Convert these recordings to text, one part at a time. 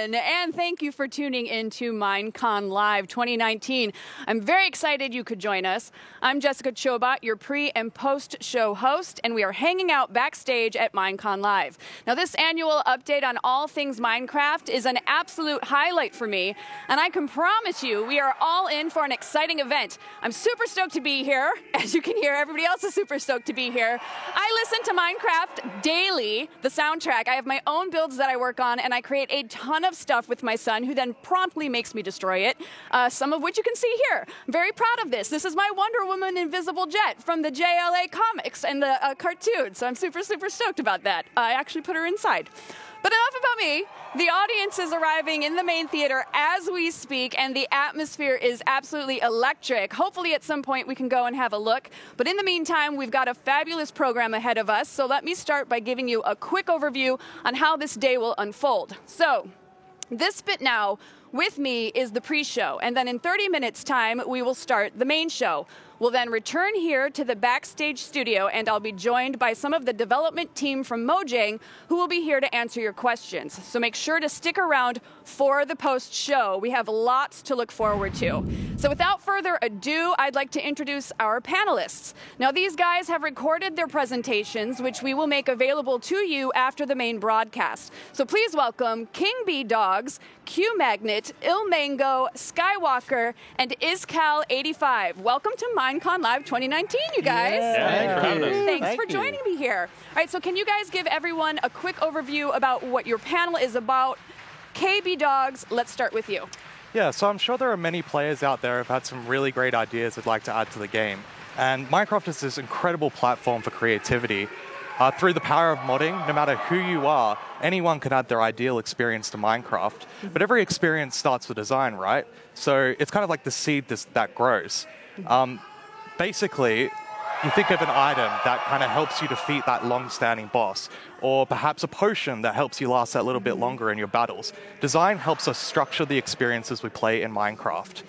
everyone, and thank you for tuning in to Minecon Live 2019. I'm very excited you could join us. I'm Jessica Chobot, your pre- and post-show host, and we are hanging out backstage at Minecon Live. Now, this annual update on all things Minecraft is an absolute highlight for me, and I can promise you we are all in for an exciting event. I'm super stoked to be here. As you can hear, everybody else is super stoked to be here. I listen to Minecraft daily, the soundtrack. I have my own builds that I work on, and I create a ton of stuff with my son, who then promptly makes me destroy it, some of which you can see here. I'm very proud of this. This is my Wonder Woman invisible jet from the JLA comics and the cartoon, so I'm super, super stoked about that. I actually put her inside. But enough about me. The audience is arriving in the main theater as we speak, and the atmosphere is absolutely electric. Hopefully at some point we can go and have a look. But in the meantime, we've got a fabulous program ahead of us, so let me start by giving you a quick overview on how this day will unfold. So, this bit now with me is the pre-show, and then in 30 minutes' time, we will start the main show. We'll then return here to the backstage studio, and I'll be joined by some of the development team from Mojang who will be here to answer your questions. So make sure to stick around for the post-show. We have lots to look forward to. So without further ado, I'd like to introduce our panelists. Now, these guys have recorded their presentations, which we will make available to you after the main broadcast. So please welcome King Bee Dogs, Q Magnet, Ilmango, Skywalker, and IsCal85. Welcome to Minecon Live 2019, you guys. Yeah, Thanks for joining me here. All right, so can you guys give everyone a quick overview about what your panel is about? KB Dogs, let's start with you. Yeah, so I'm sure there are many players out there who've had some really great ideas they'd like to add to the game. And Minecraft is this incredible platform for creativity. Through the power of modding, no matter who you are, anyone can add their ideal experience to Minecraft. But every experience starts with design, right? So it's kind of like the seed that grows. Basically, you think of an item that kind of helps you defeat that long-standing boss, or perhaps a potion that helps you last that little bit longer in your battles. Design helps us structure the experiences we play in Minecraft.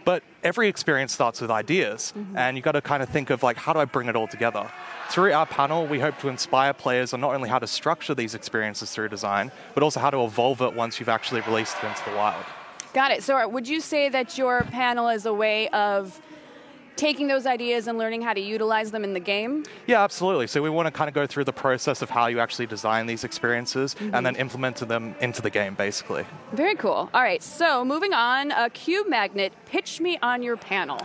But every experience starts with ideas, and you've got to kind of think of, like, how do I bring it all together? Through our panel, we hope to inspire players on not only how to structure these experiences through design, but also how to evolve it once you've actually released it into the wild. Got it. So would you say that your panel is a way of taking those ideas and learning how to utilize them in the game? Yeah, absolutely. So we want to kind of go through the process of how you actually design these experiences and then implement them into the game, basically. Very cool. All right, so moving on, Q Magnet, pitch me on your panel.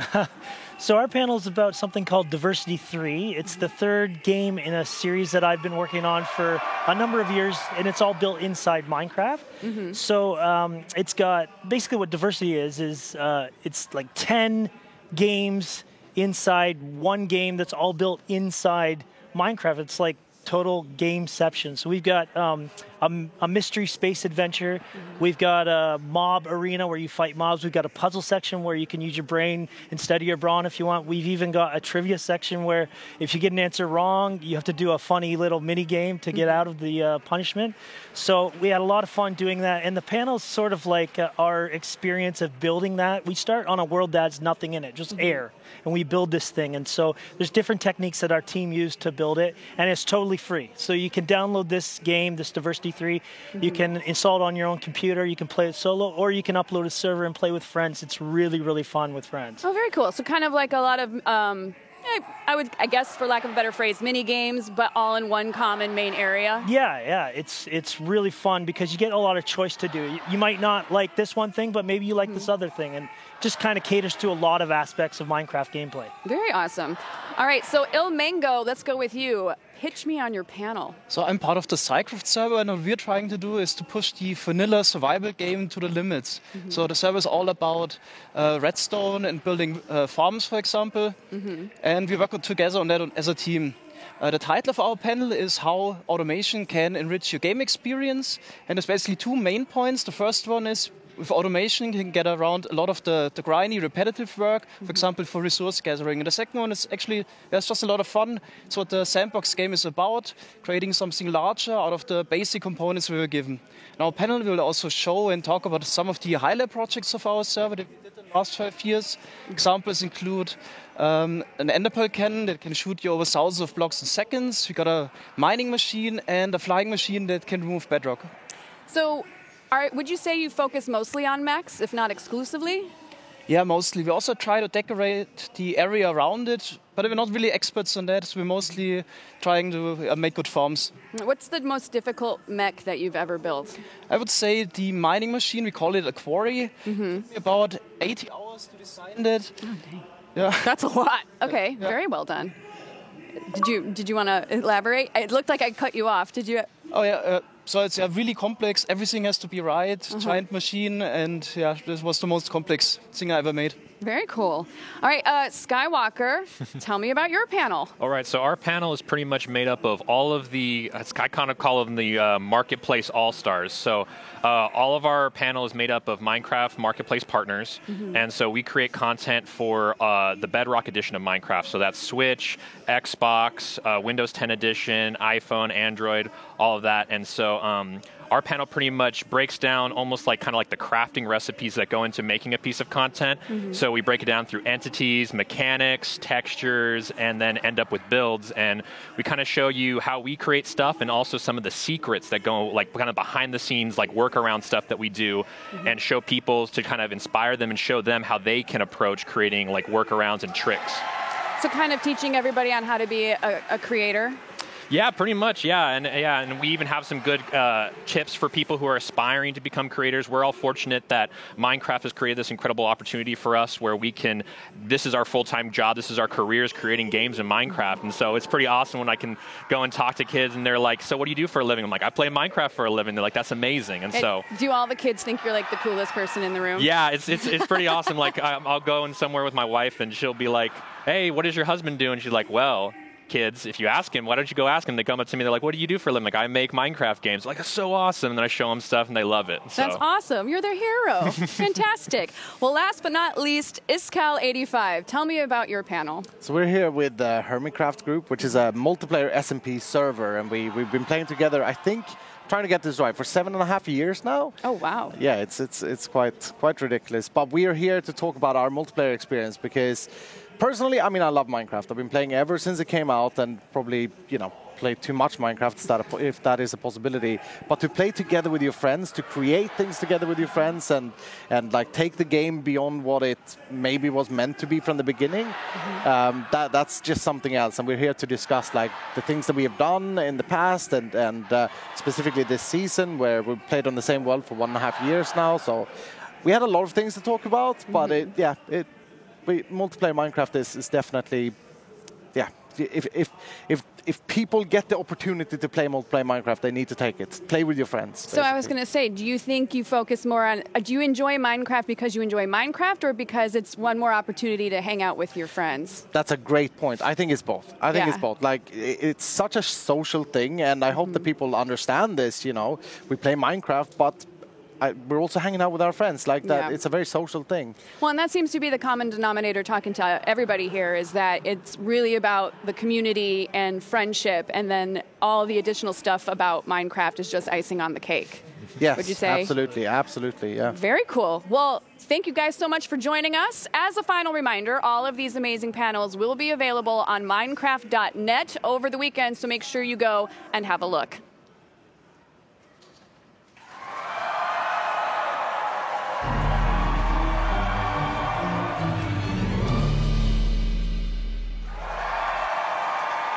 So our panel is about something called Diversity 3. It's the third game in a series that I've been working on for a number of years, and it's all built inside Minecraft. So it's got, basically what Diversity is it's like 10 games inside one game that's all built inside Minecraft. It's like total gameception. So we've got a mystery space adventure. We've got a mob arena where you fight mobs. We've got a puzzle section where you can use your brain instead of your brawn if you want. We've even got a trivia section where if you get an answer wrong, you have to do a funny little mini game to get out of the punishment. So we had a lot of fun doing that. And the panel is sort of like our experience of building that. We start on a world that has nothing in it, just air. And we build this thing. And so there's different techniques that our team used to build it. And it's totally free. So you can download this game, this Diversity 3. You can install it on your own computer. You can play it solo, or you can upload a server and play with friends. It's really, really fun with friends. Oh, very cool. So kind of like a lot of, I guess, for lack of a better phrase, mini games, but all in one common main area. Yeah. It's really fun because you get a lot of choice to do. You might not like this one thing, but maybe you like this other thing. And just kind of caters to a lot of aspects of Minecraft gameplay. Very awesome. All right, so Ilmango, let's go with you. Pitch me on your panel. So I'm part of the Cycraft server, and what we're trying to do is to push the vanilla survival game to the limits. So the server is all about redstone and building farms, for example, and we work together on that as a team. The title of our panel is How Automation Can Enrich Your Game Experience, and there's basically two main points. The first one is with automation, you can get around a lot of the grindy, repetitive work, for example, for resource gathering. And the second one is actually, there's just a lot of fun. It's what the sandbox game is about, creating something larger out of the basic components we were given. And our panel will also show and talk about some of the highlight projects of our server that we did in the last 5 years. Examples include an enderpearl cannon that can shoot you over thousands of blocks in seconds. We got a mining machine and a flying machine that can remove bedrock. So, Would you say you focus mostly on mechs, if not exclusively? Yeah, mostly. We also try to decorate the area around it, but we're not really experts on that. We're mostly trying to make good farms. What's the most difficult mech that you've ever built? I would say the mining machine, we call it a quarry. About 80 hours to design that. Oh, dang. Yeah. That's a lot. Okay, Yeah. very well done. Did you want to elaborate? It looked like I cut you off. Did you? Oh yeah, so it's really complex. Everything has to be right. Giant machine, and yeah, this was the most complex thing I ever made. Very cool. All right, Skywalker, tell me about your panel. All right, so our panel is pretty much made up of all of the, I kind of call them the Marketplace All-Stars. So all of our panel is made up of Minecraft Marketplace partners, and so we create content for the Bedrock edition of Minecraft. So that's Switch, Xbox, Windows 10 edition, iPhone, Android, all of that. And so our panel pretty much breaks down almost like kind of like the crafting recipes that go into making a piece of content. So we break it down through entities, mechanics, textures, and then end up with builds. And we kind of show you how we create stuff and also some of the secrets that go like kind of behind the scenes, like workaround stuff that we do, and show people to kind of inspire them and show them how they can approach creating like workarounds and tricks. So kind of teaching everybody on how to be a creator. Yeah, pretty much. And we even have some good tips for people who are aspiring to become creators. We're all fortunate that Minecraft has created this incredible opportunity for us where we can, this is our full-time job, this is our careers, creating games in Minecraft. And so it's pretty awesome when I can go and talk to kids and they're like, so what do you do for a living? I'm like, I play Minecraft for a living. They're like, that's amazing. And so do all the kids think you're like the coolest person in the room? Yeah, it's pretty awesome. Like I'll go in somewhere with my wife and she'll be like, hey, what does your husband do? And she's like, well, kids, if you ask him, why don't you go ask him? They come up to me, they're like, what do you do for a living? Like, I make Minecraft games. Like, that's so awesome. And then I show them stuff and they love it. So. That's awesome. You're their hero. Fantastic. Well, last but not least, Iskal85. Tell me about your panel. So we're here with the Hermitcraft Group, which is a multiplayer SMP server. And we've been playing together, I think, trying to get this right, for 7.5 years now. Oh, wow. Yeah, it's quite ridiculous. But we are here to talk about our multiplayer experience because personally, I mean, I love Minecraft. I've been playing ever since it came out and probably, played too much Minecraft if that is a possibility. But to play together with your friends, to create things together with your friends and like take the game beyond what it maybe was meant to be from the beginning, that's just something else. And we're here to discuss like the things that we have done in the past and specifically this season where we played on the same world for 1.5 years now. So we had a lot of things to talk about, but multiplayer Minecraft is definitely, if people get the opportunity to play multiplayer Minecraft, they need to take it. Play with your friends. So I was going to say, do you think you focus more on, do you enjoy Minecraft because you enjoy Minecraft or because it's one more opportunity to hang out with your friends? That's a great point. I think it's both. It's both. Like, it's such a social thing, and I hope that people understand this, We play Minecraft, but we're also hanging out with our friends like that. Yeah. It's a very social thing. Well, and that seems to be the common denominator talking to everybody here is that it's really about the community and friendship, and then all the additional stuff about Minecraft is just icing on the cake. Yes, would you say? Absolutely, yeah. Very cool. Well, thank you guys so much for joining us. As a final reminder, all of these amazing panels will be available on Minecraft.net over the weekend, so make sure you go and have a look.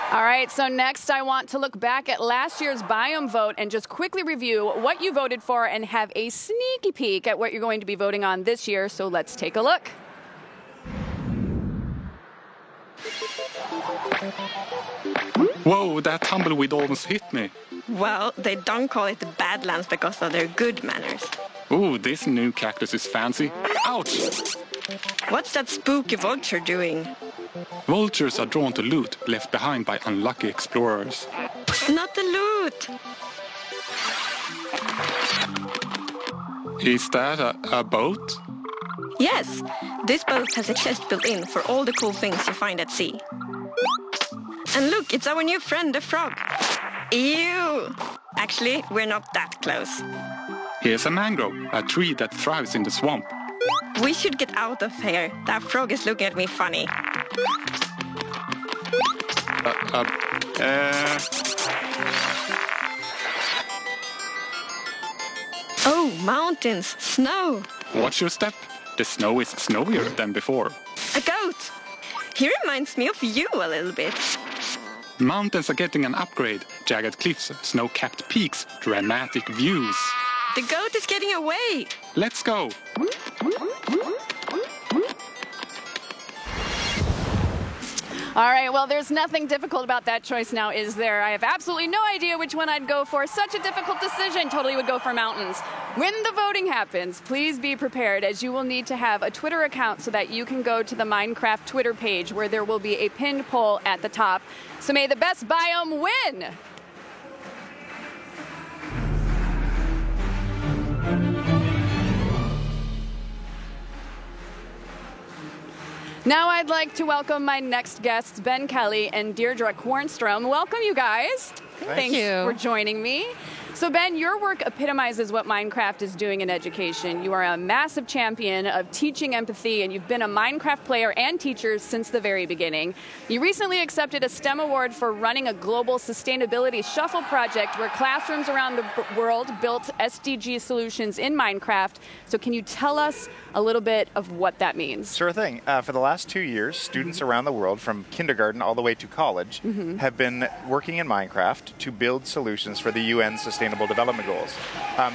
All right, so next I want to look back at last year's Biome Vote and just quickly review what you voted for and have a sneaky peek at what you're going to be voting on this year, so let's take a look. Whoa, that tumbleweed almost hit me. Well, they don't call it the Badlands because of their good manners. Ooh, this new cactus is fancy. Ouch! What's that spooky vulture doing? Vultures are drawn to loot left behind by unlucky explorers. Not the loot! Is that a boat? Yes, this boat has a chest built in for all the cool things you find at sea. And look, it's our new friend, the frog. Ew! Actually, we're not that close. Here's a mangrove, a tree that thrives in the swamp. We should get out of here. That frog is looking at me funny. Oh, mountains, snow. Watch your step. The snow is snowier than before. A goat. He reminds me of you a little bit. Mountains are getting an upgrade. Jagged cliffs, snow-capped peaks, dramatic views. The goat is getting away. Let's go. All right, well, there's nothing difficult about that choice now, is there? I have absolutely no idea which one I'd go for. Such a difficult decision. Totally would go for mountains. When the voting happens, please be prepared, as you will need to have a Twitter account so that you can go to the Minecraft Twitter page where there will be a pinned poll at the top. So may the best biome win! Now I'd like to welcome my next guests, Ben Kelly and Deirdre Kornstrom. Welcome, you guys. Thanks for joining me. So Ben, your work epitomizes what Minecraft is doing in education. You are a massive champion of teaching empathy, and you've been a Minecraft player and teacher since the very beginning. You recently accepted a STEM award for running a global sustainability shuffle project where classrooms around the world built SDG solutions in Minecraft. So can you tell us a little bit of what that means? Sure thing. For the last 2 years, students around the world, from kindergarten all the way to college, have been working in Minecraft to build solutions for the UN Sustainable Development Goals.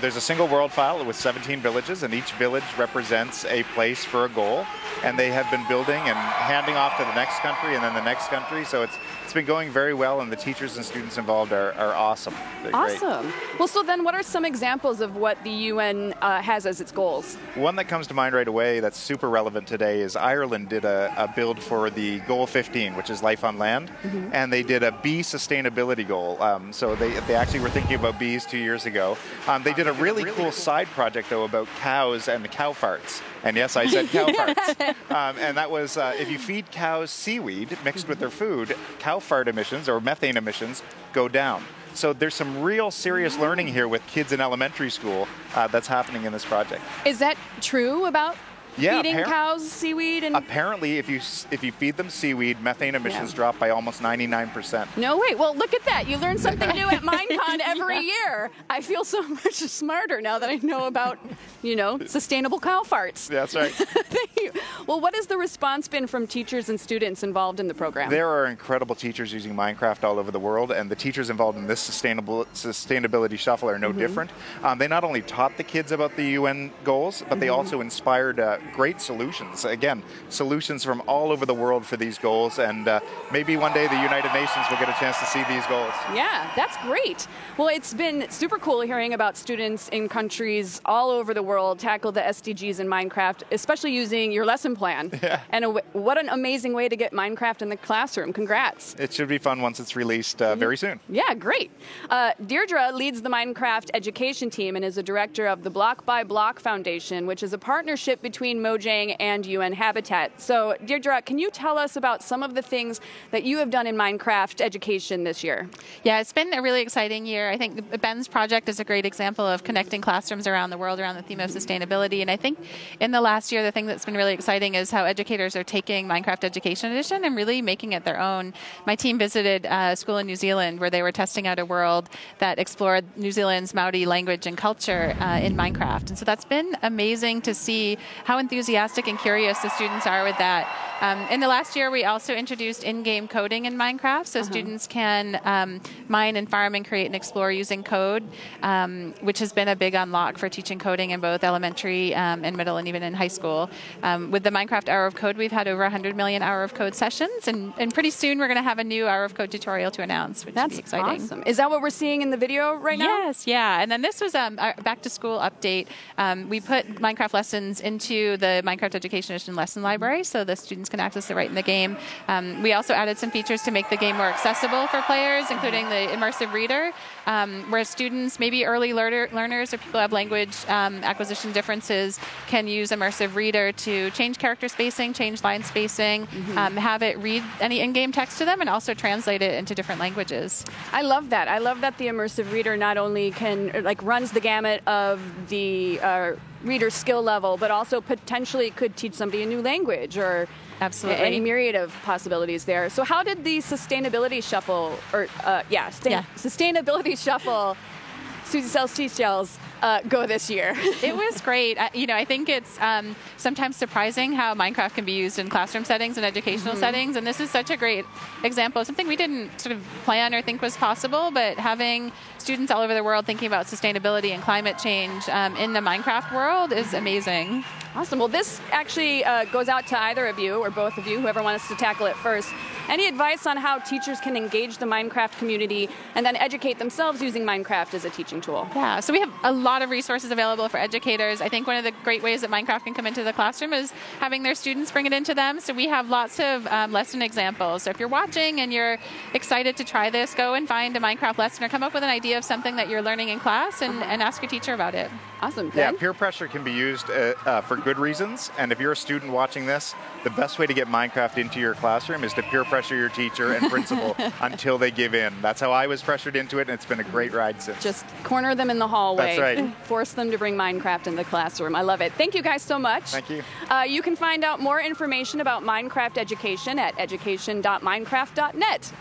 There's a single world file with 17 villages, and each village represents a place for a goal. And they have been building and handing off to the next country and then the next country. So it's been going very well, and the teachers and students involved are awesome. They're awesome. Great. Well, so then what are some examples of what the UN has as its goals? One that comes to mind right away that's super relevant today is Ireland did a build for the Goal 15, which is life on land, and they did a bee sustainability goal. So they actually were thinking about bees 2 years ago. They did a really cool side project, though, about cows and cow farts. And yes, I said cow farts. And that was, if you feed cows seaweed mixed with their food, cow fart emissions or methane emissions go down. So there's some real serious learning here with kids in elementary school that's happening in this project. Is that true about feeding cows seaweed? And apparently, if you feed them seaweed, methane emissions drop by almost 99%. No way. Well, look at that. You learn something new at Minecon every year. I feel so much smarter now that I know about, sustainable cow farts. That's right. Thank you. Well, what has the response been from teachers and students involved in the program? There are incredible teachers using Minecraft all over the world, and the teachers involved in this sustainability shuffle are no different. They not only taught the kids about the UN goals, but they also inspired great solutions. Again, solutions from all over the world for these goals, and maybe one day the United Nations will get a chance to see these goals. Yeah, that's great. Well, it's been super cool hearing about students in countries all over the world tackle the SDGs in Minecraft, especially using your lesson plan. Yeah. And what an amazing way to get Minecraft in the classroom. Congrats. It should be fun once it's released very soon. Yeah, great. Deirdre leads the Minecraft education team and is a director of the Block by Block Foundation, which is a partnership between Mojang and UN Habitat. So, Deirdre, can you tell us about some of the things that you have done in Minecraft education this year? Yeah, it's been a really exciting year. I think Ben's project is a great example of connecting classrooms around the world around the theme of sustainability. And I think in the last year, the thing that's been really exciting is how educators are taking Minecraft Education Edition and really making it their own. My team visited a school in New Zealand where they were testing out a world that explored New Zealand's Maori language and culture in Minecraft. And so that's been amazing to see how enthusiastic and curious the students are with that. In the last year, we also introduced in-game coding in Minecraft, so students can mine and farm and create and explore using code, which has been a big unlock for teaching coding in both elementary and middle and even in high school. With the Minecraft Hour of Code, we've had over 100 million Hour of Code sessions, and pretty soon we're going to have a new Hour of Code tutorial to announce, which is exciting. That's awesome. Is that what we're seeing in the video right now? Yes, yeah. And then this was a back-to-school update. We put Minecraft lessons into the Minecraft Education Edition lesson library, so the students can access it right in the game. We also added some features to make the game more accessible for players, including the immersive reader, where students, maybe early learners or people who have language acquisition differences, can use immersive reader to change character spacing, change line spacing, have it read any in-game text to them, and also translate it into different languages. I love that. I love that the immersive reader not only runs the gamut of the reader's skill level, but also potentially could teach somebody a new language or absolutely any myriad of possibilities there. So how did the sustainability shuffle, sustainability shuffle, Susie sells seashells, go this year? It was great. I think it's sometimes surprising how Minecraft can be used in classroom settings and educational settings, and this is such a great example of something we didn't sort of plan or think was possible, but having students all over the world thinking about sustainability and climate change in the Minecraft world is amazing. Awesome. Well, this actually goes out to either of you or both of you, whoever wants to tackle it first. Any advice on how teachers can engage the Minecraft community and then educate themselves using Minecraft as a teaching tool? Yeah, so we have a lot of resources available for educators. I think one of the great ways that Minecraft can come into the classroom is having their students bring it into them. So we have lots of lesson examples. So if you're watching and you're excited to try this, go and find a Minecraft lesson or come up with an idea of something that you're learning in class and ask your teacher about it. Awesome. Ben? Yeah, peer pressure can be used for good reasons. And if you're a student watching this, the best way to get Minecraft into your classroom is to peer pressure your teacher and principal until they give in. That's how I was pressured into it, and it's been a great ride since. Just corner them in the hallway. That's right. Force them to bring Minecraft in the classroom. I love it. Thank you guys so much. Thank you. You can find out more information about Minecraft education at education.minecraft.net.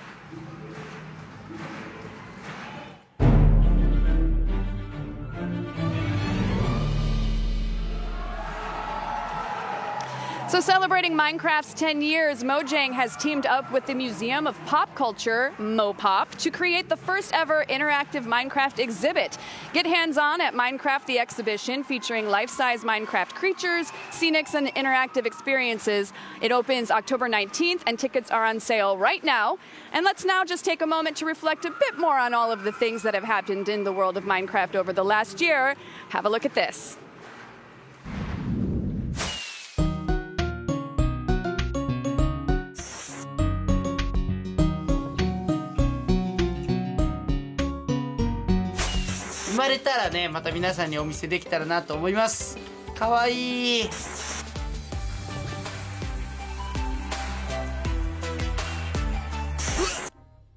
So celebrating Minecraft's 10 years, Mojang has teamed up with the Museum of Pop Culture, Mopop, to create the first ever interactive Minecraft exhibit. Get hands-on at Minecraft the Exhibition, featuring life-size Minecraft creatures, scenics, and interactive experiences. It opens October 19th, and tickets are on sale right now. And let's now just take a moment to reflect a bit more on all of the things that have happened in the world of Minecraft over the last year. Have a look at this.生まれたらね、また皆さんにお見せできたらなと思います。かわいい。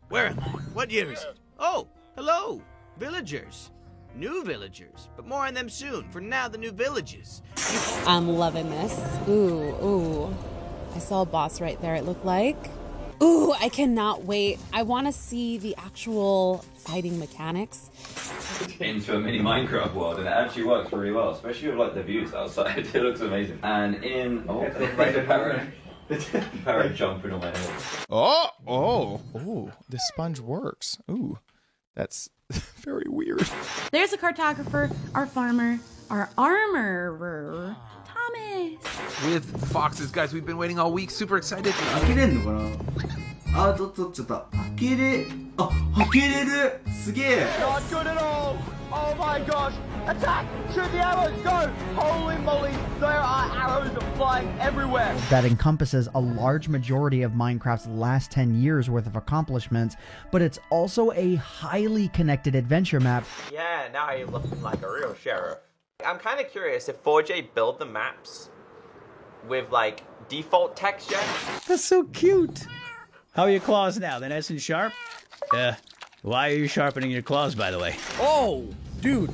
Where am I? What year is it? Oh, hello, villagers. New villagers, but more on them soon. For now, the new villages. I'm loving this. Ooh. I saw a boss right there, it looked like. Ooh, I cannot wait. I want to see the actual fighting mechanics. Into a mini Minecraft world, and it actually works really well, especially with like the views outside. It looks amazing. And in the parrot jumping on my head. Oh, the sponge works. Ooh, that's very weird. There's a cartographer, our farmer, our armorer, Thomas. With foxes, guys, we've been waiting all week. Super excited. 開けれんのかなあ、取っちゃった。開けれるすげえ Not good at all! Oh my gosh! Attack! Shoot the arrows! Go! Holy moly! There are arrows flying everywhere! That encompasses a large majority of Minecraft's last 10 years worth of accomplishments, but it's also a highly connected adventure map. Yeah, now you're looking like a real sheriff. I'm kind of curious if 4J build the maps with like default texture. That's so cute. How are your claws now? They're nice and sharp? Why are you sharpening your claws, by the way? Oh, dude,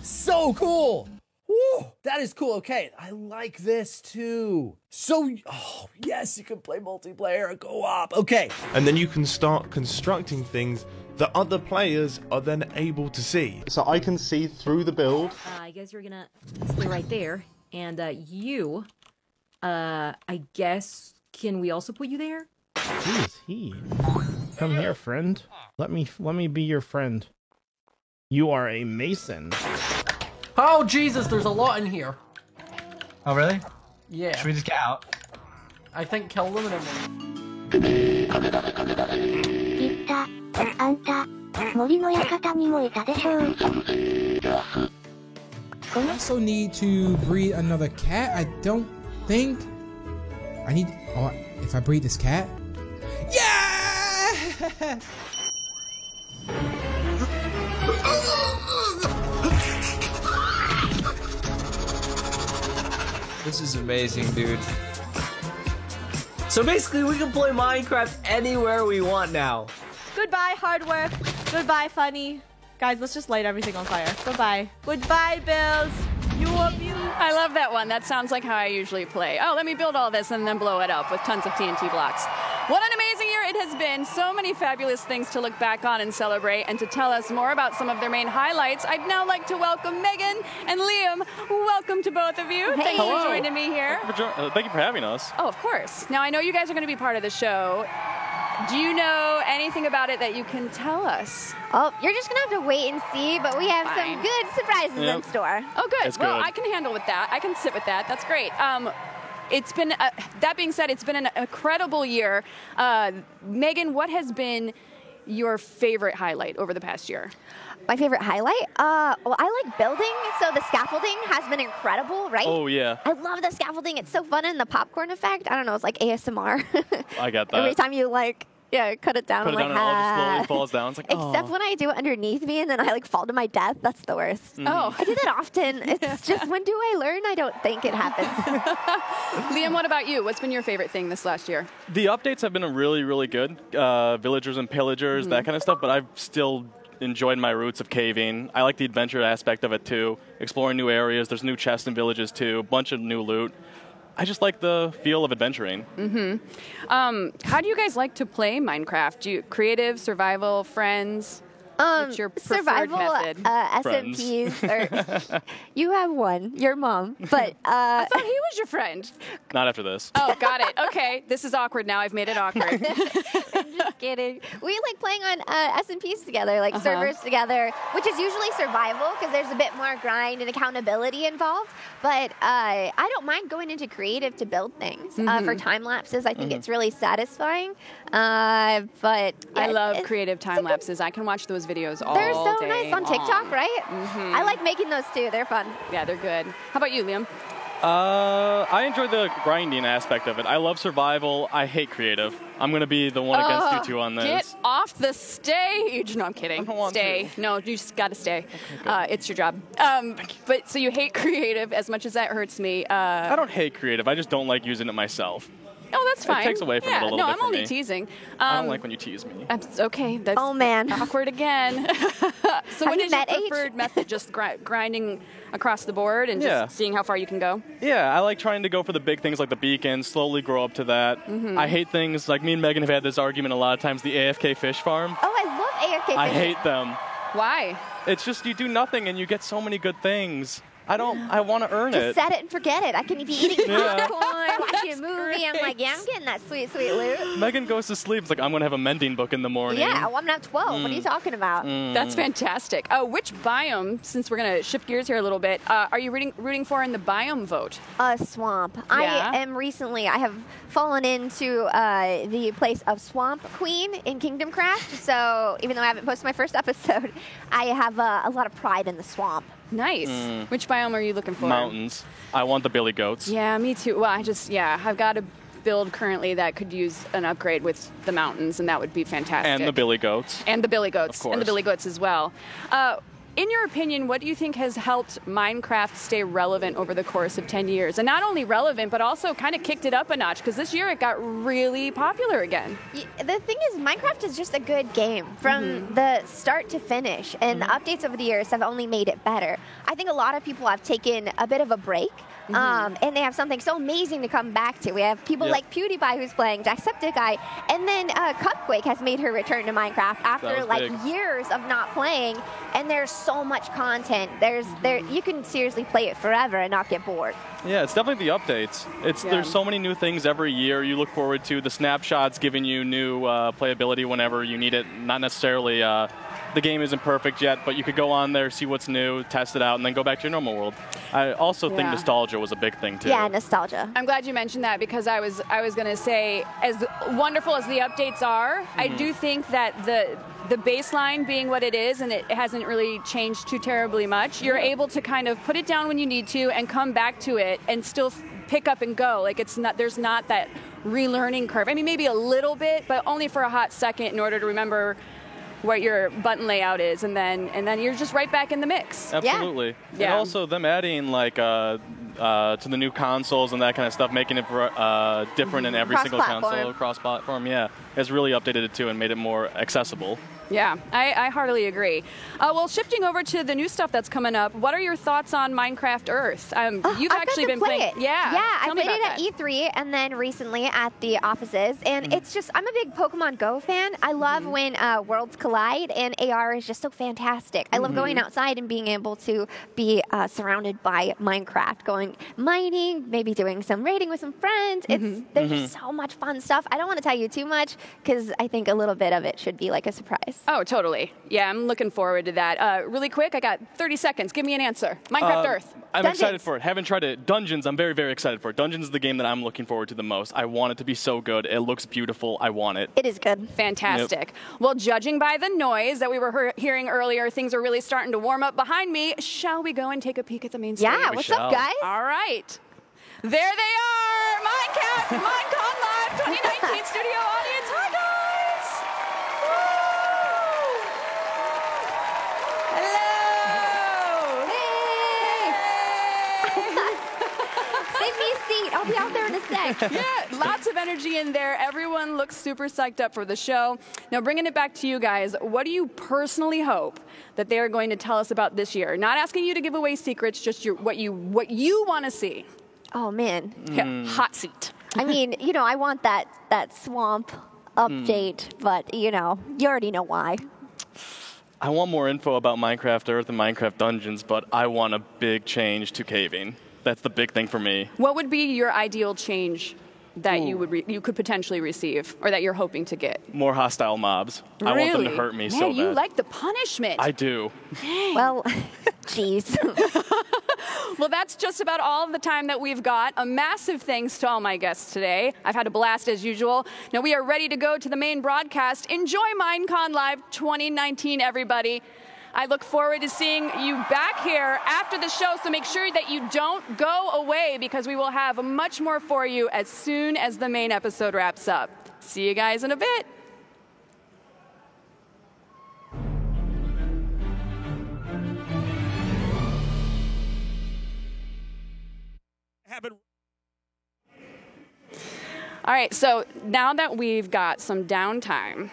so cool. Woo, that is cool. Okay, I like this too. So, oh, yes, you can play multiplayer and go up. Okay. And then you can start constructing things that other players are then able to see. So I can see through the build. I guess you're gonna stay right there. And you, I guess, can we also put you there? Who is he? Come here, friend. Let me be your friend. You are a mason. Oh, Jesus, there's a lot in here. Oh, really? Yeah. Should we just get out? I think kill them and then... 言った。あんた、森の館にもいたでしょう。I also need to breed another cat. I don't think I need. Oh, if I breed this cat, yeah! This is amazing, dude. So basically, we can play Minecraft anywhere we want now. Goodbye, hard work. Goodbye, funny. Guys, let's just light everything on fire. Goodbye. Goodbye, Bills. You abuse. I love that one. That sounds like how I usually play. Oh, let me build all this and then blow it up with tons of TNT blocks. What an amazing year it has been so many fabulous things to look back on and celebrate, and to tell us more about some of their main highlights, I'd now like to welcome Megan and Liam. Welcome to both of you. Thanks for joining me here. Thank you for having us. Oh, of course. Now, I know you guys are going to be part of the show. Do you know anything about it that you can tell us? Oh, you're just going to have to wait and see, but we have some good surprises in store. Oh, good. That's well, good. I can handle with that. I can sit with that. That's great. It's been, that being said, it's been an incredible year. Megan, what has been your favorite highlight over the past year? My favorite highlight? Well, I like building, so the scaffolding has been incredible, right? Oh, yeah. I love the scaffolding. It's so fun, and the popcorn effect, I don't know, it's like ASMR. I got that. Every time you, cut it down, Put it down and it all just slowly falls down. It's like, Except when I do it underneath me and then I fall to my death. That's the worst. Oh. I do that often. It's just, when do I learn? I don't think it happens. Liam, what about you? What's been your favorite thing this last year? The updates have been really, really good. Villagers and pillagers, that kind of stuff, but I've still enjoyed my roots of caving. I like the adventure aspect of it too, exploring new areas. There's new chests and villages too, a bunch of new loot. I just like the feel of adventuring. How do you guys like to play Minecraft? Do you creative, survival, friends? What's your preferred survival, method? SMPs. You have one, your mom, but I thought he was your friend. Not after this. Oh, got it. Okay, this is awkward now. I've made it awkward. Just kidding. We like playing on SMPs together, servers together, which is usually survival because there's a bit more grind and accountability involved. But I don't mind going into creative to build things. For time lapses, I think it's really satisfying. But I love creative time lapses. I can watch those videos all day. They're so nice on TikTok, right? I like making those too. They're fun. Yeah, they're good. How about you, Liam? I enjoy the grinding aspect of it. I love survival. I hate creative. I'm going to be the one against you two on this. Get off the stage. No, I'm kidding. Stay. No, you just got to stay. It's your job. But so you hate creative as much as that hurts me. I don't hate creative. I just don't like using it myself. Oh, that's fine. It takes away from it a little no, bit I'm for only me. teasing. I don't like when you tease me. Okay. That's awkward again. So what is your preferred method? Just grinding across the board and just seeing how far you can go? Yeah, I like trying to go for the big things like the beacon, slowly grow up to that. I hate things like me and Megan have had this argument a lot of times, the AFK fish farm. Oh, I love AFK fish. I hate them. Why? It's just you do nothing and you get so many good things. I want to earn Just it. set it and forget it. I can be eating popcorn, watching a movie. I'm like, I'm getting that sweet, sweet loot. Megan goes to sleep. It's like, I'm going to have a mending book in the morning. Yeah, well, I'm not 12. What are you talking about? That's fantastic. Which biome, since we're going to shift gears here a little bit, are you rooting for in the biome vote? Swamp. Yeah? I have fallen into the place of Swamp Queen in Kingdom Craft. So even though I haven't posted my first episode, I have a lot of pride in the swamp. Nice. Which biome are you looking for? Mountains. I want the billy goats. Yeah, me too. Well, I've got a build currently that could use an upgrade with the mountains, and that would be fantastic. And the billy goats. And the billy goats. Of course. And the billy goats as well. In your opinion, what do you think has helped Minecraft stay relevant over the course of 10 years? And not only relevant, but also kind of kicked it up a notch, because this year it got really popular again. The thing is, Minecraft is just a good game from the start to finish, and the updates over the years have only made it better. I think a lot of people have taken a bit of a break, and they have something so amazing to come back to. We have people like PewDiePie who's playing, Jacksepticeye, and then Cupquake has made her return to Minecraft after years of not playing, and there's so much content. You can seriously play it forever and not get bored. Yeah, it's definitely the updates. There's so many new things every year you look forward to. The snapshots giving you new playability whenever you need it. Not necessarily the game isn't perfect yet, but you could go on there, see what's new, test it out, and then go back to your normal world. I also think nostalgia was a big thing too. Yeah, nostalgia. I'm glad you mentioned that, because I was going to say, as wonderful as the updates are, I do think that the baseline being what it is, and it hasn't really changed too terribly much, you're able to kind of put it down when you need to and come back to it and still pick up and go. Like, there's not that relearning curve. I mean, maybe a little bit, but only for a hot second in order to remember what your button layout is, and then you're just right back in the mix. Absolutely. Yeah. And also them adding to the new consoles and that kind of stuff, making it different in every single console, cross-platform, has really updated it too and made it more accessible. Yeah, I heartily agree. Well, shifting over to the new stuff that's coming up, what are your thoughts on Minecraft Earth? You've actually been playing it. Yeah, I tell me played it about at E3 and then recently at the offices. And it's just, I'm a big Pokemon Go fan. I love when worlds collide, and AR is just so fantastic. I love going outside and being able to be surrounded by Minecraft, going mining, maybe doing some raiding with some friends. There's just so much fun stuff. I don't want to tell you too much because I think a little bit of it should be like a surprise. Oh, totally. Yeah, I'm looking forward to that. Really quick, I got 30 seconds. Give me an answer. Minecraft Earth. I'm Dungeons. excited for it. Haven't tried it. Dungeons, I'm very, very excited for it. Dungeons is the game that I'm looking forward to the most. I want it to be so good. It looks beautiful. I want it. It is good. Fantastic. Well, judging by the noise that we were hearing earlier, things are really starting to warm up behind me. Shall we go and take a peek at the main stage? Yeah, what's up, guys? All right. There they are. Minecon Live 2019 studio audience. Hi, guys. Save me a seat. I'll be out there in a sec. Yeah, lots of energy in there. Everyone looks super psyched up for the show. Now, bringing it back to you guys, what do you personally hope that they are going to tell us about this year? Not asking you to give away secrets, just what you want to see. Oh, man. Yeah, hot seat. I mean, I want that swamp update, but, you already know why. I want more info about Minecraft Earth and Minecraft Dungeons, but I want a big change to caving. That's the big thing for me. What would be your ideal change that you could potentially receive, or that you're hoping to get? More hostile mobs. Really? I want them to hurt me so bad. You like the punishment. I do. Well, jeez. Well, that's just about all of the time that we've got. A massive thanks to all my guests today. I've had a blast as usual. Now we are ready to go to the main broadcast. Enjoy Minecon Live 2019, everybody. I look forward to seeing you back here after the show, so make sure that you don't go away, because we will have much more for you as soon as the main episode wraps up. See you guys in a bit. All right, so now that we've got some downtime,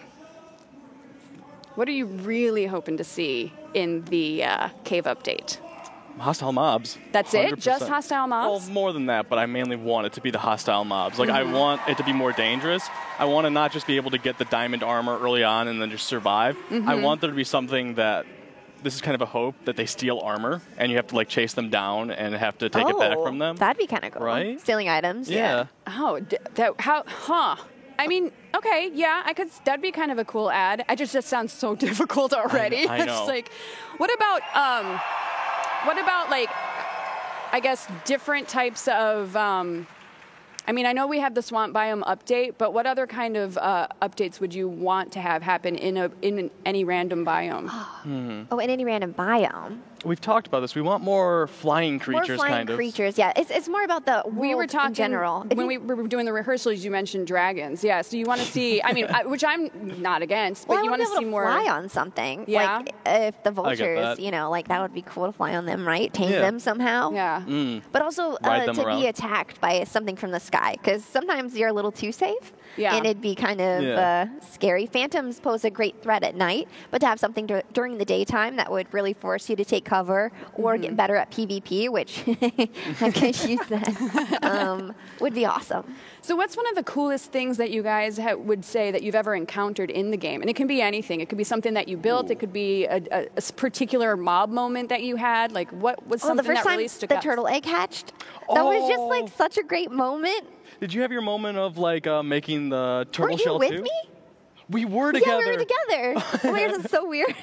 what are you really hoping to see in the cave update? Hostile mobs. That's 100%. it? Just hostile mobs? Well, more than that, but I mainly want it to be the hostile mobs. Like, I want it to be more dangerous. I want to not just be able to get the diamond armor early on and then just survive. I want there to be something that, this is kind of a hope, that they steal armor, and you have to, like, chase them down and have to take it back from them. That'd be kind of cool. Right? Stealing items. Yeah. Oh, I mean, okay, yeah, that'd be kind of a cool ad. It just sounds so difficult already. I know. It's like, what about like, I guess, different types of, I mean, I know we have the swamp biome update, but what other kind of updates would you want to have happen in any random biome? Oh, in any random biome. We've talked about this. We want more flying creatures, more flying creatures, yeah. It's more about the world we were talking, in general. When we were doing the rehearsals, you mentioned dragons. Yeah, so you want to see, I mean, which I'm not against, but well, you want to see more. Fly on something. Yeah. Like, if the that. vultures, like, that would be cool to fly on them, right? Tame them somehow. Yeah. But also to be attacked by something from the sky, because sometimes you're a little too safe. Yeah. And it'd be kind of scary. Phantoms pose a great threat at night, but to have something during the daytime that would really force you to take cover or get better at PvP, which I could use that, would be awesome. So what's one of the coolest things that you guys would say that you've ever encountered in the game? And it can be anything. It could be something that you built. It could be a particular mob moment that you had. Like, what was something the first that really time stuck the out? turtle egg hatched? That was just, like, such a great moment. Did you have your moment of, like, making the turtle Weren't shell, you with too? me? We were together. Yeah, we were together. Oh my God, that's so weird.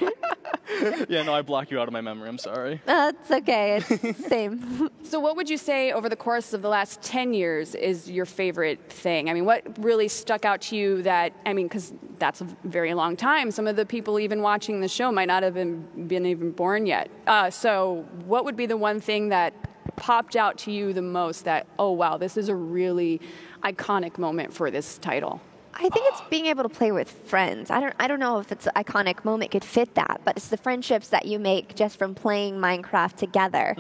Yeah, no, I block you out of my memory. I'm sorry. It's okay. It's same. So what would you say over the course of the last 10 years is your favorite thing? I mean, what really stuck out to you that, I mean, because that's a very long time. Some of the people even watching the show might not have been even born yet. So what would be the one thing that popped out to you the most that, oh, wow, this is a really iconic moment for this title? I think it's being able to play with friends. I don't know if it's an iconic moment could fit that, but it's the friendships that you make just from playing Minecraft together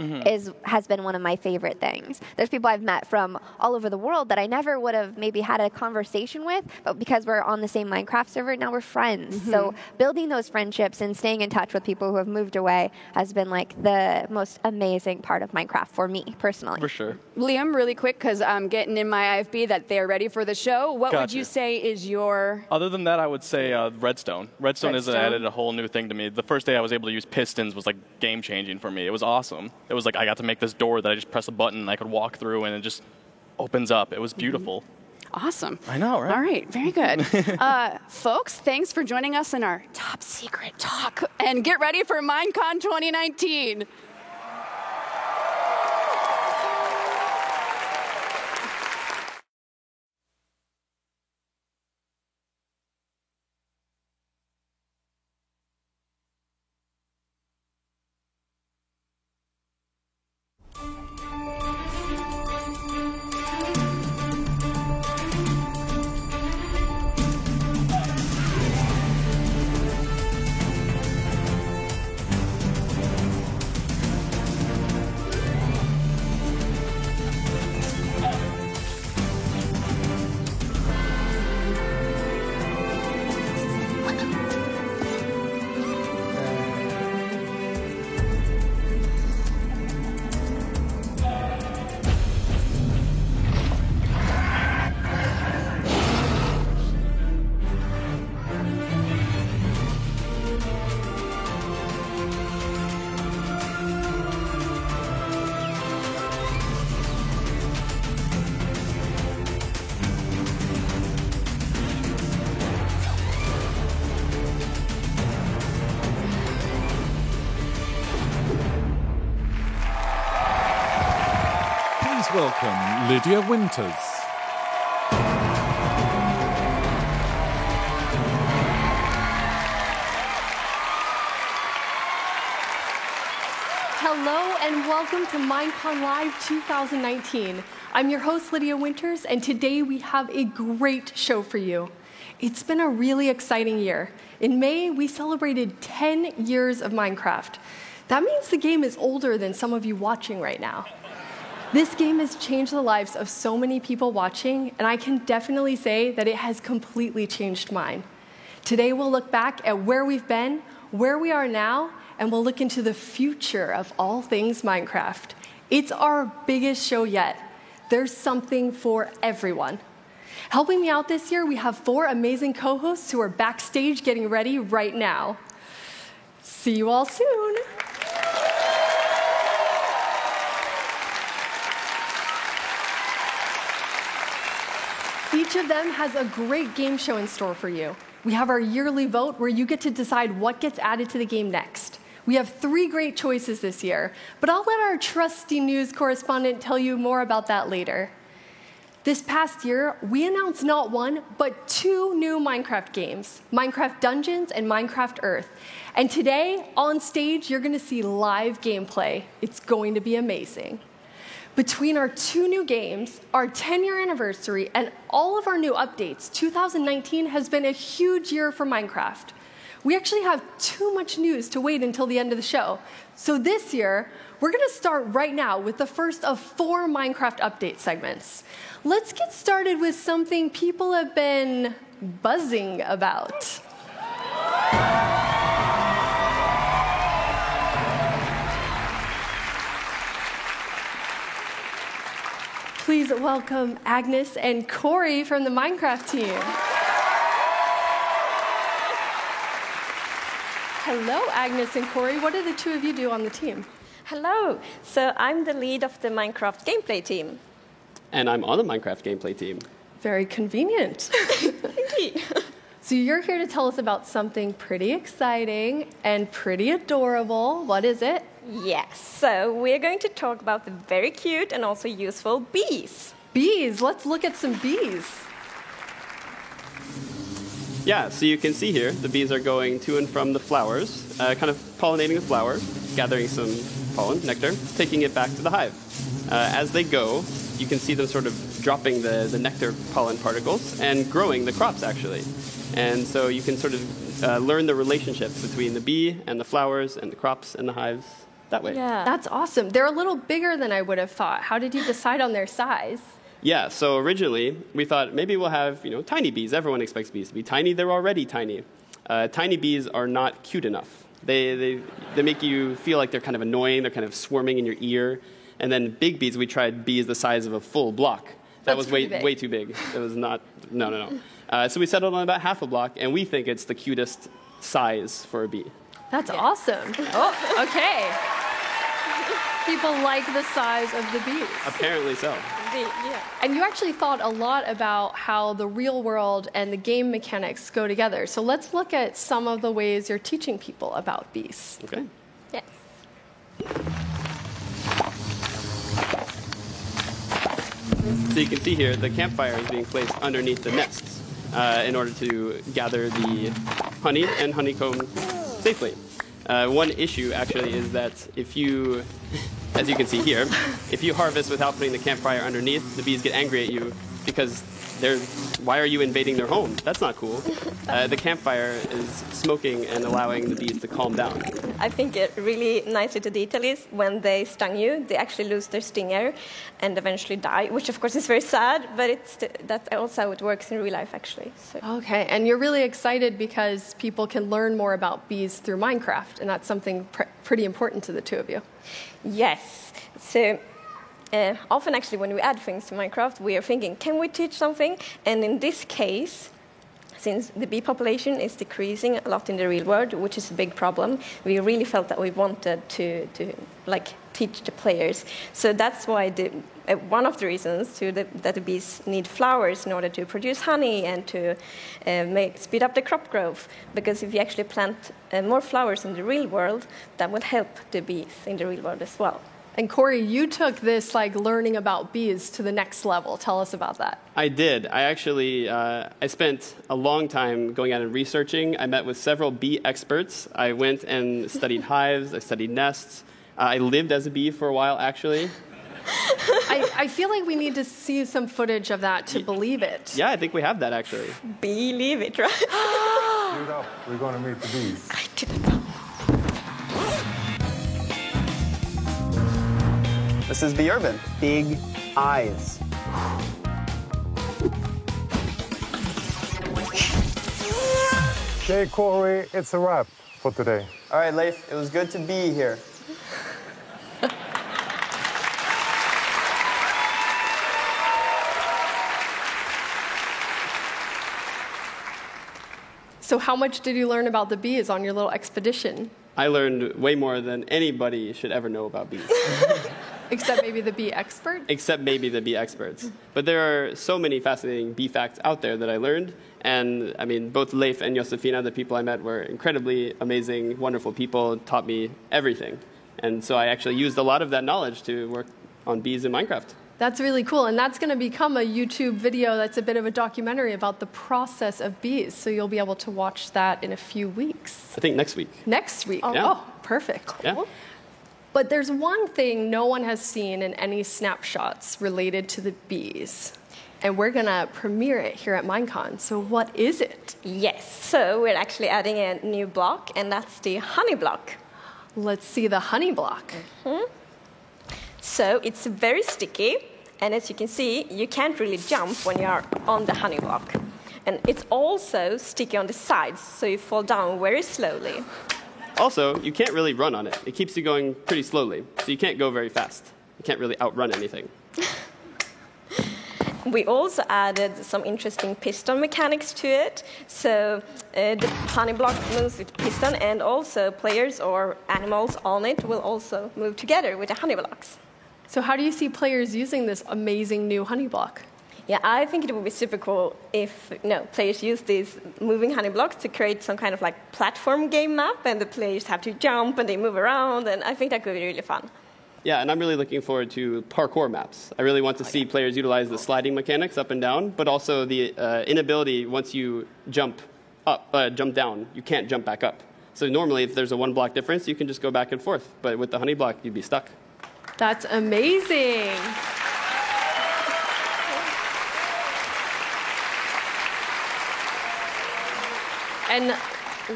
has been one of my favorite things. There's people I've met from all over the world that I never would have maybe had a conversation with, but because we're on the same Minecraft server, now we're friends. So building those friendships and staying in touch with people who have moved away has been like the most amazing part of Minecraft for me personally. For sure. Liam, really quick, because I'm getting in my IFB that they're ready for the show. What would you say is your... Other than that, I would say Redstone. Redstone has added a whole new thing to me. The first day I was able to use pistons was like game-changing for me. It was awesome. It was like I got to make this door that I just press a button and I could walk through and it just opens up. It was beautiful. Awesome. I know, right? All right, very good. Folks, thanks for joining us in our top secret talk. And get ready for Minecon 2019. Welcome, Lydia Winters. Hello and welcome to Minecon Live 2019. I'm your host, Lydia Winters, and today we have a great show for you. It's been a really exciting year. In May, we celebrated 10 years of Minecraft. That means the game is older than some of you watching right now. This game has changed the lives of so many people watching, and I can definitely say that it has completely changed mine. Today we'll look back at where we've been, where we are now, and we'll look into the future of all things Minecraft. It's our biggest show yet. There's something for everyone. Helping me out this year, we have 4 amazing co-hosts who are backstage getting ready right now. See you all soon. Each of them has a great game show in store for you. We have our yearly vote where you get to decide what gets added to the game next. We have 3 great choices this year, but I'll let our trusty news correspondent tell you more about that later. This past year, we announced not 1, but 2 new Minecraft games, Minecraft Dungeons and Minecraft Earth. And today, on stage, you're going to see live gameplay. It's going to be amazing. Between our 2 new games, our 10-year anniversary, and all of our new updates, 2019 has been a huge year for Minecraft. We actually have too much news to wait until the end of the show. So this year, we're going to start right now with the first of 4 Minecraft update segments. Let's get started with something people have been buzzing about. Please welcome Agnes and Corey from the Minecraft team. Hello, Agnes and Corey. What do the 2 of you do on the team? Hello. So I'm the lead of the Minecraft gameplay team. And I'm on the Minecraft gameplay team. Very convenient. Indeed. So you're here to tell us about something pretty exciting and pretty adorable. What is it? Yes, so we're going to talk about the very cute and also useful bees. Bees, let's look at some bees. Yeah, so you can see here, the bees are going to and from the flowers, kind of pollinating the flower, gathering some pollen, nectar, taking it back to the hive. As they go, you can see them sort of dropping the nectar pollen particles and growing the crops, actually. And so you can sort of learn the relationship between the bee and the flowers and the crops and the hives that way. Yeah. That's awesome. They're a little bigger than I would have thought. How did you decide on their size? Yeah, so originally we thought maybe we'll have, tiny bees. Everyone expects bees to be tiny. They're already tiny. Tiny bees are not cute enough. They make you feel like they're kind of annoying. They're kind of swarming in your ear. And then big bees, we tried bees the size of a full block. That was way too big. It was not, no. So we settled on about half a block, and we think it's the cutest size for a bee. That's awesome. Oh, okay. People like the size of the bees. Apparently so. Yeah. And you actually thought a lot about how the real world and the game mechanics go together. So let's look at some of the ways you're teaching people about bees. Okay. Yes. So you can see here, the campfire is being placed underneath the nests in order to gather the honey and honeycomb safely. One issue, actually, is that if you, as you can see here, if you harvest without putting the campfire underneath, the bees get angry at you because why are you invading their home? That's not cool. The campfire is smoking and allowing the bees to calm down. I think it really nicely to detail is when they stung you, they actually lose their stinger and eventually die, which of course is very sad, but that's also how it works in real life, actually. So. Okay, and you're really excited because people can learn more about bees through Minecraft, and that's something pretty important to the two of you. Yes. So often, actually, when we add things to Minecraft, we are thinking, can we teach something? And in this case, since the bee population is decreasing a lot in the real world, which is a big problem, we really felt that we wanted to teach the players. So that's why one of the reasons that the bees need flowers in order to produce honey and to speed up the crop growth. Because if you actually plant more flowers in the real world, that will help the bees in the real world as well. And Corey, you took this learning about bees to the next level. Tell us about that. I did. I actually I spent a long time going out and researching. I met with several bee experts. I went and studied hives. I studied nests. I lived as a bee for a while, actually. I feel like we need to see some footage of that to believe it. Yeah, I think we have that, actually. Believe it, right? Suit up. We're going to meet the bees. I didn't know. This is Bee Urban. Big eyes. Okay, Corey, it's a wrap for today. All right, Leif, it was good to be here. So how much did you learn about the bees on your little expedition? I learned way more than anybody should ever know about bees. Except maybe the bee expert? Except maybe the bee experts. But there are so many fascinating bee facts out there that I learned. And I mean, both Leif and Josefina, the people I met, were incredibly amazing, wonderful people, taught me everything. And so I actually used a lot of that knowledge to work on bees in Minecraft. That's really cool. And that's going to become a YouTube video that's a bit of a documentary about the process of bees. So you'll be able to watch that in a few weeks. I think next week. Next week? Yeah. Oh, perfect. Yeah. But there's one thing no one has seen in any snapshots related to the bees. And we're going to premiere it here at Minecon. So what is it? Yes. So we're actually adding a new block, and that's the honey block. Let's see the honey block. Mm-hmm. So it's very sticky, and as you can see, you can't really jump when you are on the honey block. And it's also sticky on the sides, so you fall down very slowly. Also, you can't really run on it. It keeps you going pretty slowly, so you can't go very fast. You can't really outrun anything. We also added some interesting piston mechanics to it. So the honey block moves with piston, and also players or animals on it will also move together with the honey blocks. So how do you see players using this amazing new honey block? Yeah, I think it would be super cool if players use these moving honey blocks to create some kind of platform game map, and the players have to jump and they move around, and I think that could be really fun. Yeah, and I'm really looking forward to parkour maps. I really want to see players utilize the sliding mechanics up and down, but also the inability once you jump down, you can't jump back up. So normally if there's a 1 block difference, you can just go back and forth, but with the honey block, you'd be stuck. That's amazing. And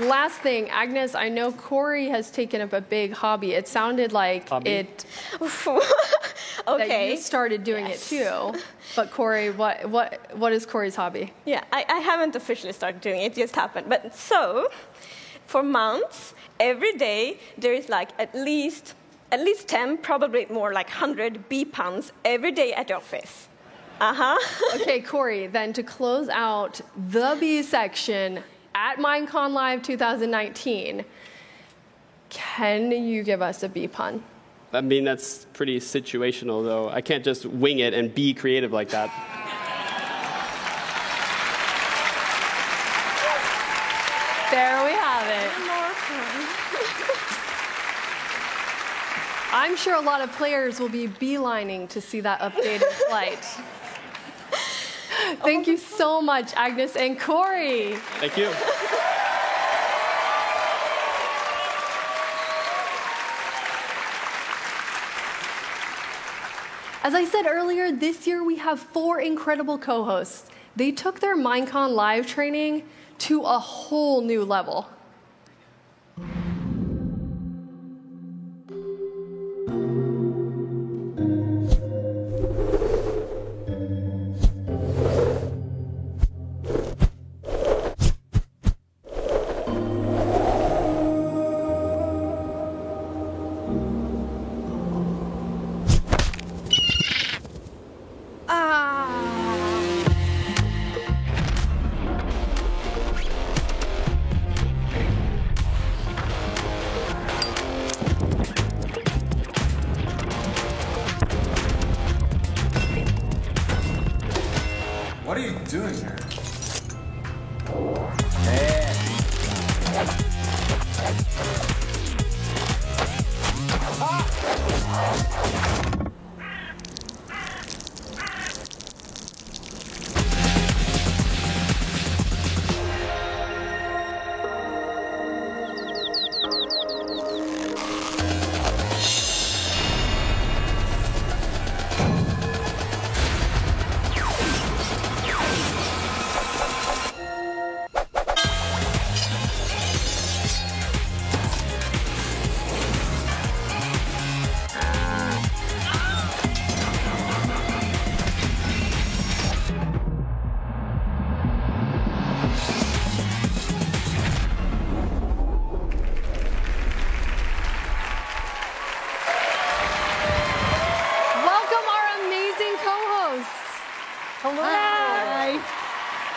last thing, Agnes, I know Corey has taken up a big hobby. It sounded like Okay. that you started doing it too. But Corey, what is Corey's hobby? Yeah, I haven't officially started doing it. It just happened. But so, for months, every day there is like at least 10, probably more like 100 bee puns every day at the office. Okay, Corey, then to close out the bee section at Minecon Live 2019, can you give us a bee pun? I mean, that's pretty situational, though. I can't just wing it and be creative like that. There we have it. I'm sure a lot of players will be beelining to see that updated flight. Thank you so much, Agnes and Corey. Thank you. As I said earlier, this year we have 4 incredible co-hosts. They took their Minecon Live training to a whole new level. What are you doing here?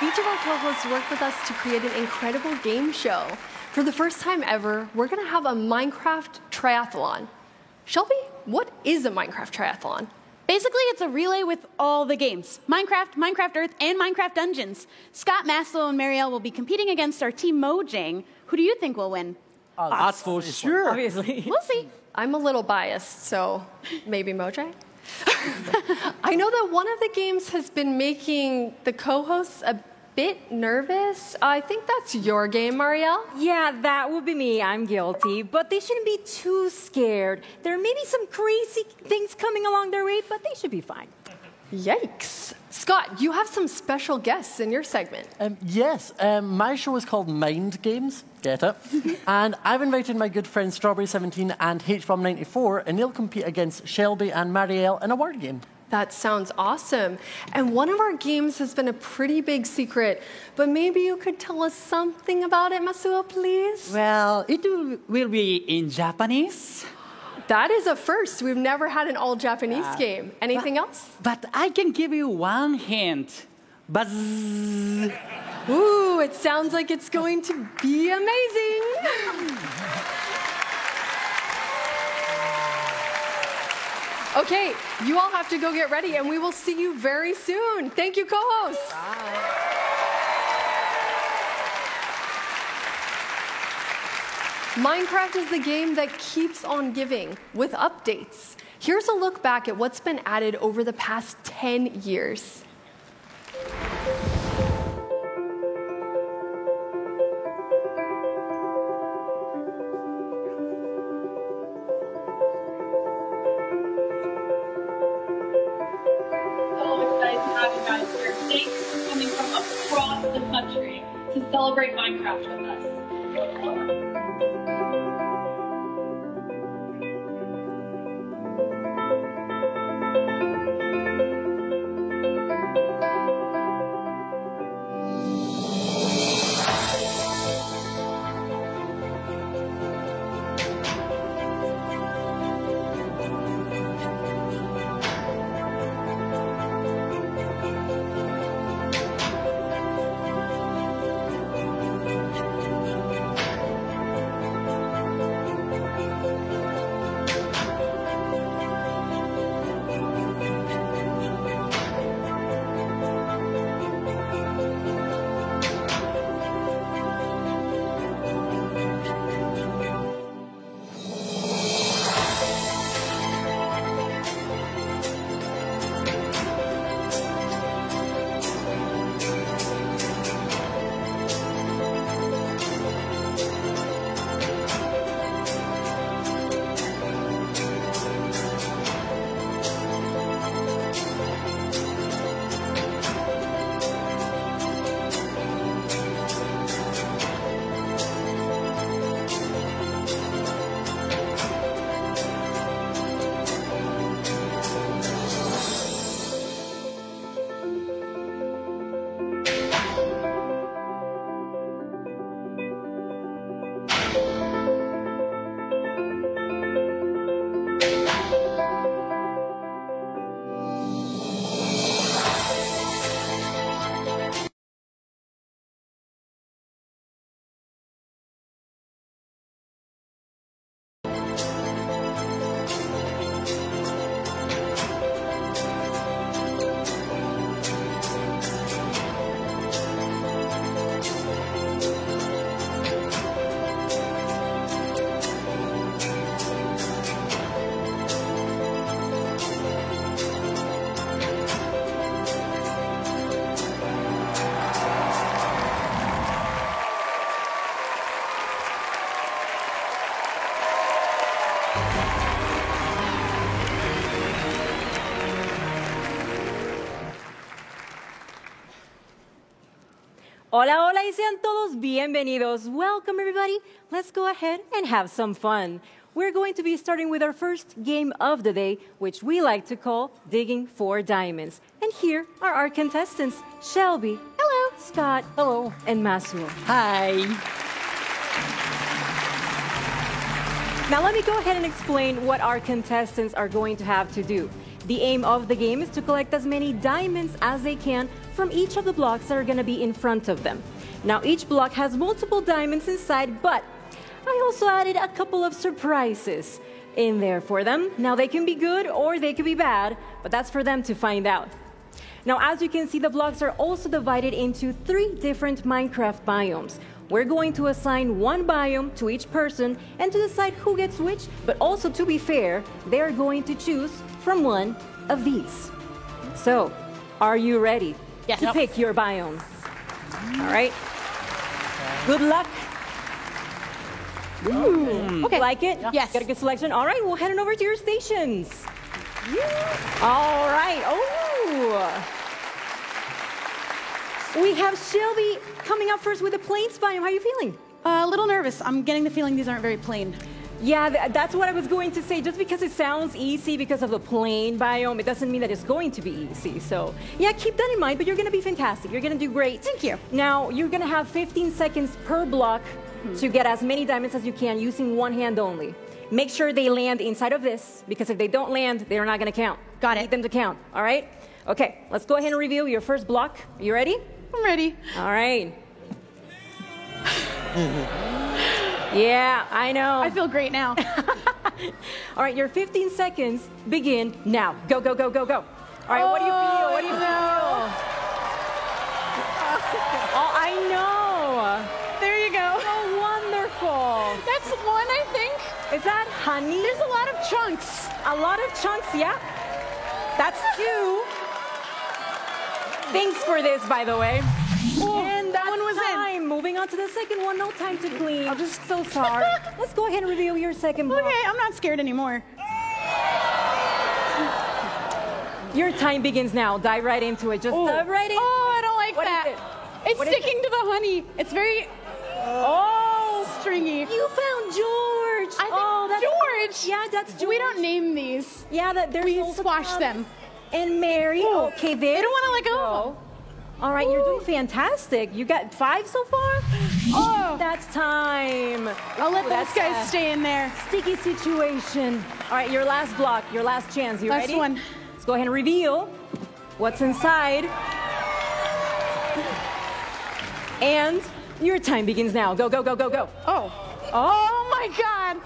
Each of our co-hosts worked with us to create an incredible game show. For the first time ever, we're going to have a Minecraft triathlon. Shelby, what is a Minecraft triathlon? Basically, it's a relay with all the games. Minecraft, Minecraft Earth, and Minecraft Dungeons. Scott, Maslow, and Marielle will be competing against our team Mojang. Who do you think will win? That's for sure. Obviously. We'll see. I'm a little biased, so maybe Mojang? I know that one of the games has been making the co-hosts a bit nervous. I think that's your game, Marielle. Yeah, that would be me. I'm guilty. But they shouldn't be too scared. There may be some crazy things coming along their way, but they should be fine. Yikes. Scott, you have some special guests in your segment. Yes, my show is called Mind Games, get it? And I've invited my good friends Strawberry17 and HBomb94, and they'll compete against Shelby and Marielle in a word game. That sounds awesome. And one of our games has been a pretty big secret, but maybe you could tell us something about it, Masuo, please? Well, it will be in Japanese. That is a first. We've never had an all-Japanese game. Anything else? But I can give you one hint. Buzz. Ooh, it sounds like it's going to be amazing. Okay, you all have to go get ready, and we will see you very soon. Thank you, co-hosts. Bye. Minecraft is the game that keeps on giving with updates. Here's a look back at what's been added over the past 10 years. So excited to have you guys here. Thanks for coming from across the country to celebrate Minecraft with us. Hola, hola, y sean todos bienvenidos. Welcome, everybody. Let's go ahead and have some fun. We're going to be starting with our first game of the day, which we like to call Digging for Diamonds. And here are our contestants, Shelby. Hello. Scott. Hello. And Masuo. Hi. Now let me go ahead and explain what our contestants are going to have to do. The aim of the game is to collect as many diamonds as they can from each of the blocks that are going to be in front of them. Now each block has multiple diamonds inside, but I also added a couple of surprises in there for them. Now they can be good or they can be bad, but that's for them to find out. Now as you can see, the blocks are also divided into 3 different Minecraft biomes. We're going to assign one biome to each person and to decide who gets which, but also to be fair, they're going to choose from one of these. So, are you ready to pick your biome? All right. Good luck. Ooh. Okay. Like it? Yes. Got a good selection? All right, we'll head on over to your stations. All right. Oh. We have Shelby coming up first with the plains biome. How are you feeling? A little nervous. I'm getting the feeling these aren't very plain. Yeah, that's what I was going to say. Just because it sounds easy because of the plain biome, it doesn't mean that it's going to be easy. So, yeah, keep that in mind, but you're going to be fantastic. You're going to do great. Thank you. Now, you're going to have 15 seconds per block to get as many diamonds as you can using one hand only. Make sure they land inside of this, because if they don't land, they're not going to count. Got it. Need them to count, all right? Okay, let's go ahead and review your first block. Are you ready? I'm ready. All right. Yeah, I know. I feel great now. All right, your 15 seconds begin now. Go, go, go, go, go. All right, what do you feel? What do you feel? Oh, I know. There you go. Oh, wonderful. That's one, I think. Is that honey? There's a lot of chunks. A lot of chunks, yeah. That's 2. Thanks for this, by the way. Oh, and that one was time. in. Moving on to the second one. No time to clean. I'm just so sorry. Let's go ahead and reveal your second block. Okay, I'm not scared anymore. Your time begins now. Dive right into it. Just dive right in. Oh, I don't like What that. is it? It's sticking to the honey. It's very stringy. You found George. That's George. Yeah, that's George. We don't name these. Yeah, there's we also squash Thomas them. And Mary. Ooh. Okay, They don't want to let go. All right, you're doing fantastic. You got 5 so far? Oh, that's time. I'll let those That's guys a stay in there. Sticky situation. All right, your last block, your last chance. You Last ready? one. Let's go ahead and reveal what's inside. And your time begins now. Go, go, go, go, go. Oh my God.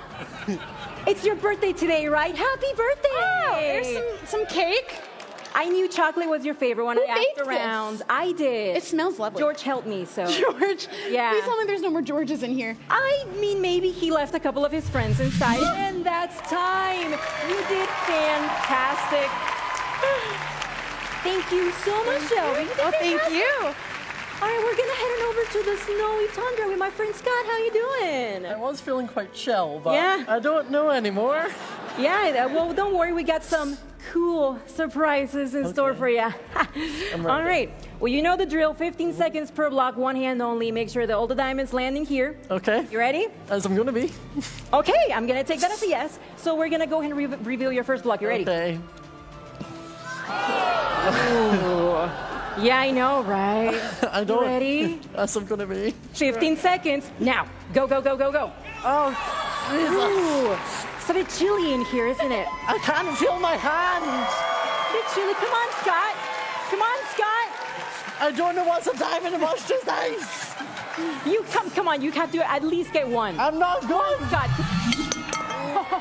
It's your birthday today, right? Happy birthday! Oh, there's some cake. I knew chocolate was your favorite when Who I asked baked around. this? I did. It smells lovely. George helped me, so. George. Yeah. Please tell me there's no more Georges in here. I mean, maybe he left a couple of his friends inside, and that's time. You did fantastic. Thank you so much, Shelby. Thank you. All right, we're gonna head on over to the snowy tundra with my friend Scott. How you doing? I was feeling quite chill, but Yeah. I don't know anymore. Yeah, well, don't worry. We got some cool surprises in store for you. All right. Well, you know the drill. 15 seconds per block, one hand only. Make sure that all the diamonds landing here. Okay. You ready? As I'm gonna be. Okay, I'm gonna take that as a yes. So we're gonna go ahead and reveal your first block. You ready? Okay. Ooh. Yeah, I know, right? I don't. You ready? As I'm gonna be. 15 seconds. Now. Go, go, go, go, go. Oh, Jesus. It's a bit chilly in here, isn't it? I can't feel my hands. A bit chilly. Come on, Scott. Come on, Scott. I don't know what's a diamond and what's just ice. You come on. You have to at least get one. I'm not going. Scott.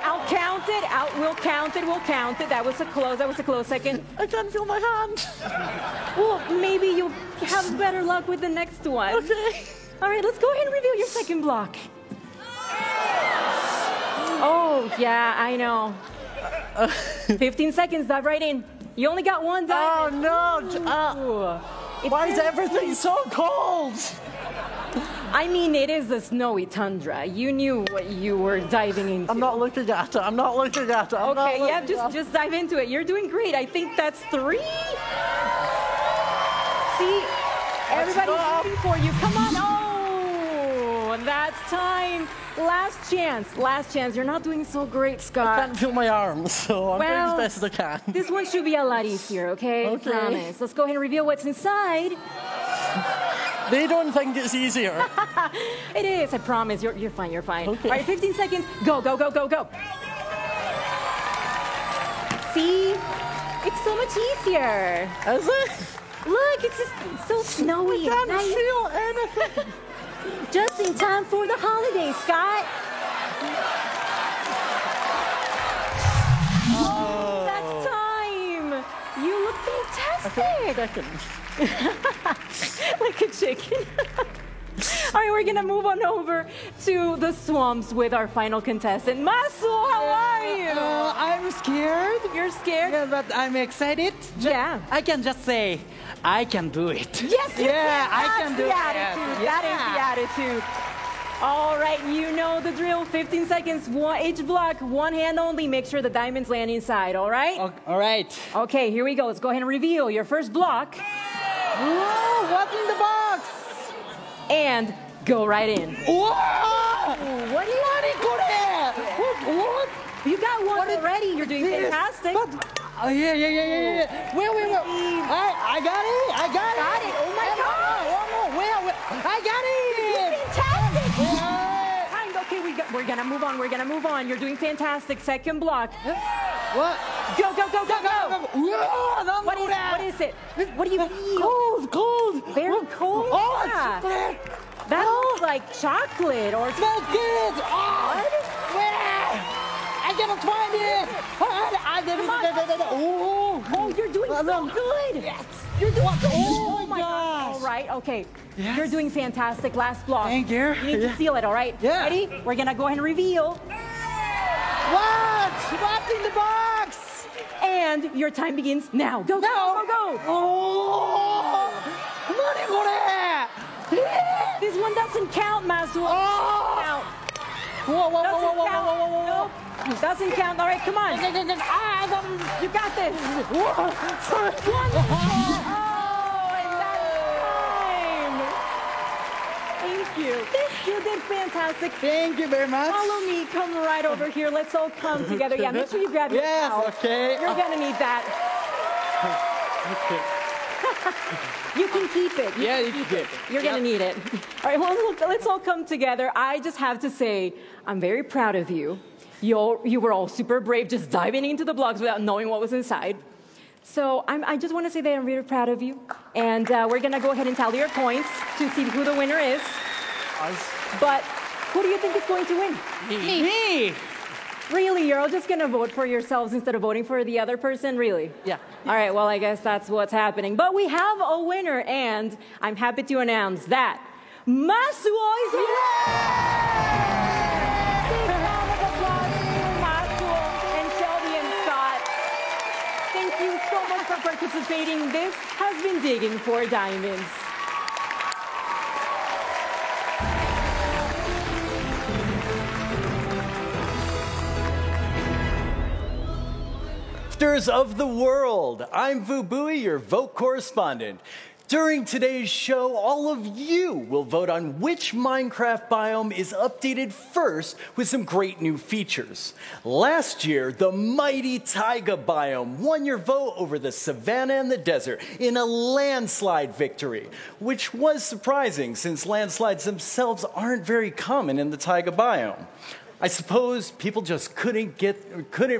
I'll count it. We'll count it. We'll count it. That was a close second. I can't feel my hand. Well, maybe you'll have better luck with the next one. Okay. All right, let's go ahead and reveal your second block. Oh, yeah, I know. 15 seconds, dive right in. You only got one diamond. Oh, no. Why is everything so cold? I mean, it is the snowy tundra. You knew what you were diving into. I'm not looking at it. Okay, yeah, just dive into it. You're doing great. I think that's 3. See, everybody's rooting for you. Come on. Oh, that's time. Last chance. You're not doing so great, Scott. I can't feel my arms, so I'm doing as best as I can. This one should be a lot easier, okay? Okay. Promise. Let's go ahead and reveal what's inside. They don't think it's easier. It is, I promise. You're fine. Okay. All right, 15 seconds. Go, go, go, go, go. See? It's so much easier. Is it? Look, it's just so snowy. I can't nice. feel anything. Just in time for the holidays, Scott. Oh, that's time. You look fantastic. Like a chicken. All right, we're gonna move on over to the swamps with our final contestant, Masu. How are you? I'm scared. You're scared? Yeah, but I'm excited. Yeah. I can just say, I can do it. Yes, you Yeah, can. I That's can do the it. attitude. Yeah. That is the attitude. All right, you know the drill. 15 seconds, each block, one hand only. Make sure the diamonds land inside, all right? All right. Okay, here we go. Let's go ahead and reveal your first block. Whoa, what's in the box? And go right in. Whoa! What do you What? You got one already. You're doing fantastic. Oh, yeah. Wait. I got it. Got it. Oh, my God. One more. Where? I got it. Fantastic. Time. Okay, we're going to move on. You're doing fantastic. Second block. What? Go. Whoa, What is it? What do you feel? Cold. Very cold? Oh, Yeah. it's chocolate. That looks like chocolate or Smells good. Oh, I cannot find it. I did it. Oh, you're doing so good. Yes. You're doing so good. Oh, my God. gosh. All right, okay. Yes. You're doing fantastic. Last block. Thank you. You need to seal it, all right? Yeah. Ready? We're going to go ahead and reveal. What? What's in the box? And your time begins now. Go. Oh, This one doesn't count, Masu. Oh. Whoa. Nope. Doesn't count. All right, come on. You got this. One. Oh, and that's time. you. You did fantastic. Thank you very much. Follow me. Come right over here. Let's all come together. Yeah, make sure you grab your towel. Okay. You're going to need that. You can keep it. You can keep it. You're going to need it. All right, well, let's all come together. I just have to say, I'm very proud of you. You were all super brave, just diving into the blocks without knowing what was inside. So I just want to say that I'm really proud of you. And we're going to go ahead and tally your points to see who the winner is. Us. But who do you think is going to win? Me. Really? You're all just going to vote for yourselves instead of voting for the other person? Really? Yeah. All right, well, I guess that's what's happening. But we have a winner, and I'm happy to announce that Masuo is here! Big round of applause for Masuo and Shelby and Scott. Thank you so much for participating. This has been Digging for Diamonds. Crafters of the world, I'm Vu Bui, your vote correspondent. During today's show, all of you will vote on which Minecraft biome is updated first with some great new features. Last year, the mighty taiga biome won your vote over the savanna and the desert in a landslide victory, which was surprising since landslides themselves aren't very common in the taiga biome. I suppose people just couldn't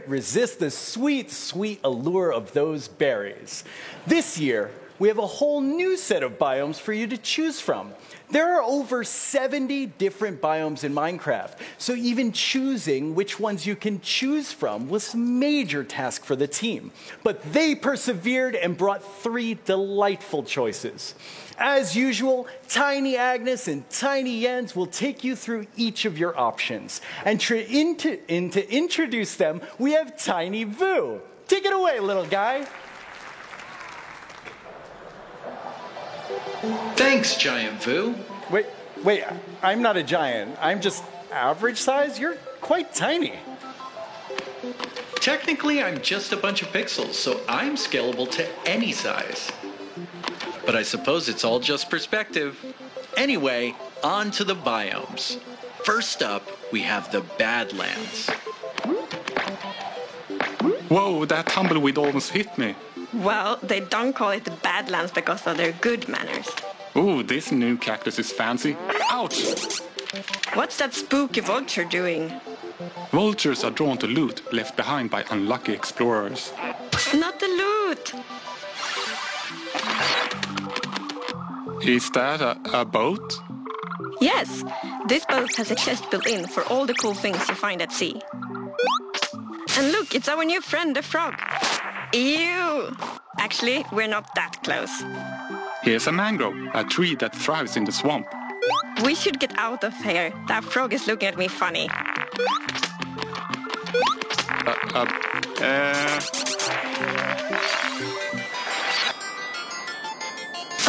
resist the sweet, sweet allure of those berries. This year, we have a whole new set of biomes for you to choose from. There are over 70 different biomes in Minecraft, so even choosing which ones you can choose from was a major task for the team. But they persevered and brought 3 delightful choices. As usual, Tiny Agnes and Tiny Jens will take you through each of your options. And to introduce them, we have Tiny Vu. Take it away, little guy. Thanks, Giant Vu. Wait, I'm not a giant. I'm just average size. You're quite tiny. Technically, I'm just a bunch of pixels, so I'm scalable to any size. But I suppose it's all just perspective. Anyway, on to the biomes. First up, we have the Badlands. Whoa, that tumbleweed almost hit me. Well, they don't call it the Badlands because of their good manners. Ooh, this new cactus is fancy. Ouch! What's that spooky vulture doing? Vultures are drawn to loot left behind by unlucky explorers. Not the loot! Is that a boat? Yes, this boat has a chest built in for all the cool things you find at sea. And look, it's our new friend, the frog. Ew! Actually, we're not that close. Here's a mangrove, a tree that thrives in the swamp. We should get out of here. That frog is looking at me funny.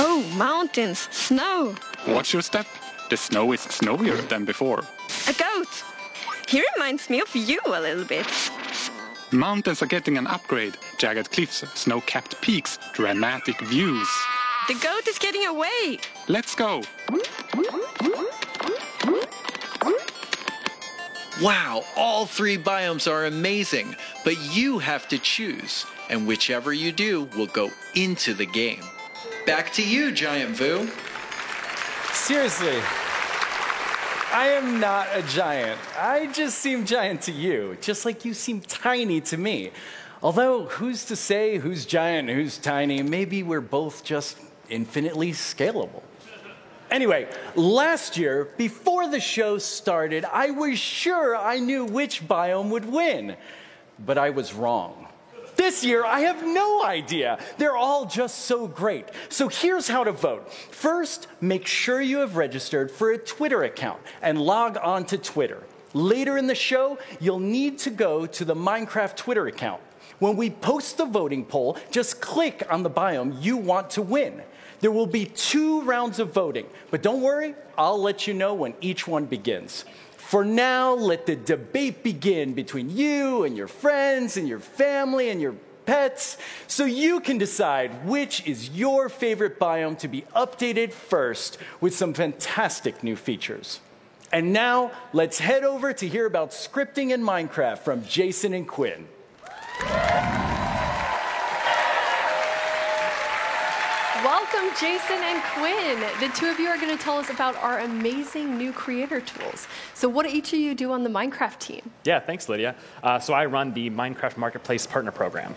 Oh, mountains, snow. Watch your step. The snow is snowier than before. A goat. He reminds me of you a little bit. Mountains are getting an upgrade. Jagged cliffs, snow-capped peaks, dramatic views. The goat is getting away. Let's go. Wow, all 3 biomes are amazing, but you have to choose, and whichever you do will go into the game. Back to you, Giant Vu. Seriously, I am not a giant. I just seem giant to you, just like you seem tiny to me. Although, who's to say who's giant and who's tiny? Maybe we're both just infinitely scalable. Anyway, last year, before the show started, I was sure I knew which biome would win. But I was wrong. This year, I have no idea. They're all just so great. So here's how to vote. First, make sure you have registered for a Twitter account and log on to Twitter. Later in the show, you'll need to go to the Minecraft Twitter account. When we post the voting poll, just click on the biome you want to win. There will be 2 rounds of voting, but don't worry, I'll let you know when each one begins. For now, let the debate begin between you and your friends and your family and your pets, so you can decide which is your favorite biome to be updated first with some fantastic new features. And now, let's head over to hear about scripting in Minecraft from Jason and Quinn. Welcome, Jason and Quinn. The two of you are going to tell us about our amazing new creator tools. So what do each of you do on the Minecraft team? Yeah, thanks, Lydia. So I run the Minecraft Marketplace Partner Program.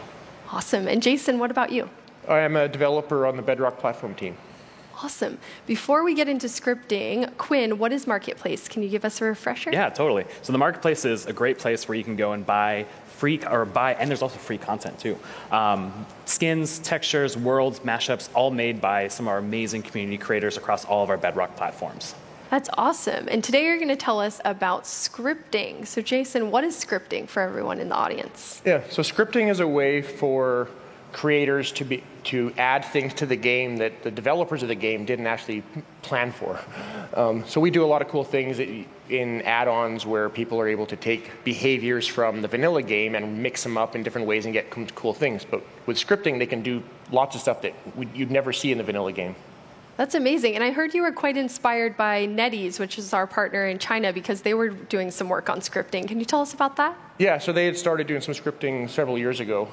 Awesome. And Jason, what about you? I am a developer on the Bedrock Platform team. Awesome. Before we get into scripting, Quinn, what is Marketplace? Can you give us a refresher? Yeah, totally. So the Marketplace is a great place where you can go and buy and there's also free content too. Skins, textures, worlds, mashups, all made by some of our amazing community creators across all of our Bedrock platforms. That's awesome. And today you're going to tell us about scripting. So Jason, what is scripting for everyone in the audience? Yeah, so scripting is a way for creators to add things to the game that the developers of the game didn't actually plan for. So we do a lot of cool things in add-ons where people are able to take behaviors from the vanilla game and mix them up in different ways and get cool things. But with scripting, they can do lots of stuff that you'd never see in the vanilla game. That's amazing. And I heard you were quite inspired by NetEase, which is our partner in China, because they were doing some work on scripting. Can you tell us about that? Yeah, so they had started doing some scripting several years ago,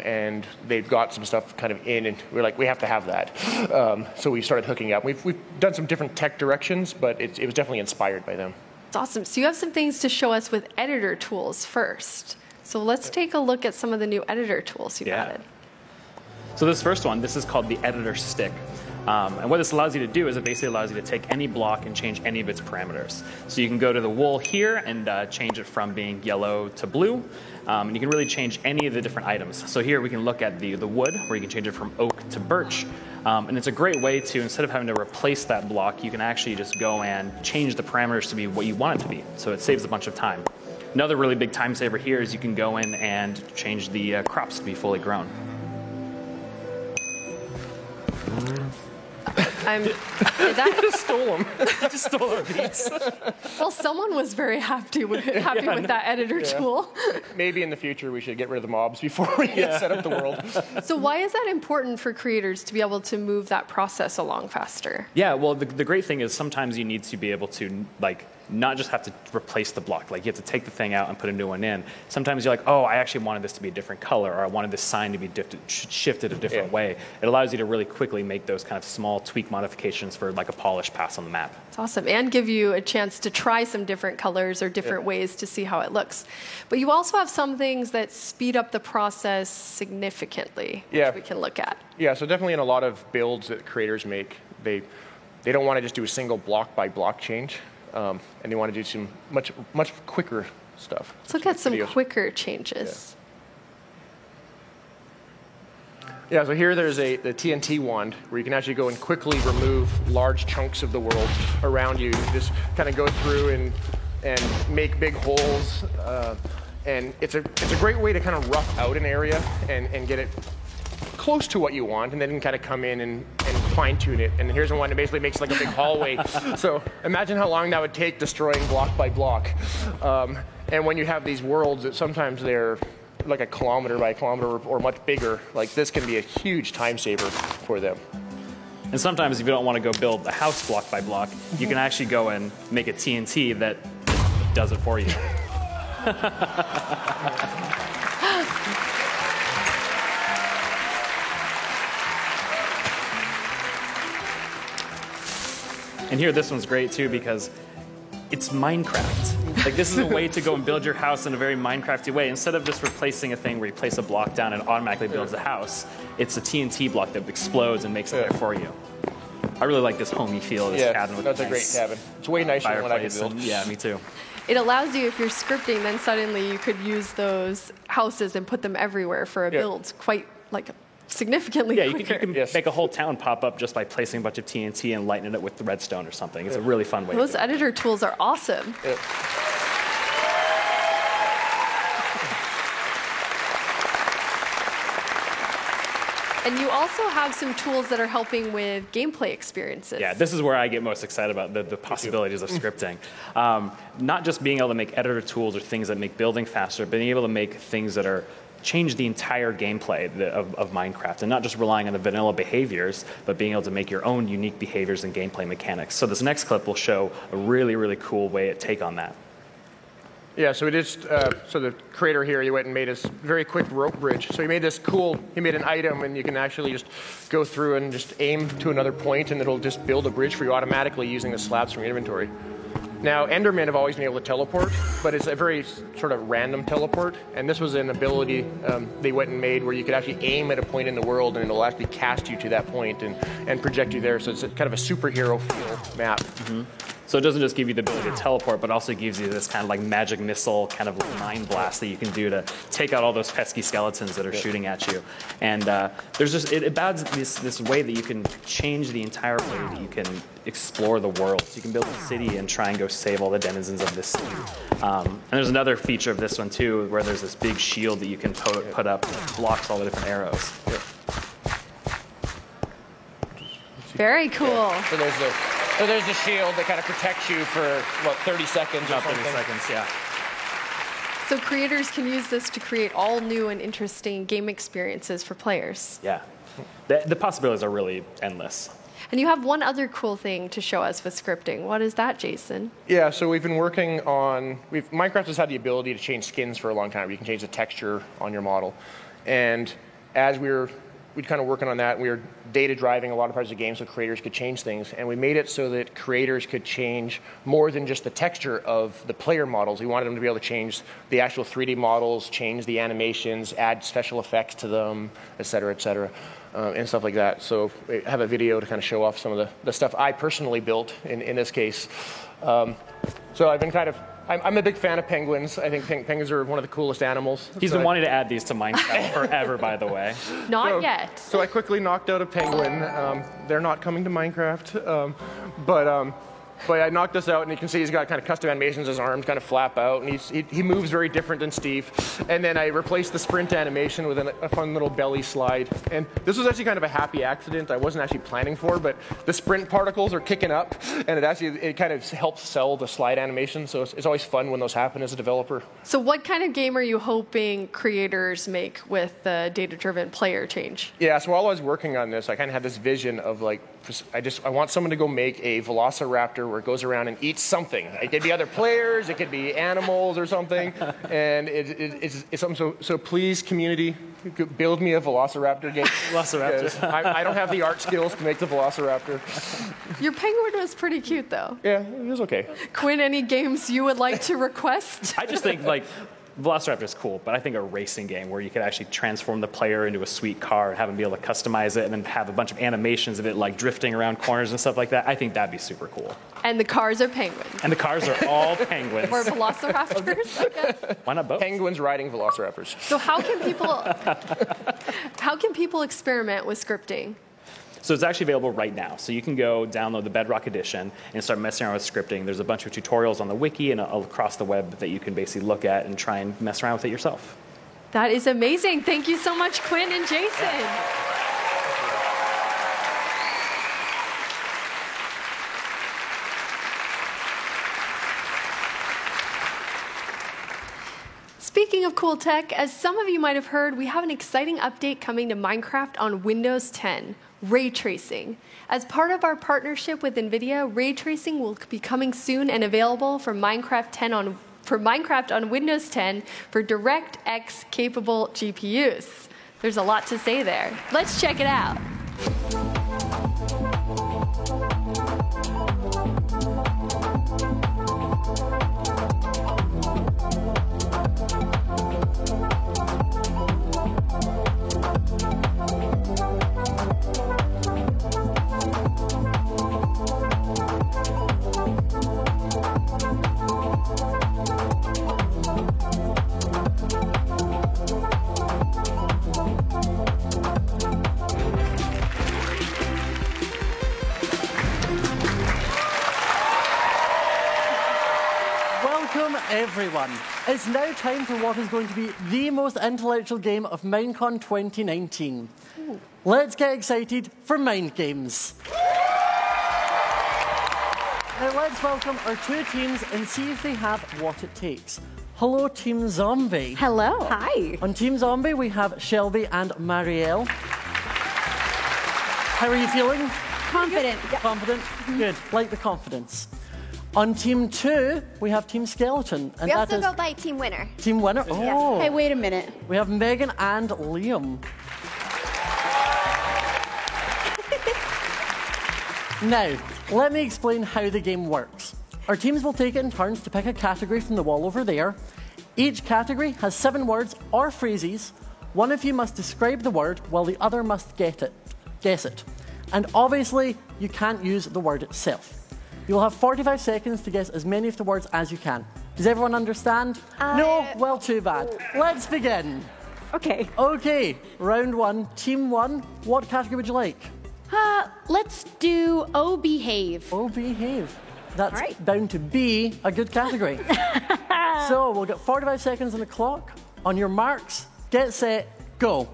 and they've got some stuff kind of in, and we're like, we have to have that. So we started hooking up. We've done some different tech directions, but it was definitely inspired by them. That's awesome. So you have some things to show us with editor tools first. So let's take a look at some of the new editor tools you've added. So this first one, this is called the Editor Stick. And what this allows you to do is it basically allows you to take any block and change any of its parameters. So you can go to the wool here and change it from being yellow to blue. And you can really change any of the different items. So here we can look at the wood, where you can change it from oak to birch. And it's a great way to, instead of having to replace that block, you can actually just go and change the parameters to be what you want it to be. So it saves a bunch of time. Another really big time saver here is you can go in and change the crops to be fully grown. That just stole them. Just stole our beats. Well, someone was very happy with that editor tool. Maybe in the future we should get rid of the mobs before we set up the world. So why is that important for creators to be able to move that process along faster? Yeah, well, the great thing is sometimes you need to be able to, not just have to replace the block. You have to take the thing out and put a new one in. Sometimes you're like, oh, I actually wanted this to be a different color, or I wanted this sign to be shifted a different way. It allows you to really quickly make those kind of small tweak modifications for a polish pass on the map. It's awesome, and give you a chance to try some different colors or different ways to see how it looks. But you also have some things that speed up the process significantly, which we can look at. Yeah, so definitely in a lot of builds that creators make, they don't want to just do a single block by block change. And they want to do some much quicker stuff. Let's look at some quicker changes. Yeah, so here there's the TNT wand, where you can actually go and quickly remove large chunks of the world around you. You just kind of go through and make big holes. And it's a great way to kind of rough out an area and get it close to what you want, and then you can kind of come in and fine-tune it. And here's one that basically makes like a big hallway. So imagine how long that would take destroying block by block. And when you have these worlds that sometimes they're like a kilometer by kilometer or much bigger, this can be a huge time saver for them. And sometimes if you don't want to go build a house block by block, you can actually go and make a TNT that does it for you. And here, this one's great too because it's Minecraft. This is a way to go and build your house in a very Minecrafty way. Instead of just replacing a thing where you place a block down and it automatically builds a house, it's a TNT block that explodes and makes it there for you. I really like this homey feel of this cabin. That's a great cabin. It's way nicer than what I could build. Yeah, me too. It allows you, if you're scripting, then suddenly you could use those houses and put them everywhere for a build quite significantly quicker. You can make a whole town pop up just by placing a bunch of TNT and lightening it with the redstone or something. It's a really fun way. Those editor tools are awesome. And you also have some tools that are helping with gameplay experiences. Yeah, this is where I get most excited about the possibilities of scripting. Not just being able to make editor tools or things that make building faster, but being able to make things that are change the entire gameplay of Minecraft, and not just relying on the vanilla behaviors, but being able to make your own unique behaviors and gameplay mechanics. So this next clip will show a really, really cool way to take on that. Yeah, so we just, so the creator here, he went and made this very quick rope bridge. So he made this cool, he made an item, and you can actually just go through and just aim to another point, and it'll just build a bridge for you automatically using the slabs from your inventory. Now, Endermen have always been able to teleport, but it's a very sort of random teleport, and this was an ability they went and made where you could actually aim at a point in the world, and it'll actually cast you to that point and project you there. So it's kind of a superhero feel map. Mm-hmm. So it doesn't just give you the ability to teleport, but also gives you this kind of like magic missile kind of mind blast that you can do to take out all those pesky skeletons that are shooting at you. And there's just, it adds this way that you can change the entire way that you can explore the world. So you can build a city and try and go save all the denizens of this city. And there's another feature of this one too, where there's this big shield that you can put up that blocks all the different arrows. Very cool. So there's the shield that kind of protects you for, what, 30 seconds or something? 30 seconds, yeah. So creators can use this to create all new and interesting game experiences for players. Yeah. The possibilities are really endless. And you have one other cool thing to show us with scripting. What is that, Jason? Yeah, so we've been working on, Minecraft has had the ability to change skins for a long time. You can change the texture on your model. And as we'd kind of working on that, we were data driving a lot of parts of the game so creators could change things. And we made it so that creators could change more than just the texture of the player models. We wanted them to be able to change the actual 3D models, change the animations, add special effects to them, et cetera, and stuff like that. So we have a video to kind of show off some of the stuff I personally built in this case. So I've been I'm a big fan of penguins. I think penguins are one of the coolest animals. He's been wanting to add these to Minecraft forever, by the way. Not yet. So I quickly knocked out a penguin. They're not coming to Minecraft, but I knocked this out, and you can see he's got kind of custom animations. His arms kind of flap out, and he moves very different than Steve. And then I replaced the sprint animation with a fun little belly slide. And this was actually kind of a happy accident I wasn't actually planning for, but the sprint particles are kicking up, and it kind of helps sell the slide animation. So it's always fun when those happen as a developer. So what kind of game are you hoping creators make with the data-driven player change? Yeah, so while I was working on this, I kind of had this vision of like, I want someone to go make a velociraptor where it goes around and eats something. It could be other players, it could be animals or something, and it's something. So please, community, build me a velociraptor game. Velociraptor. I don't have the art skills to make the velociraptor. Your penguin was pretty cute, though. Yeah, it was okay. Quinn, any games you would like to request? I just think Velociraptor is cool, but I think a racing game where you could actually transform the player into a sweet car and have them be able to customize it and then have a bunch of animations of it like drifting around corners and stuff like that, I think that'd be super cool. And the cars are penguins. And the cars are all penguins. Or velociraptors, I guess. Why not both? Penguins riding velociraptors. So how can people experiment with scripting? So it's actually available right now. So you can go download the Bedrock Edition and start messing around with scripting. There's a bunch of tutorials on the wiki and across the web that you can basically look at and try and mess around with it yourself. That is amazing. Thank you so much, Quinn and Jason. Speaking of cool tech, as some of you might have heard, we have an exciting update coming to Minecraft on Windows 10. Ray tracing. As part of our partnership with NVIDIA, ray tracing will be coming soon and available for Minecraft on Windows 10 for DirectX capable GPUs. There's a lot to say there. Let's check it out. Everyone, it's now time for what is going to be the most intellectual game of Minecon 2019. Ooh. Let's get excited for Mind Games. Now let's welcome our two teams and see if they have what it takes. Hello, Team Zombie. Hello. Hi. On Team Zombie, we have Shelby and Marielle. How are you feeling? Confident. Confident? Good. Like the confidence. On Team 2, we have Team Skeleton. And We that also is go by team winner. Team Winner. Oh. Hey, wait a minute. We have Megan and Liam. Now, let me explain how the game works. Our teams will take it in turns to pick a category from the wall over there. Each category has 7 words or phrases. One of you must describe the word while the other must guess it. And obviously, you can't use the word itself. You will have 45 seconds to guess as many of the words as you can. Does everyone understand? No? Well, too bad. Let's begin. Okay. Okay, round 1, Team 1. What category would you like? Let's do Oh Behave. Oh Behave. That's bound to be a good category. So we'll get 45 seconds on the clock. On your marks, get set, go.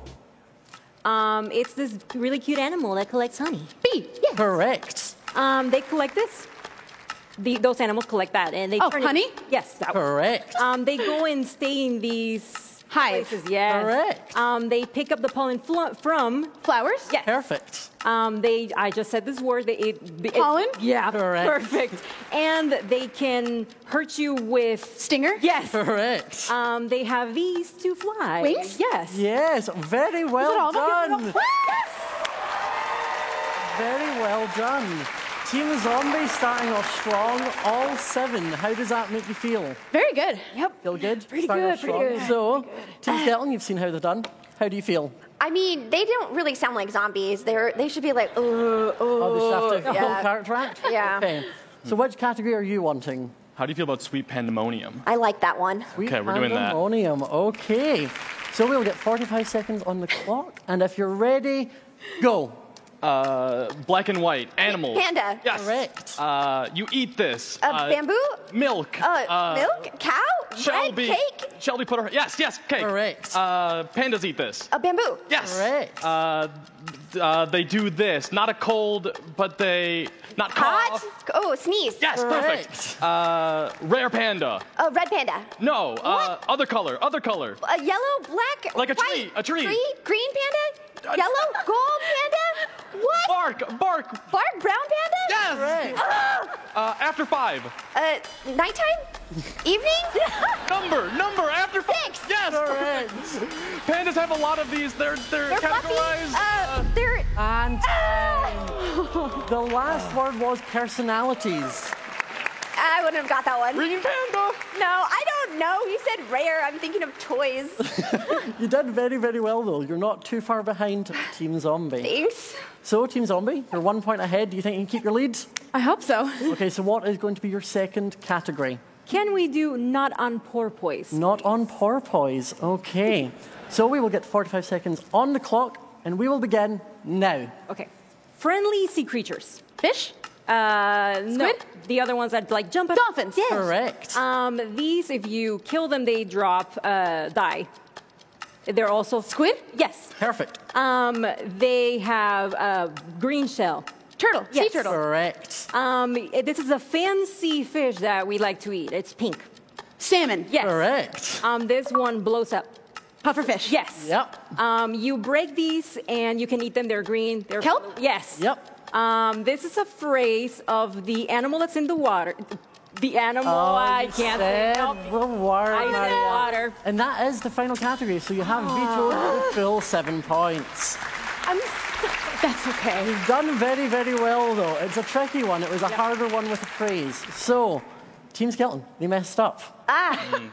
It's this really cute animal that collects honey. Bee. Yes. Correct. They collect this. Those animals collect that, and they turn honey? Yes. That Correct. They go and stay in these places. Yes. Correct. They pick up the pollen from flowers. Yes. Perfect. I just said this word. Pollen? Yeah. Correct. Perfect. And they can hurt you with stinger. Yes. Correct. They have these to fly. Wings? Yes. Yes, very well done. Yes. Very well done. Team Zombie starting off strong, all 7. How does that make you feel? Very good. Yep. Feel good? Pretty Starting good, off pretty strong. good. So, Team Skeleton, you've seen how they're done. How do you feel? I mean, they don't really sound like zombies. They should be like, Oh, they should have to full character act? Yeah. Okay. So which category are you wanting? How do you feel about Sweet Pandemonium? I like that one. Okay, we're doing that. Pandemonium. Okay. So we'll get 45 seconds on the clock. And if you're ready, go. Black and white, animals. Panda. Yes. Correct. You eat this. Bamboo? Milk. Milk? Cow? Shelby. Bread? Cake? Shelby put her. Yes, cake. Correct. Pandas eat this. Bamboo? Yes. Correct. They do this. Not a cold, but they. Not cough. Hot? Oh, sneeze. Yes, perfect. Rare panda. Red panda. No. Other color. Yellow, black, Like a white, tree. A tree. Green panda? Yellow, gold panda? What? Bark. Brown panda? Yes. After 5. Nighttime? Evening? Number. After 5. 6. Yes. Correct. Pandas have a lot of these. They're categorized. Fluffy. They're. And the last word was personalities. I wouldn't have got that one. Green panda. No, I don't know. You said rare. I'm thinking of toys. You did very, very well, though. You're not too far behind Team Zombie. Thanks. So, Team Zombie, you're 1 point ahead. Do you think you can keep your lead? I hope so. Okay, so what is going to be your second category? Can we do not on porpoise? Not on porpoise. Okay. So we will get 45 seconds on the clock, and we will begin now. Okay. Friendly sea creatures. Fish? No. The other ones that like jump. Dolphins. Yes. Correct. These, if you kill them, they drop die. They're also squid. Yes. Perfect. They have a green shell. Turtle. Yes. Sea turtle. Correct. This is a fancy fish that we like to eat. It's pink. Salmon. Yes. Correct. This one blows up. Pufferfish. Yes. Yep. You break these and you can eat them. They're green. They're kelp. Yes. Yep. This is a phrase of the animal that's in the water. The animal, I can't say. The word. I said water. And that is the final category, so you have vetoed the full 7 points. That's okay. You've done very, very well, though. It's a tricky one. It was a harder one with a phrase. So, Team Skeleton, they messed up.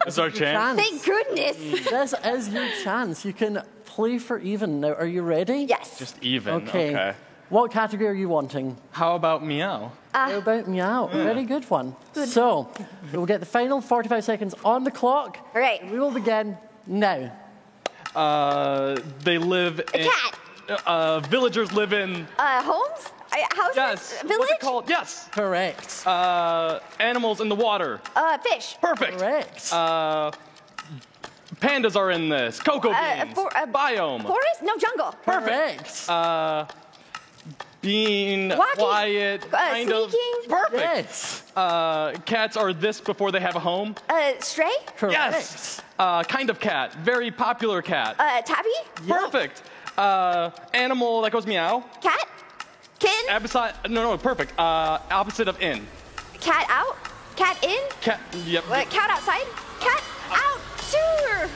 It's our chance. Thank goodness. This is your chance. You can play for even. Now, are you ready? Yes. Just even. Okay. What category are you wanting? How about meow? How about meow? Very good one. So, we'll get the final 45 seconds on the clock. All right. We will begin now. They live in. Cat. Villagers live in. Homes? Houses? Yes. Village? What's it called? Yes. Correct. Animals in the water. Fish. Perfect. Correct. Pandas are in this. Cocoa beans. Biome. Forest? No, jungle. Perfect. being quiet, kind of. Perfect. Yes. Cats are this before they have a home. Stray? Yes. Kind of cat. Very popular cat. Tabby? Perfect. Animal that goes meow. Cat? Kitten? No, perfect. Opposite of in. Cat out? Cat in? Cat, yep. Cat outside? Cat out? Sure!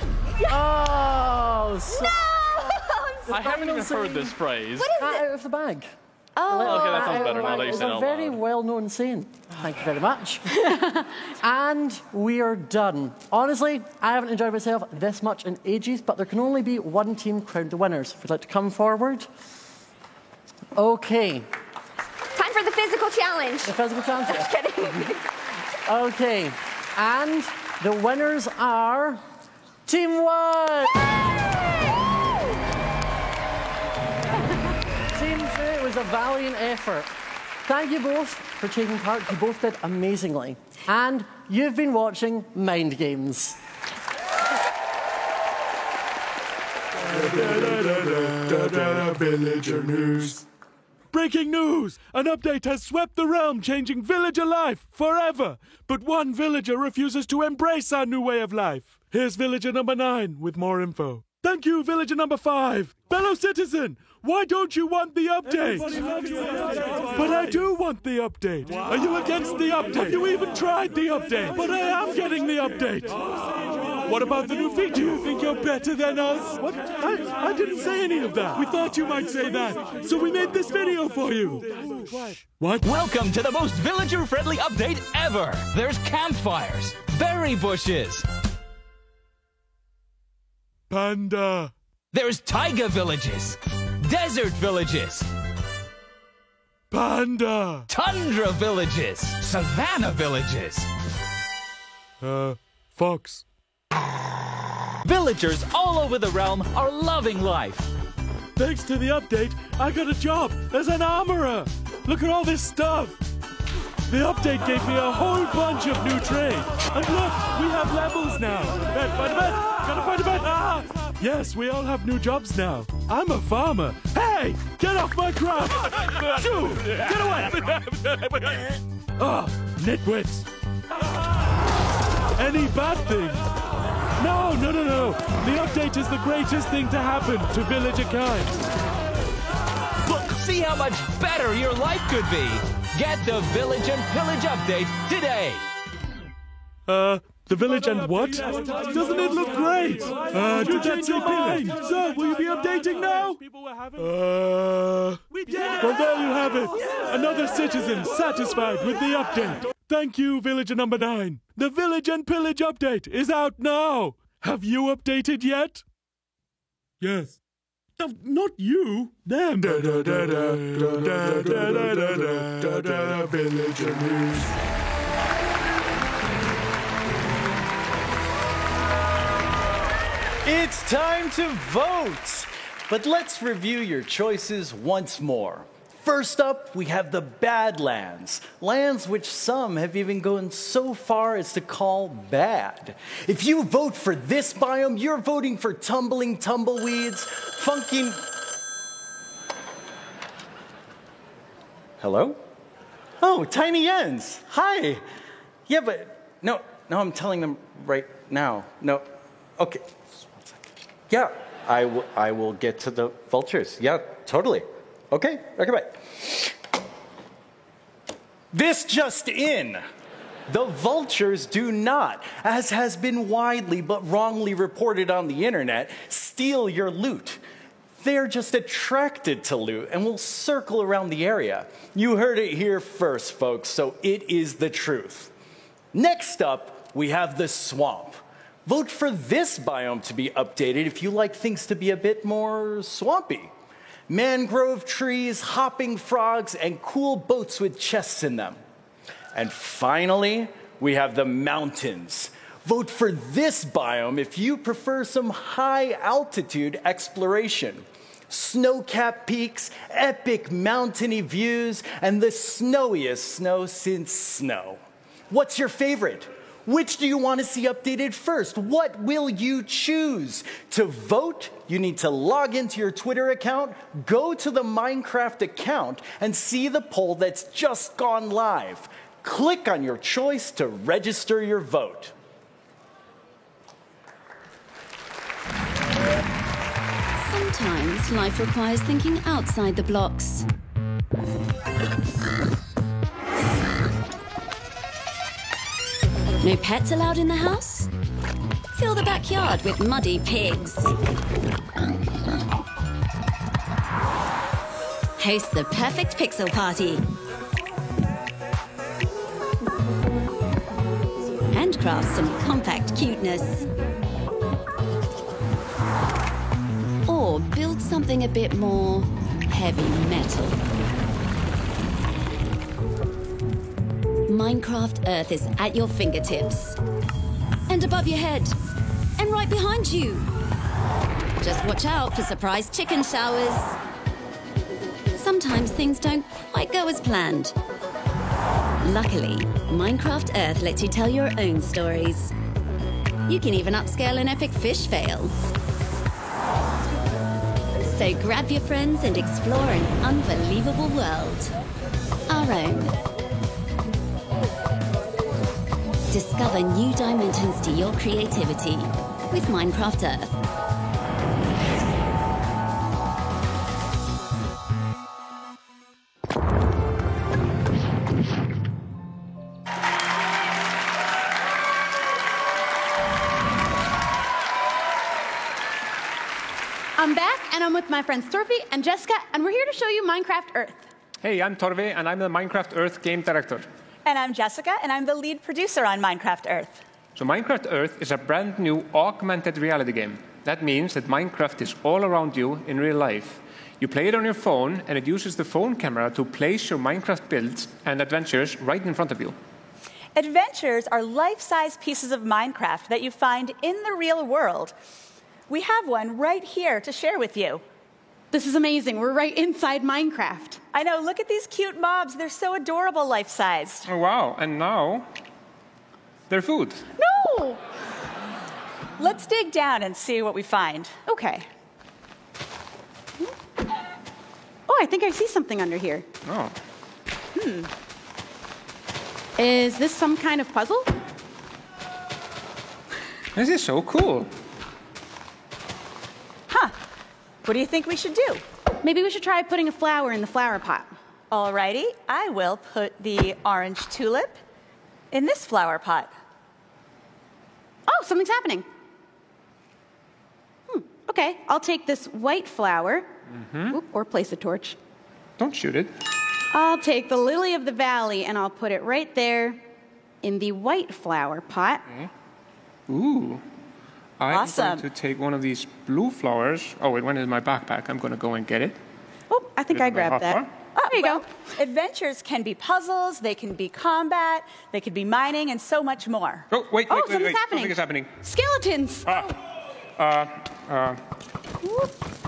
Oh, so No! I haven't even heard this phrase. What is Cat it? out of the bag. Oh. Okay, that sounds better now that you It's said it a out very loud. well-known saying. Thank you very much. And we are done. Honestly, I haven't enjoyed myself this much in ages, but there can only be one team crowned the winners. If you'd like to come forward. Okay. Time for the physical challenge. The physical challenge? Just kidding. Okay. And the winners are Team 1! Team 2, it was a valiant effort. Thank you both for taking part. You both did amazingly. And you've been watching Mind Games. Villager news. Breaking news! An update has swept the realm, changing villager life forever. But one villager refuses to embrace our new way of life. Here's villager number 9 with more info. Thank you, villager number 5. Fellow citizen, why don't you want the update? But I do want the update. Are you against the update? Have you even tried the update? But I am getting the update. What about the new feature? Do you think you're better than us? What? I didn't say any of that. We thought you might say that, so we made this video for you. What? Welcome to the most villager-friendly update ever. There's campfires, berry bushes. Panda. There's taiga villages, desert villages. Panda. Tundra villages, savanna villages. Fox. Villagers all over the realm are loving life. Thanks to the update, I got a job as an armorer. Look at all this stuff. The update gave me a whole bunch of new trade. And look, we have levels now. Bet, fight a bet. Gotta fight a bet. Ah! Yes, we all have new jobs now. I'm a farmer. Hey, get off my crop. Shoo, get away. Oh, nitwits. Any bad thing? No. The update is the greatest thing to happen to villager kind. Look, see how much better your life could be. Get the Village and Pillage update today. The village and what? Doesn't it look great? Did that say pillage? So, will you be updating now? Well, there you have it. Another citizen satisfied with the update. Thank you, villager number 9. The Village and Pillage update is out now. Have you updated yet? Yes. No, not you. Them. Villager news. It's time to vote! But let's review your choices once more. First up, we have the Badlands, lands which some have even gone so far as to call bad. If you vote for this biome, you're voting for tumbling tumbleweeds, funky... Hello? Oh, Tiny Ends. Hi. Yeah, but no, I'm telling them right now. No, okay. Yeah, I will get to the vultures. Yeah, totally. Okay, bye. This just in. The vultures do not, as has been widely but wrongly reported on the internet, steal your loot. They're just attracted to loot and will circle around the area. You heard it here first, folks, so it is the truth. Next up, we have the swamp. Vote for this biome to be updated if you like things to be a bit more swampy. Mangrove trees, hopping frogs, and cool boats with chests in them. And finally, we have the mountains. Vote for this biome if you prefer some high-altitude exploration. Snow-capped peaks, epic mountainy views, and the snowiest snow since snow. What's your favorite? Which do you want to see updated first? What will you choose? To vote, you need to log into your Twitter account, go to the Minecraft account, and see the poll that's just gone live. Click on your choice to register your vote. Sometimes life requires thinking outside the blocks. No pets allowed in the house? Fill the backyard with muddy pigs. Host the perfect pixel party. Handcraft some compact cuteness. Or build something a bit more heavy metal. Minecraft Earth is at your fingertips. And above your head. And right behind you. Just watch out for surprise chicken showers. Sometimes things don't quite go as planned. Luckily, Minecraft Earth lets you tell your own stories. You can even upscale an epic fish fail. So grab your friends and explore an unbelievable world. Our own. Discover new dimensions to your creativity with Minecraft Earth. I'm back, and I'm with my friends Torvi and Jessica, and we're here to show you Minecraft Earth. Hey, I'm Torvi, and I'm the Minecraft Earth game director. And I'm Jessica, and I'm the lead producer on Minecraft Earth. So Minecraft Earth is a brand new augmented reality game. That means that Minecraft is all around you in real life. You play it on your phone, and it uses the phone camera to place your Minecraft builds and adventures right in front of you. Adventures are life-size pieces of Minecraft that you find in the real world. We have one right here to share with you. This is amazing. We're right inside Minecraft. I know. Look at these cute mobs. They're so adorable life-sized. Oh, wow. And now, they're food. No! Let's dig down and see what we find. Okay. Oh, I think I see something under here. Oh. Is this some kind of puzzle? This is so cool. Huh. What do you think we should do? Maybe we should try putting a flower in the flower pot. Alrighty, I will put the orange tulip in this flower pot. Oh, something's happening. Okay, I'll take this white flower, or place a torch. Don't shoot it. I'll take the lily of the valley and I'll put it right there in the white flower pot. Okay. Ooh. Awesome. I'm going to take one of these blue flowers. Oh, it went in my backpack. I'm going to go and get it. Oh, I think I grabbed that. There you go. Adventures can be puzzles, they can be combat, they could be mining, and so much more. Oh, wait. Something's happening. Something is happening. Skeletons.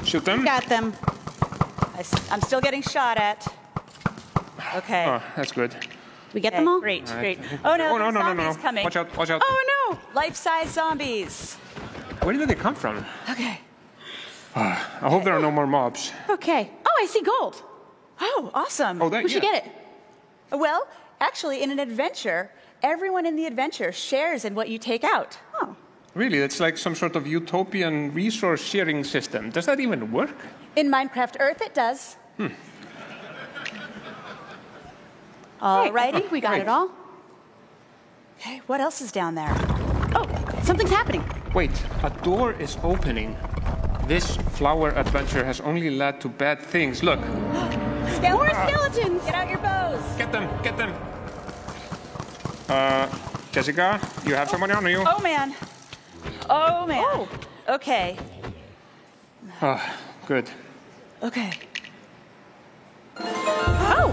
Shoot them. Got them. I'm still getting shot at. Okay. Oh, that's good. We get them all? Great, Right. great. Oh, no, no, zombies coming. Watch out, watch out. Oh, no. Life-size zombies. Where did they come from? Okay. I hope there are no more mobs. Okay. Oh, I see gold. Oh, awesome. Oh, that, We should get it. Well, actually, in an adventure, everyone in the adventure shares in what you take out. Oh. Really? That's like some sort of utopian resource sharing system. Does that even work? In Minecraft Earth, it does. All righty. I think we got it all. Okay, what else is down there? Oh, something's happening. Wait, a door is opening. This flower adventure has only led to bad things. Look. More skeletons. Get out your bows. Get them, get them. Jessica, you have someone on you? Oh, man. Oh, man. Oh. Okay. Good. Okay. Oh!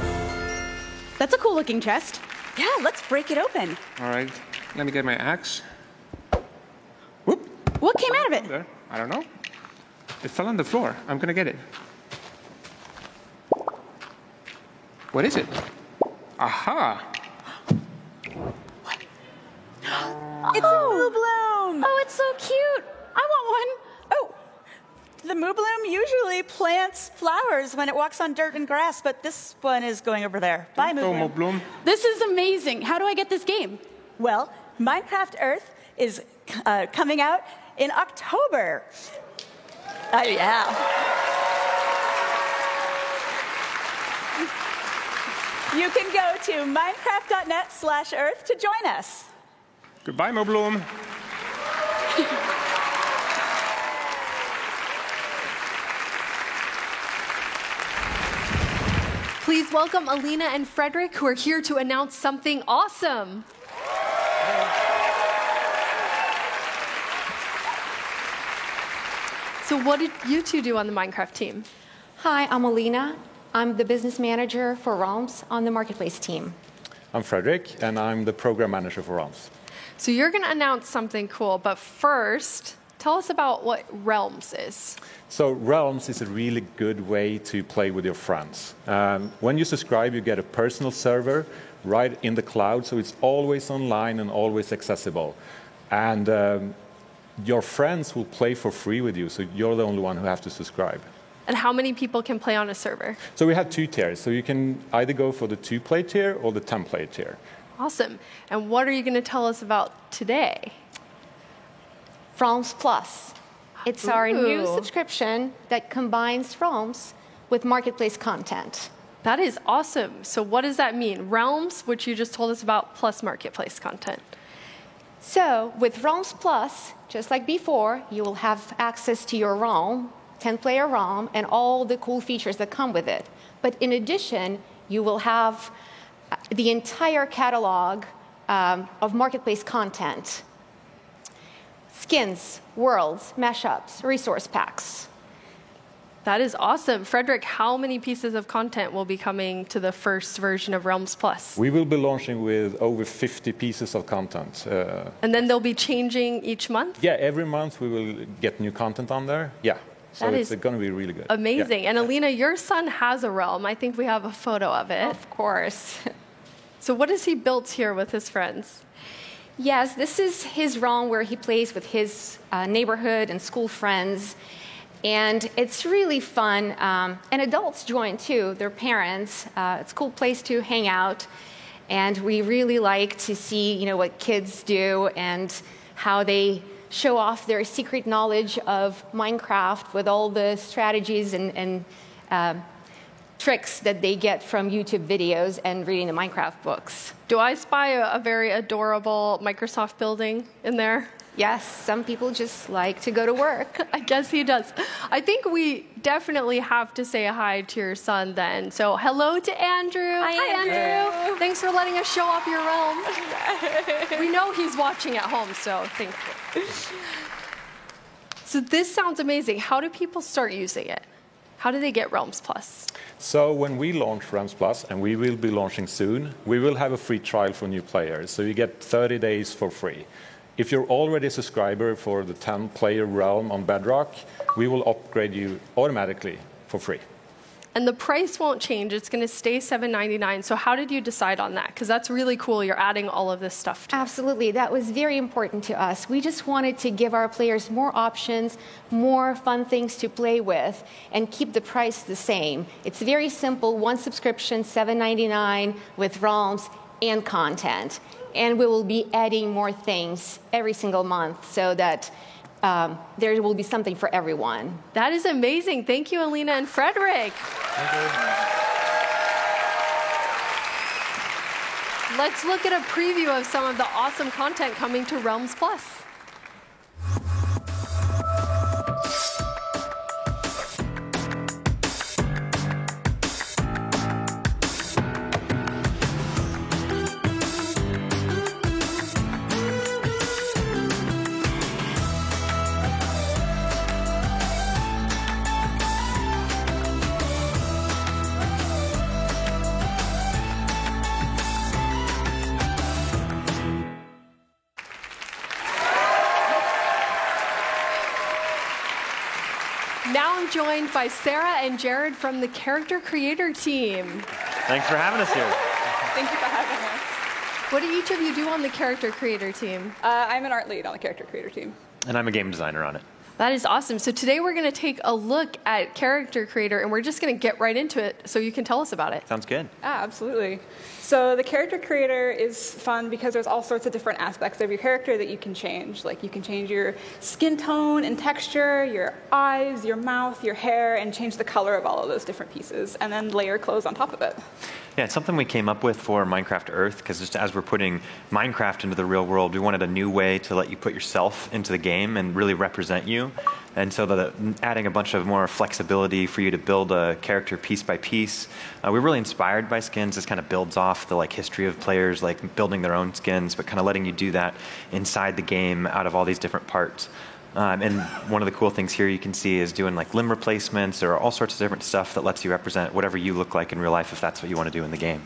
That's a cool-looking chest. Yeah, let's break it open. All right, let me get my axe. What came out of it? There. I don't know. It fell on the floor. I'm gonna get it. What is it? Aha! It's a Moo Bloom. Oh, it's so cute. I want one. Oh, the Moo Bloom usually plants flowers when it walks on dirt and grass, but this one is going over there. Bye, Moo Bloom. This is amazing. How do I get this game? Well, Minecraft Earth is coming out in October. Yeah. You can go to minecraft.net/earth to join us. Goodbye, Moo Bloom. Please welcome Alina and Frederick, who are here to announce something awesome. So what did you two do on the Minecraft team? Hi, I'm Alina. I'm the business manager for Realms on the Marketplace team. I'm Frederick, and I'm the program manager for Realms. So you're going to announce something cool, but first, tell us about what Realms is. So Realms is a really good way to play with your friends. When you subscribe, you get a personal server right in the cloud, so it's always online and always accessible. And your friends will play for free with you, so you're the only one who has to subscribe. And how many people can play on a server? So we have 2 tiers, so you can either go for the 2-player tier or the 10-player tier. Awesome. And what are you going to tell us about today? Realms Plus. It's our new subscription that combines Realms with Marketplace content. That is awesome. So what does that mean? Realms, which you just told us about, plus Marketplace content. So with Realms Plus, just like before, you will have access to your realm, 10-player realm, and all the cool features that come with it. But in addition, you will have the entire catalog of Marketplace content. Skins, worlds, mashups, resource packs. That is awesome. Frederick, how many pieces of content will be coming to the first version of Realms Plus? We will be launching with over 50 pieces of content. And then they'll be changing each month? Yeah, every month we will get new content on there. Yeah, so it's going to be really good. Amazing. Yeah. And Alina, your son has a realm. I think we have a photo of it. Of course. So what has he built here with his friends? Yes, this is his realm where he plays with his neighborhood and school friends. And it's really fun. And adults join too, their parents. It's a cool place to hang out. And we really like to see, what kids do and how they show off their secret knowledge of Minecraft with all the strategies and tricks that they get from YouTube videos and reading the Minecraft books. Do I spy a very adorable Microsoft building in there? Yes, some people just like to go to work. I guess he does. I think we definitely have to say hi to your son then. So hello to Andrew. Hi, Andrew. Thanks for letting us show off your realm. We know he's watching at home, so thank you. So this sounds amazing. How do people start using it? How do they get Realms Plus? So when we launch Realms Plus, and we will be launching soon, we will have a free trial for new players. So you get 30 days for free. If you're already a subscriber for the 10-player realm on Bedrock, we will upgrade you automatically for free. And the price won't change. It's going to stay $7.99. So how did you decide on that? Because that's really cool. You're adding all of this stuff to it. Absolutely. That was very important to us. We just wanted to give our players more options, more fun things to play with, and keep the price the same. It's very simple. One subscription, $7.99 with Realms and content. And we will be adding more things every single month so that there will be something for everyone. That is amazing. Thank you, Alina and Frederick. Thank you. Let's look at a preview of some of the awesome content coming to Realms Plus. Joined by Sarah and Jared from the Character Creator team. Thanks for having us here. Thank you for having us. What do each of you do on the character creator team? I'm an art lead on the character creator team. And I'm a game designer on it. That is awesome. So today we're going to take a look at character creator, and we're just going to get right into it so you can tell us about it. Sounds good. Absolutely. So the character creator is fun because there's all sorts of different aspects of your character that you can change. Like you can change your skin tone and texture, your eyes, your mouth, your hair, and change the color of all of those different pieces, and then layer clothes on top of it. Yeah, it's something we came up with for Minecraft Earth, because just as we're putting Minecraft into the real world, we wanted a new way to let you put yourself into the game and really represent you. And so adding a bunch of more flexibility for you to build a character piece by piece. We're really inspired by skins. This kind of builds off the history of players building their own skins, but kind of letting you do that inside the game out of all these different parts. And one of the cool things here you can see is doing limb replacements or all sorts of different stuff that lets you represent whatever you look like in real life if that's what you want to do in the game.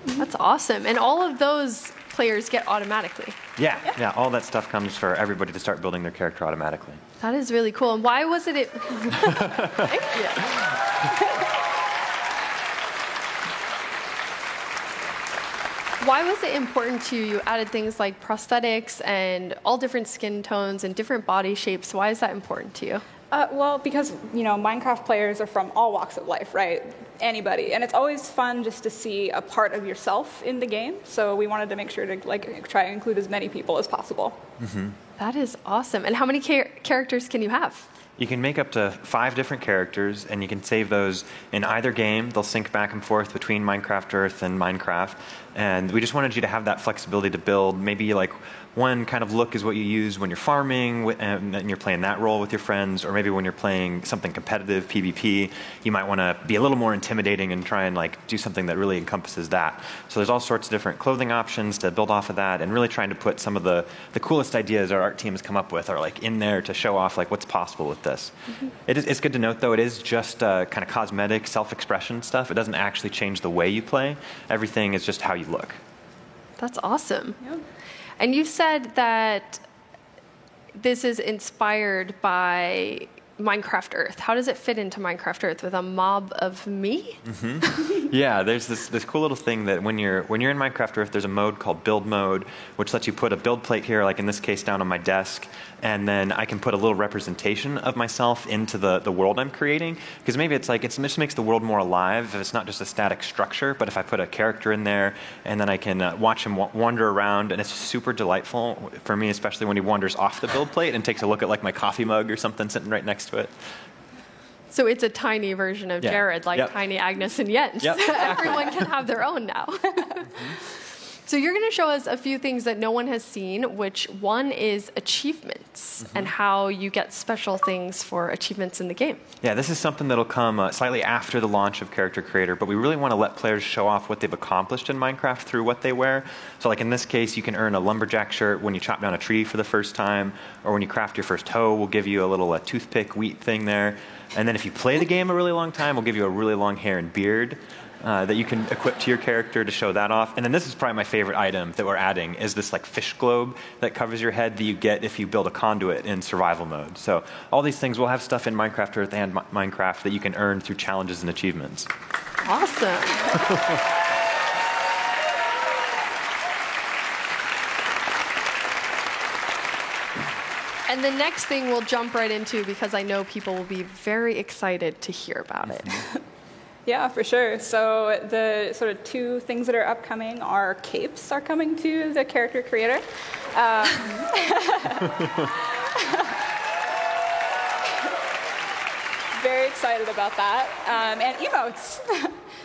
That's awesome. And all of those players get automatically. Yeah, all that stuff comes for everybody to start building their character automatically. That is really cool. And why was it? Thank you. Why was it important to you? You added things like prosthetics and all different skin tones and different body shapes. Why is that important to you? Well, because, Minecraft players are from all walks of life, right? Anybody. And it's always fun just to see a part of yourself in the game. So we wanted to make sure to try and include as many people as possible. Mm-hmm. That is awesome. And how many characters can you have? You can make up to 5 different characters, and you can save those in either game. They'll sync back and forth between Minecraft Earth and Minecraft. And we just wanted you to have that flexibility to build. Maybe one kind of look is what you use when you're farming and you're playing that role with your friends, or maybe when you're playing something competitive, PvP, you might want to be a little more intimidating and try and do something that really encompasses that. So there's all sorts of different clothing options to build off of that, and really trying to put some of the coolest ideas our art team has come up with are in there to show off what's possible with this. Mm-hmm. It's good to note though, it is just kind of cosmetic self-expression stuff. It doesn't actually change the way you play. Everything is just how you look. That's awesome. Yep. And you said that this is inspired by Minecraft Earth. How does it fit into Minecraft Earth with a mob of me? Mm-hmm. Yeah, there's this cool little thing that when you're in Minecraft Earth, there's a mode called Build Mode, which lets you put a build plate here, like in this case down on my desk, and then I can put a little representation of myself into the world I'm creating. Because maybe it just makes the world more alive if it's not just a static structure, but if I put a character in there, and then I can watch him wander around, and it's super delightful for me, especially when he wanders off the build plate and takes a look at my coffee mug or something sitting right next to it. So it's a tiny version of Jared, Tiny Agnes and Jens. Yep. Everyone can have their own now. So you're going to show us a few things that no one has seen, which one is achievements and how you get special things for achievements in the game. Yeah, this is something that'll come slightly after the launch of Character Creator, but we really want to let players show off what they've accomplished in Minecraft through what they wear. So in this case, you can earn a lumberjack shirt when you chop down a tree for the first time, or when you craft your first hoe, we'll give you a little toothpick wheat thing there. And then if you play the game a really long time, we'll give you a really long hair and beard. That you can equip to your character to show that off. And then this is probably my favorite item that we're adding is this fish globe that covers your head that you get if you build a conduit in survival mode. So all these things, we'll have stuff in Minecraft Earth and Minecraft that you can earn through challenges and achievements. Awesome. And the next thing we'll jump right into because I know people will be very excited to hear about it. Yeah, for sure. So the sort of 2 things that are upcoming are capes are coming to the character creator. Very excited about that. And emotes.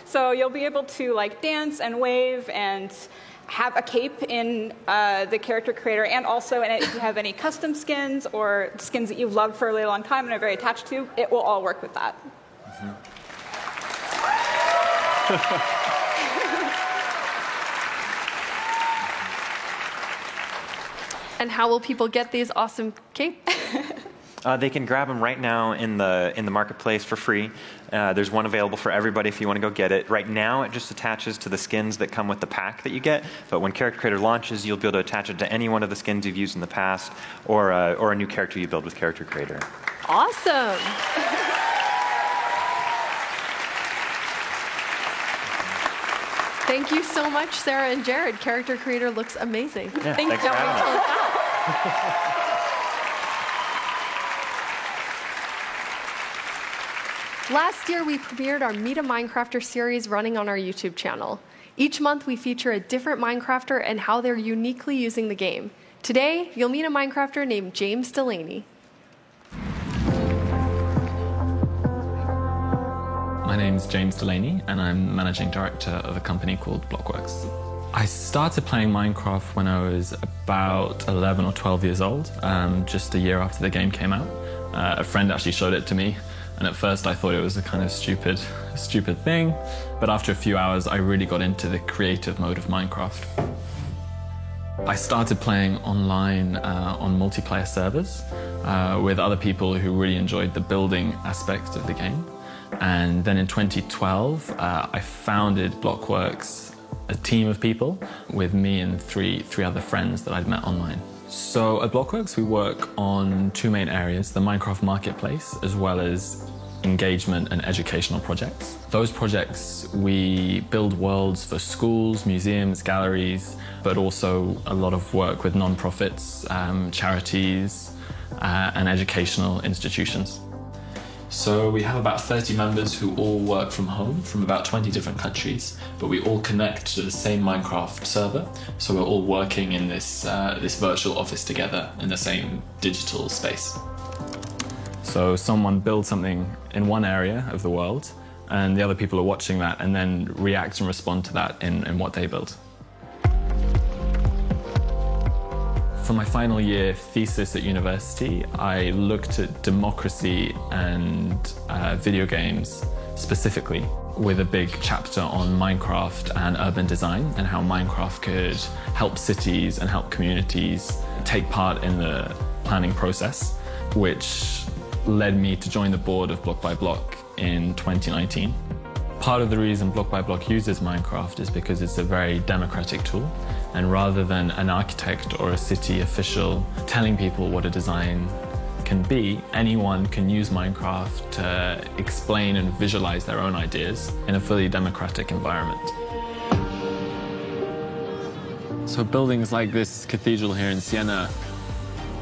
So you'll be able to dance and wave and have a cape in the character creator, and also if you have any custom skins or skins that you've loved for a really long time and are very attached to, it will all work with that. Mm-hmm. And how will people get these awesome capes? They can grab them right now in the marketplace for free. There's one available for everybody if you want to go get it. Right now, it just attaches to the skins that come with the pack that you get. But when Character Creator launches, you'll be able to attach it to any one of the skins you've used in the past, or a new character you build with Character Creator. Awesome. Thank you so much, Sarah and Jared. Character Creator looks amazing. Yeah, thanks for having me. Last year, we premiered our Meet a Minecrafter series running on our YouTube channel. Each month, we feature a different Minecrafter and how they're uniquely using the game. Today, you'll meet a Minecrafter named James Delaney. My name's James Delaney, and I'm managing director of a company called Blockworks. I started playing Minecraft when I was about 11 or 12 years old, just a year after the game came out. A friend actually showed it to me, and at first I thought it was a kind of stupid thing, but after a few hours I really got into the creative mode of Minecraft. I started playing online on multiplayer servers with other people who really enjoyed the building aspect of the game. And then in 2012, I founded Blockworks, a team of people with me and three other friends that I'd met online. So at Blockworks, we work on two main areas, the Minecraft Marketplace, as well as engagement and educational projects. Those projects, we build worlds for schools, museums, galleries, but also a lot of work with non-profits, charities, and educational institutions. So we have about 30 members who all work from home from about 20 different countries, but we all connect to the same Minecraft server. So we're all working in this virtual office together in the same digital space. So someone builds something in one area of the world, and the other people are watching that and then react and respond to that in what they build. For my final year thesis at university, I looked at democracy and video games specifically, with a big chapter on Minecraft and urban design and how Minecraft could help cities and help communities take part in the planning process, which led me to join the board of Block by Block in 2019. Part of the reason Block by Block uses Minecraft is because it's a very democratic tool, and rather than an architect or a city official telling people what a design can be, anyone can use Minecraft to explain and visualize their own ideas in a fully democratic environment. So buildings like this cathedral here in Siena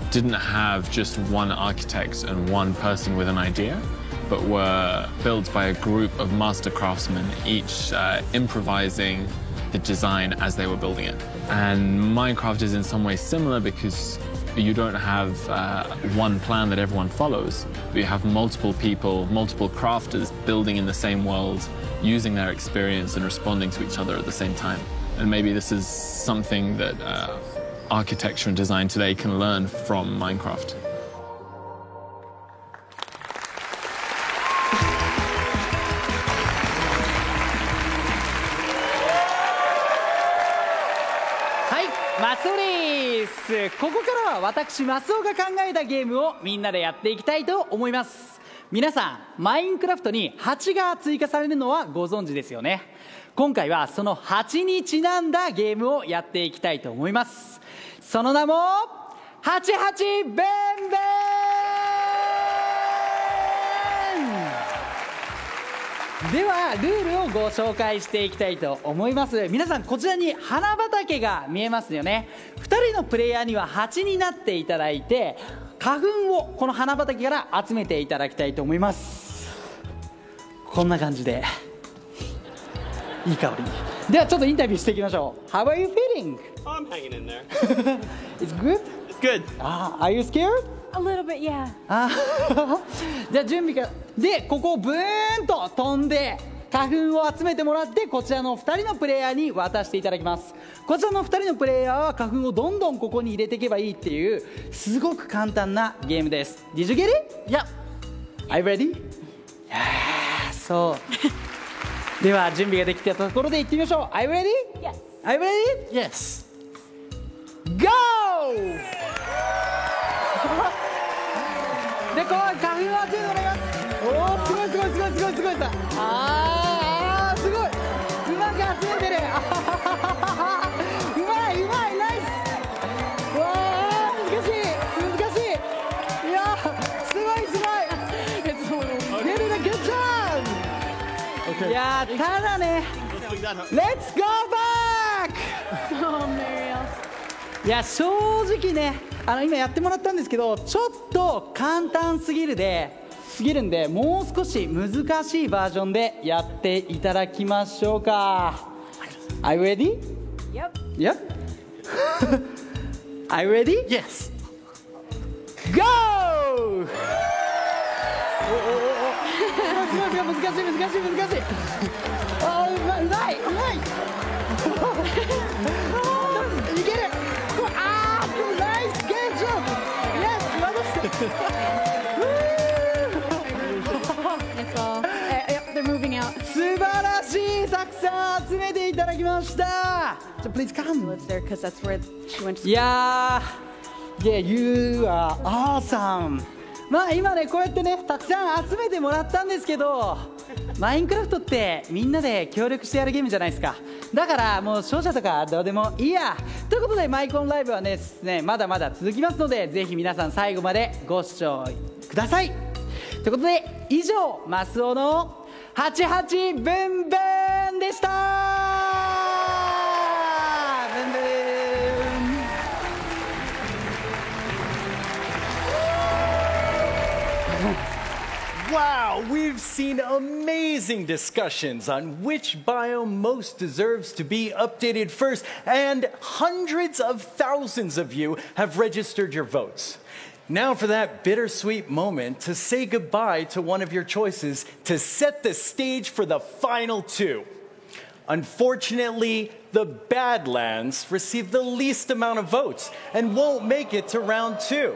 didn't have just one architect and one person with an idea, but were built by a group of master craftsmen, each improvising the design as they were building it. And Minecraft is in some ways similar because you don't have one plan that everyone follows, but you have multiple people, multiple crafters building in the same world, using their experience and responding to each other at the same time. And maybe this is something that architecture and design today can learn from Minecraft.マスオです。ここからは私マスオが考えたゲームをみんなでやっていきたいと思います。皆さん、マインクラフトに8が追加されるのはご存知ですよね。今回はその8にちなんだゲームをやっていきたいと思います。その名も88ベンベン。ではルールをご紹介していきたいと思います。皆さん、こちらに花畑が見えますよね。2人のプレイヤーには8になっていただいて、花粉をこの花畑から集めていただきたいと思います。こんな感じでいい香り。ではちょっとインタビューしていきましょう。How are you feeling? I'm hanging in there. It's good? It's good. Are you scared? A little bit, yeah. じゃあ準備からで、ここをブーンと飛んで花粉を集めてもらって、こちらの2人のプレイヤーに渡していただきます。こちらの2人のプレイヤーは花粉をどんどんここに入れていけばいいっていうすごく簡単なゲームです。 Did you get it? Yeah. Are you ready? Yeah, そうでは準備ができたところで行ってみましょう。 Are you ready? Yes. Are you ready? Yes. Go! で、こう花粉を集めてもらいます。おー、すごいすごいすごいすごいすごいさ。すごい。うまく集めてる。うまいうまい、ナイス。わあ、難しい難しい。いやー、すごいすごい。Get it a good job. いやー、ただね、Let's go back! Oh, Mariel. いや、正直ね、今やってもらったんですけど、ちょっと簡単すぎるんで、もう少し難しいバージョンでやっていただきましょうか。Are you ready? Yep. Yep. Are you ready? Yes. Go! 難しい。あ、うまい。いける。あー、nice game job. Yes, It's all. Yep, they're moving out. 素晴らしい、たくさん集めていただきました。So please come. Lives there because that's where she went to. いやー、yeah, you are awesome. まあ今ね、こうやってね、たくさん集めてもらったんですけど、マインクラフトってみんなで協力してやるゲームじゃないですか。だからもう勝者とかどうでもいいや。ということでマイコンライブはね、まだまだ続きますので、ぜひ皆さん最後までご視聴ください。ということで以上、マスオの88ブンブンでした。ブンブン。Wow, we've seen amazing discussions on which biome most deserves to be updated first, and hundreds of thousands of you have registered your votes. Now for that bittersweet moment to say goodbye to one of your choices to set the stage for the final two. Unfortunately, the Badlands received the least amount of votes and won't make it to round two.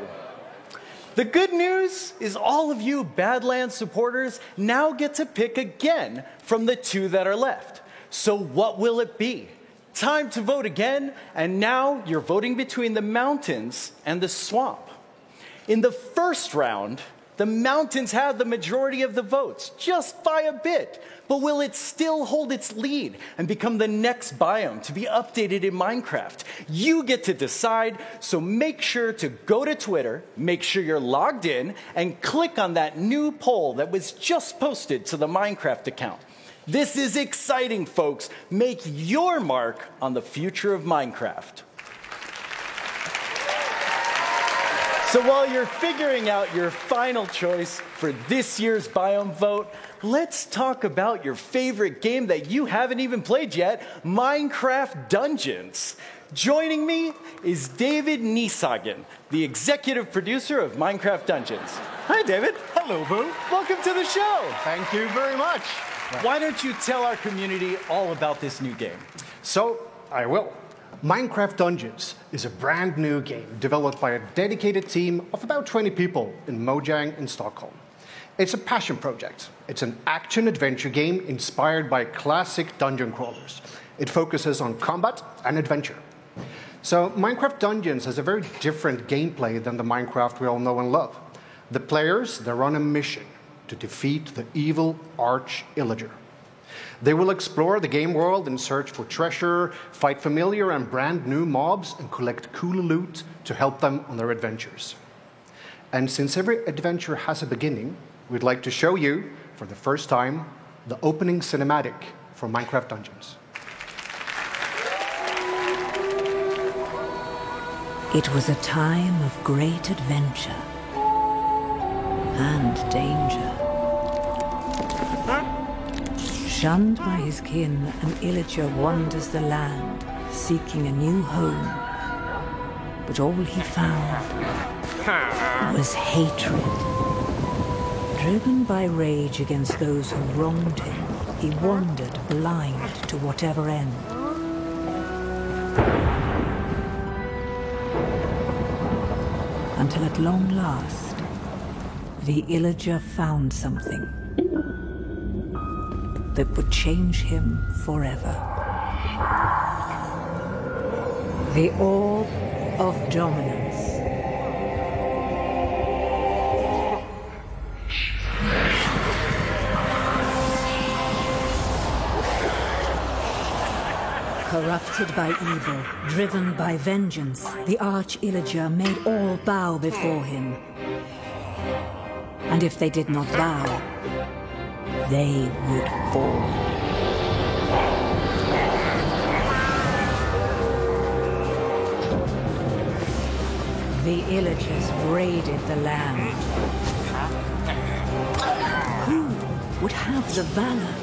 The good news is all of you Badlands supporters now get to pick again from the two that are left. So what will it be? Time to vote again, and now you're voting between the mountains and the swamp. In the first round, the mountains had the majority of the votes, just by a bit. But will it still hold its lead and become the next biome to be updated in Minecraft? You get to decide, so make sure to go to Twitter, make sure you're logged in, and click on that new poll that was just posted to the Minecraft account. This is exciting, folks. Make your mark on the future of Minecraft. So while you're figuring out your final choice for this year's biome vote, let's talk about your favorite game that you haven't even played yet, Minecraft Dungeons. Joining me is David Niesagen, the executive producer of Minecraft Dungeons. Hi, David. Hello, Boo. Welcome to the show. Thank you very much. Why don't you tell our community all about this new game? So, I will. Minecraft Dungeons is a brand new game developed by a dedicated team of about 20 people in Mojang in Stockholm. It's a passion project. It's an action-adventure game inspired by classic dungeon crawlers. It focuses on combat and adventure. So Minecraft Dungeons has a very different gameplay than the Minecraft we all know and love. The players, they're on a mission to defeat the evil Arch-Illager. They will explore the game world and search for treasure, fight familiar and brand new mobs, and collect cool loot to help them on their adventures. And since every adventure has a beginning, we'd like to show you, for the first time, the opening cinematic for Minecraft Dungeons. It was a time of great adventure and danger. Shunned by his kin, an Illager wanders the land, seeking a new home. But all he found was hatred. Driven by rage against those who wronged him, he wandered blind to whatever end. Until at long last, the Illager found something that would change him forever. The Orb of Dominance. Corrupted by evil, driven by vengeance, the Arch-Illager made all bow before him. And if they did not bow, they would fall. The Illagers raided the land. Who would have the valor,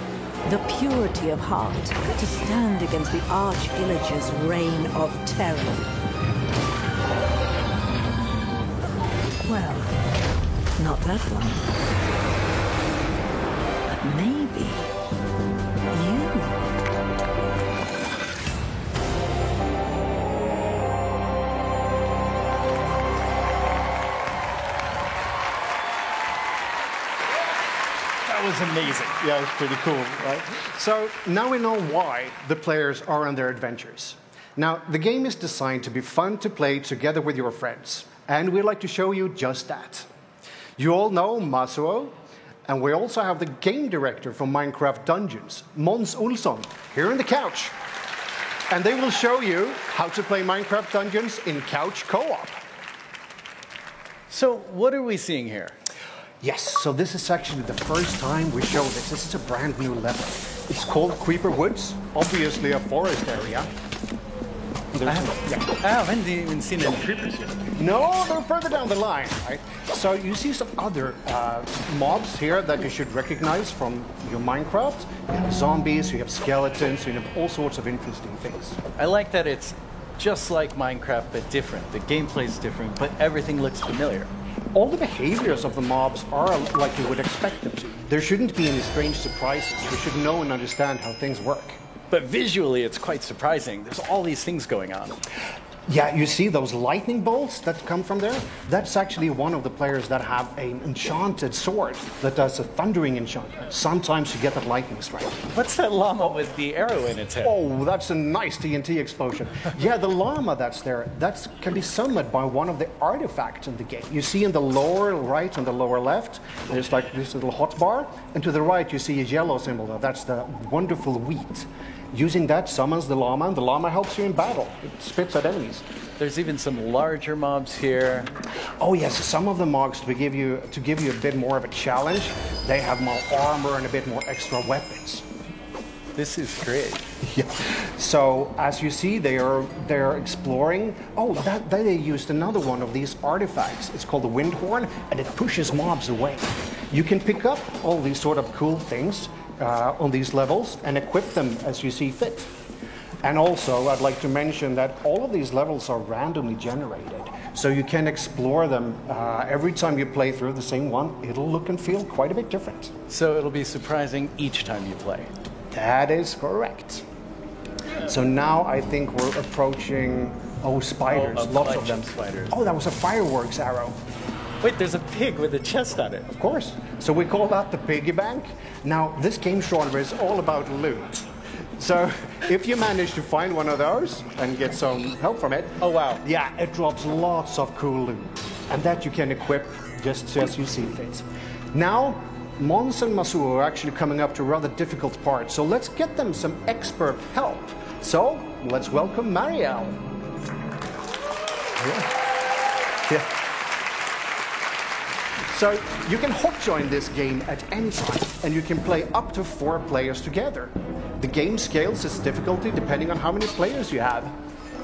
the purity of heart, to stand against the Arch-Illager's reign of terror? Well, not that one. But maybe you. That was amazing. Yeah, it's pretty cool, right? So now we know why the players are on their adventures. Now, the game is designed to be fun to play together with your friends, and we'd like to show you just that. You all know Masuo, and we also have the game director from Minecraft Dungeons, Måns Olsson, here on the couch. And they will show you how to play Minecraft Dungeons in couch co-op. So what are we seeing here? Yes, so this is actually the first time we show this. This is a brand new level. It's called Creeper Woods, obviously a forest area. I haven't even seen any creepers yet. No, they're further down the line, right? So you see some other mobs here that you should recognize from your Minecraft. You have zombies, you have skeletons, you have all sorts of interesting things. I like that it's just like Minecraft, but different. The gameplay's different, but everything looks familiar. All the behaviors of the mobs are like you would expect them to. There shouldn't be any strange surprises. You should know and understand how things work. But visually, it's quite surprising. There's all these things going on. Yeah, you see those lightning bolts that come from there? That's actually one of the players that have an enchanted sword that does a thundering enchantment. Sometimes you get that lightning strike. What's that llama with the arrow in its head? Oh, that's a nice TNT explosion. Yeah, the llama that's there, that can be summoned by one of the artifacts in the game. You see in the lower right and the lower left, there's like this little hotbar, and to the right you see a yellow symbol. That's the wonderful wheat. Using that summons the llama, and the llama helps you in battle. It spits at enemies. There's even some larger mobs here. Oh yes, some of the mobs to give you a bit more of a challenge. They have more armor and a bit more extra weapons. This is great. Yeah. So as you see, they're exploring. Oh, they used another one of these artifacts. It's called the wind horn, and it pushes mobs away. You can pick up all these sort of cool things on these levels and equip them as you see fit. And also, I'd like to mention that all of these levels are randomly generated, so you can explore them every time you play through the same one. It'll look and feel quite a bit different. So it'll be surprising each time you play. That is correct. So now I think we're approaching, spiders, lots of them. Spiders. Oh, that was a fireworks arrow. Wait, there's a pig with a chest on it. Of course. So we call that the piggy bank. Now, this game genre is all about loot. So if you manage to find one of those and get some help from it. Oh, wow. Yeah, it drops lots of cool loot. And that you can equip just as you see fit. Now, Måns and Masuo are actually coming up to a rather difficult part. So let's get them some expert help. So let's welcome Marielle. Yeah. So you can hot join this game at any time, and you can play up to 4 players together. The game scales its difficulty depending on how many players you have.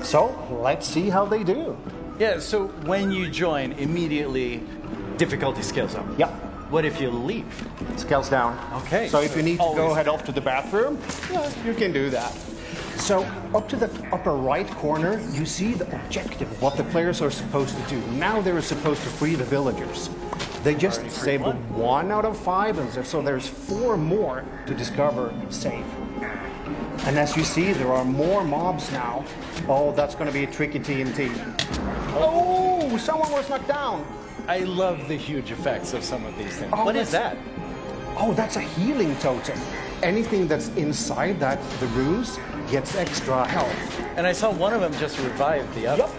So let's see how they do. Yeah, so when you join, immediately difficulty scales up. Yeah. What if you leave? It scales down. Okay. So if you need to head off to the bathroom, yeah, you can do that. So up to the upper right corner, you see the objective, what the players are supposed to do. Now they're supposed to free the villagers. They just saved 1 out of 5, and so there's 4 more to discover and save. And as you see, there are more mobs now. Oh, that's going to be a tricky TNT. Oh, someone was knocked down. I love the huge effects of some of these things. Oh, what is that? Oh, that's a healing totem. Anything that's inside the rooms gets extra health. And I saw one of them just revive the other. Yep.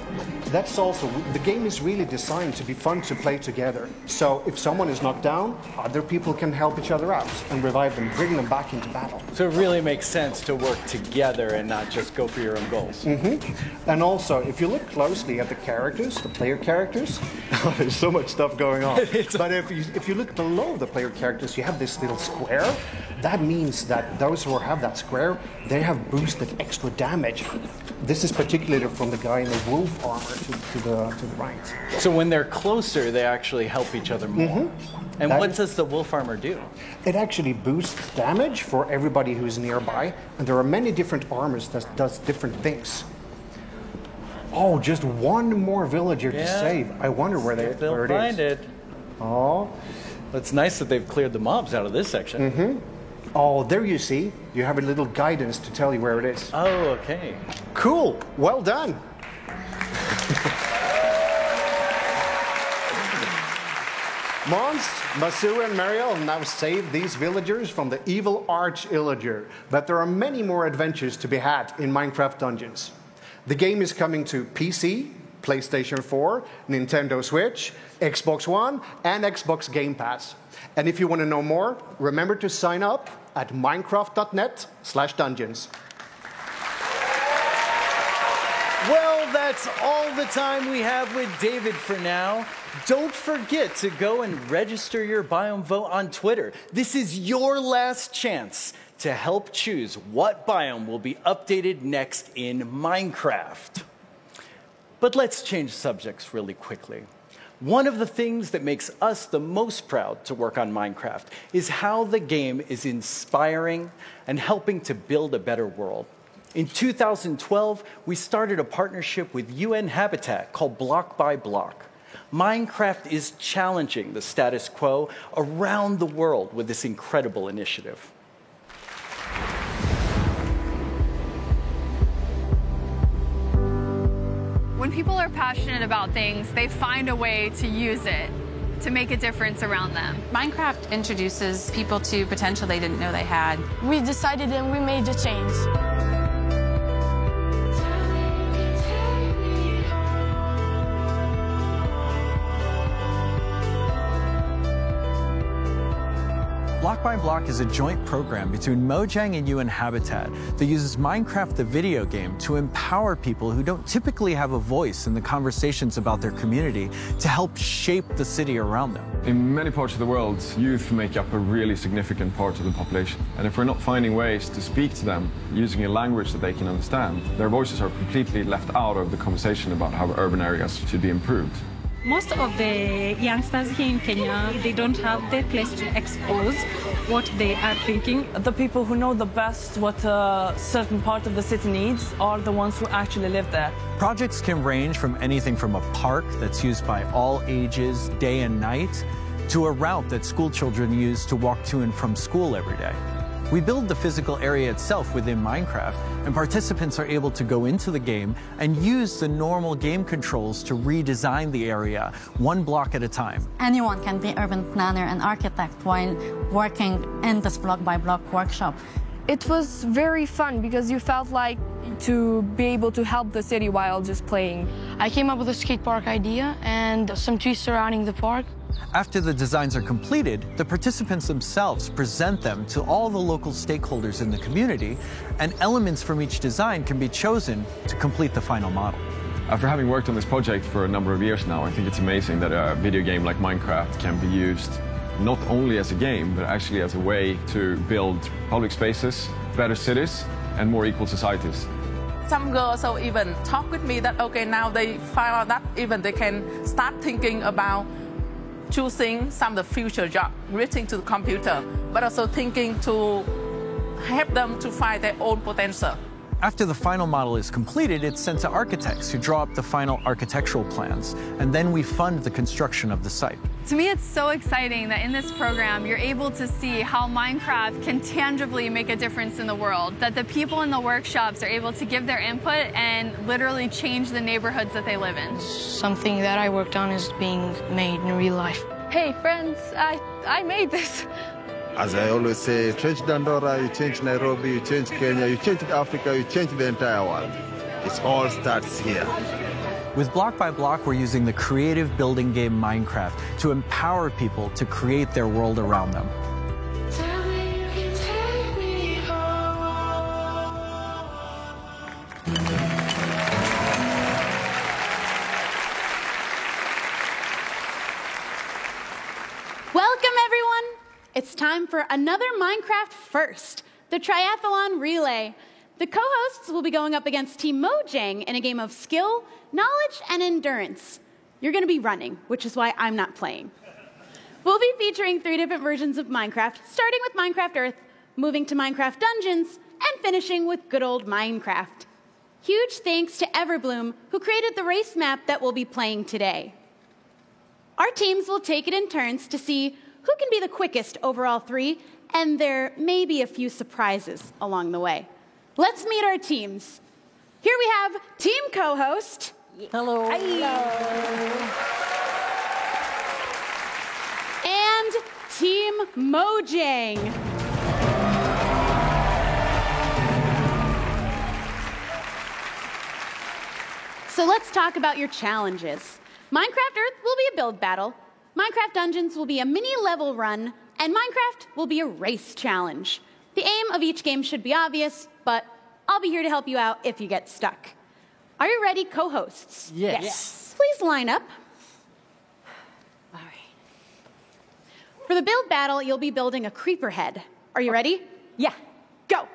That's also, the game is really designed to be fun to play together. So if someone is knocked down, other people can help each other out and revive them, bring them back into battle. So it really makes sense to work together and not just go for your own goals. Mm-hmm. And also, if you look closely at the characters, the player characters, there's so much stuff going on. But if you look below the player characters, you have this little square. That means that those who have that square, they have boosted extra damage. This is particularly from the guy in the wolf armor. to the right. So when they're closer, they actually help each other more. And what does the wolf armor do? It actually boosts damage for everybody who's nearby, and there are many different armors that does different things. Oh, just one more villager to save. I wonder where it is. Find it. Oh, it's nice that they've cleared the mobs out of this section. Oh, there you see. You have a little guidance to tell you where it is. Oh, okay. Cool. Well done. Mons, Masu, and Mariel now save these villagers from the evil Arch-Illager. But there are many more adventures to be had in Minecraft Dungeons. The game is coming to PC, PlayStation 4, Nintendo Switch, Xbox One, and Xbox Game Pass. And if you want to know more, remember to sign up at minecraft.net/dungeons. Well, that's all the time we have with David for now. Don't forget to go and register your biome vote on Twitter. This is your last chance to help choose what biome will be updated next in Minecraft. But let's change subjects really quickly. One of the things that makes us the most proud to work on Minecraft is how the game is inspiring and helping to build a better world. In 2012, we started a partnership with UN Habitat called Block by Block. Minecraft is challenging the status quo around the world with this incredible initiative. When people are passionate about things, they find a way to use it to make a difference around them. Minecraft introduces people to potential they didn't know they had. We decided and we made the change. Block by Block is a joint program between Mojang and UN Habitat that uses Minecraft the video game to empower people who don't typically have a voice in the conversations about their community to help shape the city around them. In many parts of the world, youth make up a really significant part of the population. And if we're not finding ways to speak to them using a language that they can understand, their voices are completely left out of the conversation about how urban areas should be improved. Most of the youngsters here in Kenya, they don't have the place to expose what they are thinking. The people who know the best what a certain part of the city needs are the ones who actually live there. Projects can range from anything from a park that's used by all ages, day and night, to a route that school children use to walk to and from school every day. We build the physical area itself within Minecraft, and participants are able to go into the game and use the normal game controls to redesign the area one block at a time. Anyone can be urban planner and architect while working in this block by block workshop. It was very fun because you felt like to be able to help the city while just playing. I came up with a skate park idea and some trees surrounding the park. After the designs are completed, the participants themselves present them to all the local stakeholders in the community, and elements from each design can be chosen to complete the final model. After having worked on this project for a number of years now, I think it's amazing that a video game like Minecraft can be used not only as a game, but actually as a way to build public spaces, better cities, and more equal societies. Some girls will even talk with me that, okay, now they find out that even they can start thinking about choosing some of the future jobs relating to the computer, but also thinking to help them to find their own potential. After the final model is completed, it's sent to architects who draw up the final architectural plans, and then we fund the construction of the site. To me, it's so exciting that in this program, you're able to see how Minecraft can tangibly make a difference in the world, that the people in the workshops are able to give their input and literally change the neighborhoods that they live in. Something that I worked on is being made in real life. Hey friends, I made this. As I always say, change Dandora, you change Nairobi, you change Kenya, you change Africa, you change the entire world. It all starts here. With Block by Block, we're using the creative building game Minecraft to empower people to create their world around them. Welcome, everyone. It's time for another Minecraft First, the Triathlon Relay. The co-hosts will be going up against Team Mojang in a game of skill, knowledge, and endurance. You're going to be running, which is why I'm not playing. We'll be featuring 3 different versions of Minecraft, starting with Minecraft Earth, moving to Minecraft Dungeons, and finishing with good old Minecraft. Huge thanks to Everbloom, who created the race map that we'll be playing today. Our teams will take it in turns to see who can be the quickest over all 3, and there may be a few surprises along the way. Let's meet our teams. Here we have Team Co-host. Hello. And Team Mojang. So let's talk about your challenges. Minecraft Earth will be a build battle, Minecraft Dungeons will be a mini level run, and Minecraft will be a race challenge. The aim of each game should be obvious, but I'll be here to help you out if you get stuck. Are you ready, co-hosts? Yes. Please line up. All right. For the build battle, you'll be building a creeper head. Are you ready? Yeah. Go.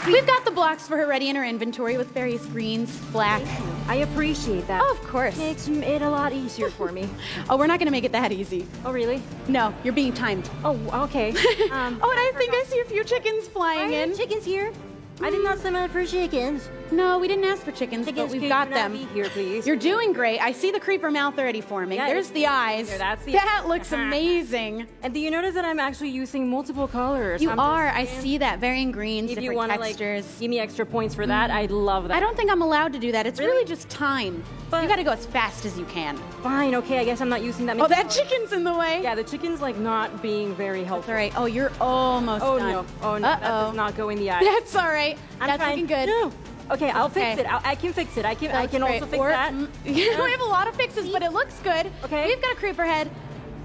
We've got the blocks for her ready in her inventory with various greens, black. I appreciate that. Oh, of course. Makes it a lot easier for me. Oh, we're not going to make it that easy. Oh, really? No, you're being timed. Oh, okay. Oh, and I think I see a few chickens flying in. Chickens here? I did not sign up for chickens. No, we didn't ask for chickens, but we've got them. Here, please. You're doing great. I see the creeper mouth already forming. Yeah, There's the eyes. There, that's the that looks amazing. And do you notice that I'm actually using multiple colors? You are. I see that. Varying greens, if different you wanna, textures. Like, give me extra points for that, I'd love that. I don't think I'm allowed to do that. It's really just time. But you got to go as fast as you can. Fine, okay, I guess I'm not using that many. Oh, that chicken's in the way. Yeah, the chicken's like not being very helpful. That's all right. Oh, you're almost done. No. Oh, no. That does not go in the eye. That's all right. That's looking good. No. Okay, I'll fix it. I can fix it. I can also fix that. We have a lot of fixes, but it looks good. Okay. We've got a creeper head.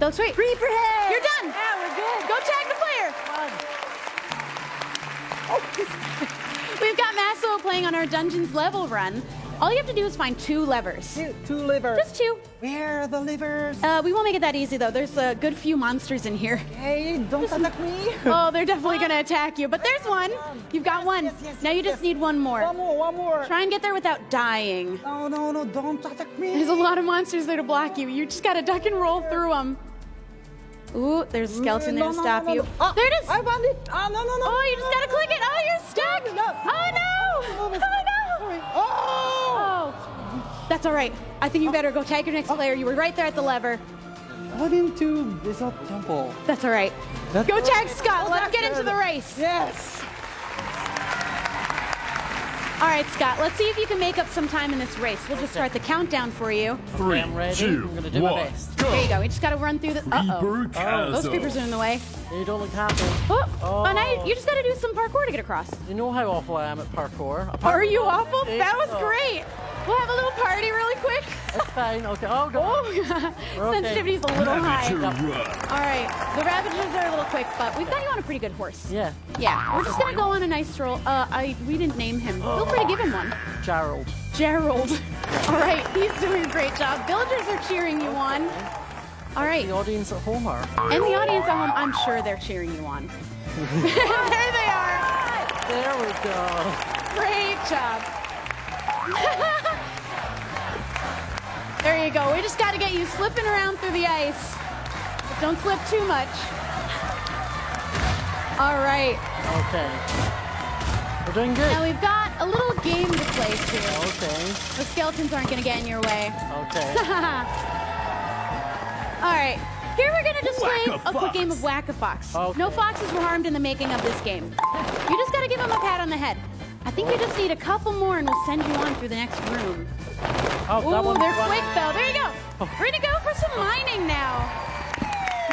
That's right. Creeper head! You're done. Yeah, we're good. Go tag the player. We've got Masso playing on our Dungeons level run. All you have to do is find 2 levers. Two levers. Just 2. Where are the levers? We won't make it that easy, though. There's a good few monsters in here. Hey, don't attack me. Oh, they're definitely going to attack you. But there's one. You've got one. Yes, now you just need one more. One more. Try and get there without dying. No, don't attack me. There's a lot of monsters there to block you. You just got to duck and roll through them. Ooh, there's a skeleton there to stop you. Oh, there it is. I found it. Oh, no. Oh, you just got to click it. Oh, you're stuck. Oh, no. Oh, no. Oh. That's all right. I think you better go tag your next player. You were right there at the lever. What into this temple? That's all right. Go tag Scott. Let's get into the race. Yes. All right, Scott, let's see if you can make up some time in this race. We'll just start the countdown for you. 3, I'm ready. 2, I'm gonna do my 1, best. go. There you go. We just got to run through the... Creeper Oh, those creepers are in the way. You don't look happy. Oh, now you just got to do some parkour to get across. You know how awful I am at parkour. Are you awful? That was great. We'll have a little party really quick. It's fine. Okay. Oh, God. Sensitivity's a little high. Run. All right. The Ravagers are a little quick, but we've got you on a pretty good horse. Yeah. Yeah. We're just going to go on a nice stroll. We didn't name him. Feel free to give him one. Gerald. All right. He's doing a great job. Villagers are cheering you on. All right. The audience at home are. And the audience at home, I'm sure they're cheering you on. There they are. There we go. Great job. There you go. We just got to get you slipping around through the ice. But don't slip too much. All right. Okay. We're doing good. Now we've got a little game to play too. Okay. The skeletons aren't going to get in your way. Okay. All right. Here we're going to just play a quick game of Whack-A-Fox. Okay. No foxes were harmed in the making of this game. You just got to give them a pat on the head. I think you just need a couple more and we'll send you on through the next room. Oh, that Ooh, one's they're fun. quick though. There you go. We're going to go for some mining now.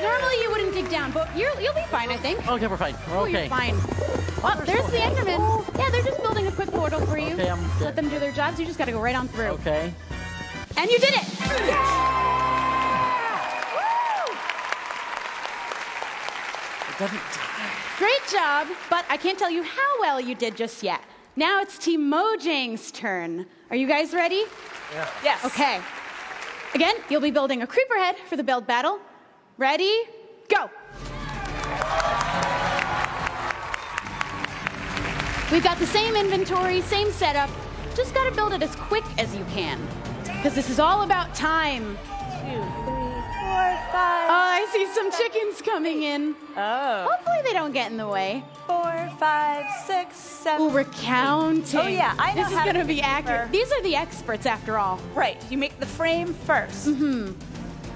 Normally you wouldn't dig down, but you'll be fine, I think. Okay, we're fine. Oh, you're Okay. fine. Oh, there's the Enderman. Yeah, they're just building a quick portal for you. Okay, I'm good. Let them do their jobs. You just got to go right on through. Okay. And you did it. Great job, but I can't tell you how well you did just yet. Now it's Team Mojang's turn. Are you guys ready? Yeah. Yes. Okay. Again, you'll be building a creeper head for the build battle. Ready? Go. We've got the same inventory, same setup. Just got to build it as quick as you can. Because this is all about time. 2, 3, 4, 5. Oh, I see some chickens coming in. Oh. Hopefully they don't get in the way. 4, 5, 6, 7. Ooh, we're counting. Oh, yeah, I know this is how going to to be accurate. These are the experts, after all. Right. You make the frame first. Mm-hmm.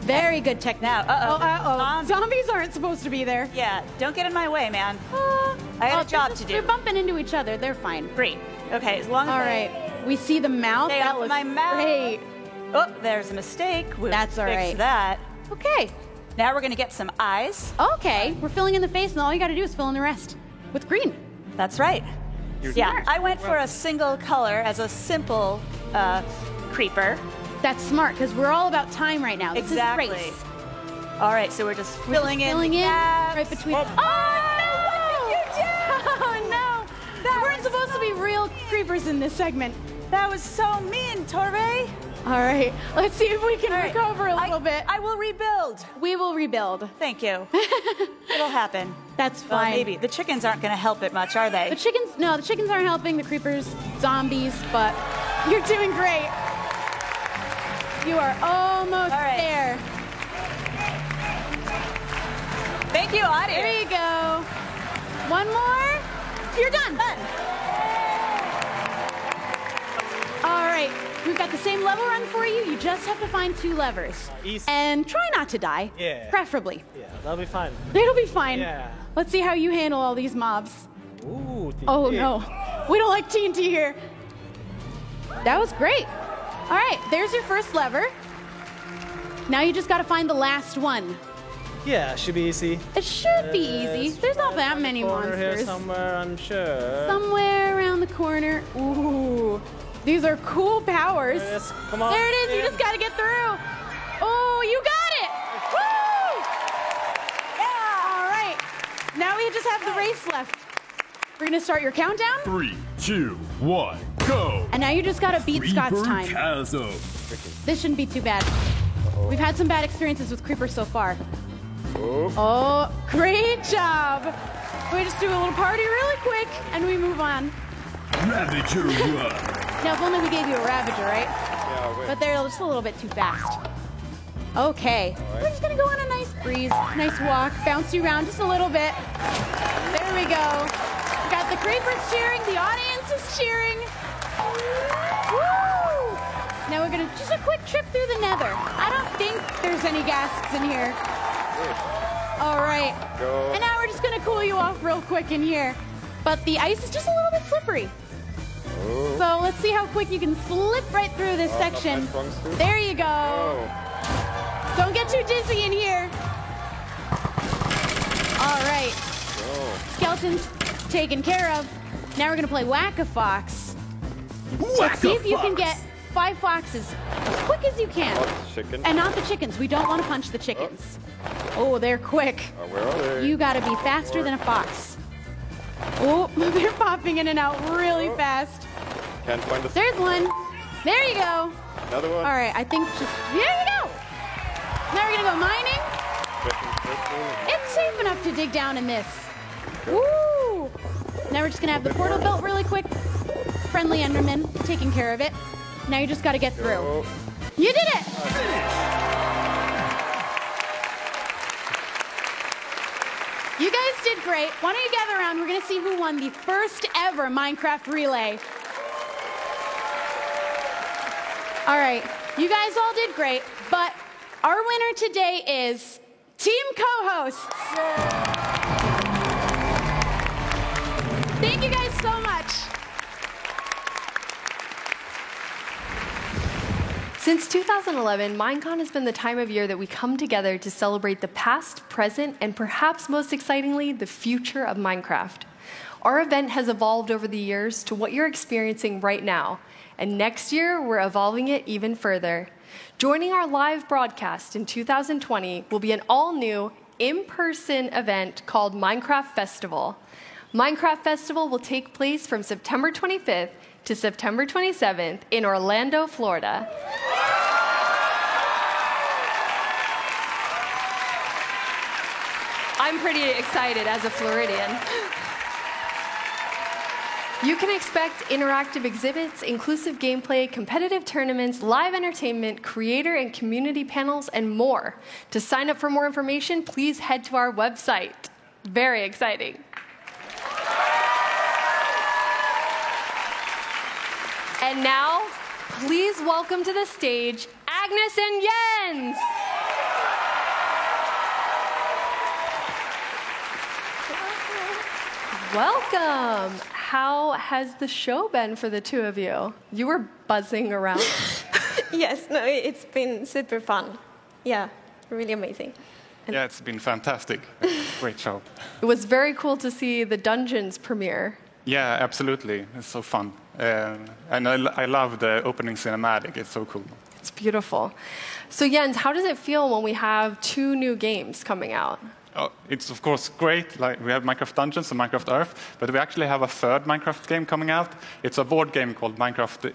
Very good technique. Now, uh-oh. Zombies aren't supposed to be there. Yeah, don't get in my way, man. I got a job to do. They're bumping into each other. They're fine. Great. Okay, as long as all right. We see the mouth. Stay off my mouth. Great. Oh, there's a mistake. We'll That's all fix right. that. Okay. Now we're going to get some eyes. Okay. We're filling in the face, and all you got to do is fill in the rest with green. That's right. Yeah, smart. I went for a single color as a simple creeper. That's smart, because we're all about time right now. This Exactly. is a race. All right, so we're just filling in right between. Oh, no! What did you do? Oh no! There weren't supposed to be real creepers in this segment. That was so mean, Torbe. All right, let's see if we can recover a little bit. I will rebuild. We will rebuild. Thank you. It'll happen. That's Well, fine. maybe. The chickens aren't going to help it much, are they? The chickens aren't helping. The creepers, zombies, but you're doing great. You are almost there. Thank you, audience. There you go. One more. You're done. All right. We've got the same level run for you. You just have to find 2 levers. Easy. And try not to die. Yeah. Preferably. Yeah, that'll be fine. It'll be fine. Yeah. Let's see how you handle all these mobs. Ooh, TNT. Oh, no. We don't like TNT here. That was great. All right. There's your first lever. Now you just got to find the last one. Yeah, should be easy. It should be easy. There's not that many Corner here monsters. somewhere, I'm sure. Somewhere around the corner. Ooh, these are cool powers. Yes, come on. There it is. You just got to get through. Oh, you got it. Woo! Yeah. All right. Now we just have the race left. We're going to start your countdown. 3, 2, 1, go! And now you just got to beat Scott's time. Chasm. This shouldn't be too bad. We've had some bad experiences with creepers so far. Oh, great job. We just do a little party really quick, and we move on. Ravager run. Now, if only we gave you a Ravager, right? Yeah, wait. But they're just a little bit too fast. Okay. We're just going to go on a nice breeze, nice walk, bounce you around just a little bit. There we go. We got the creepers cheering. The audience is cheering. Woo! Now we're going to just a quick trip through the nether. I don't think there's any ghasts in here. All right. Go. And now we're just going to cool you off real quick in here. But the ice is just a little bit slippery. Oh. So let's see how quick you can slip right through this section. There you go. Oh. Don't get too dizzy in here. All right. Skeleton's taken care of. Now we're going to play Whack-A-Fox. Let's see if you can get 5 foxes as quick as you can. Chicken. And not the chickens. We don't want to punch the chickens. Oh, they're quick. Where are they? You got to be faster than a fox. Oh, they're popping in and out really fast. Can't find the. There's one. There you go. Another one. All right, I think just there you go. Now we're gonna go mining. It's safe enough to dig down in this. Woo! Now we're just gonna have the portal built really quick. Friendly Enderman taking care of it. Now you just gotta get through. You did it! You guys did great. Why don't you gather around? We're gonna see who won the first ever Minecraft relay. All right, you guys all did great, but our winner today is Team Co-Hosts. Thank you guys so much. Since 2011, Minecon has been the time of year that we come together to celebrate the past, present, and perhaps most excitingly, the future of Minecraft. Our event has evolved over the years to what you're experiencing right now, and next year, we're evolving it even further. Joining our live broadcast in 2020 will be an all-new, in-person event called Minecraft Festival. Minecraft Festival will take place from September 25th to September 27th in Orlando, Florida. I'm pretty excited as a Floridian. You can expect interactive exhibits, inclusive gameplay, competitive tournaments, live entertainment, creator and community panels, and more. To sign up for more information, please head to our website. Very exciting. And now, please welcome to the stage Agnes and Jens. Welcome. How has the show been for the two of you? You were buzzing around. Yes, no, it's been super fun. Yeah, really amazing. Yeah, it's been fantastic. Great show. It was very cool to see the Dungeons premiere. Yeah, absolutely. It's so fun. And I love the opening cinematic. It's so cool. It's beautiful. So Jens, how does it feel when we have 2 new games coming out? Oh, it's of course great. Like we have Minecraft Dungeons and Minecraft Earth, but we actually have a third Minecraft game coming out. It's a board game called Minecraft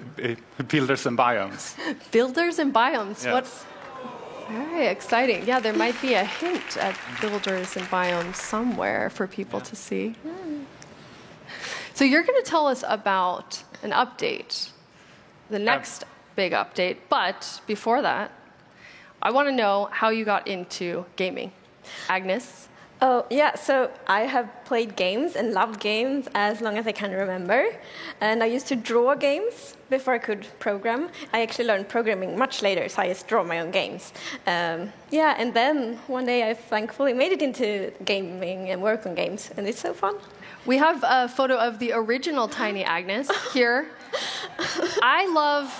Builders and Biomes. Builders and Biomes. Yes. What? Very exciting. Yeah, there might be a hint at Builders and Biomes somewhere for people to see. So you're going to tell us about an update, the next big update. But before that, I want to know how you got into gaming. Agnes? Oh, yeah, so I have played games and loved games as long as I can remember. And I used to draw games before I could program. I actually learned programming much later, so I just draw my own games. Yeah, and then one day I thankfully made it into gaming and work on games, and it's so fun. We have a photo of the original Tiny Agnes here. I love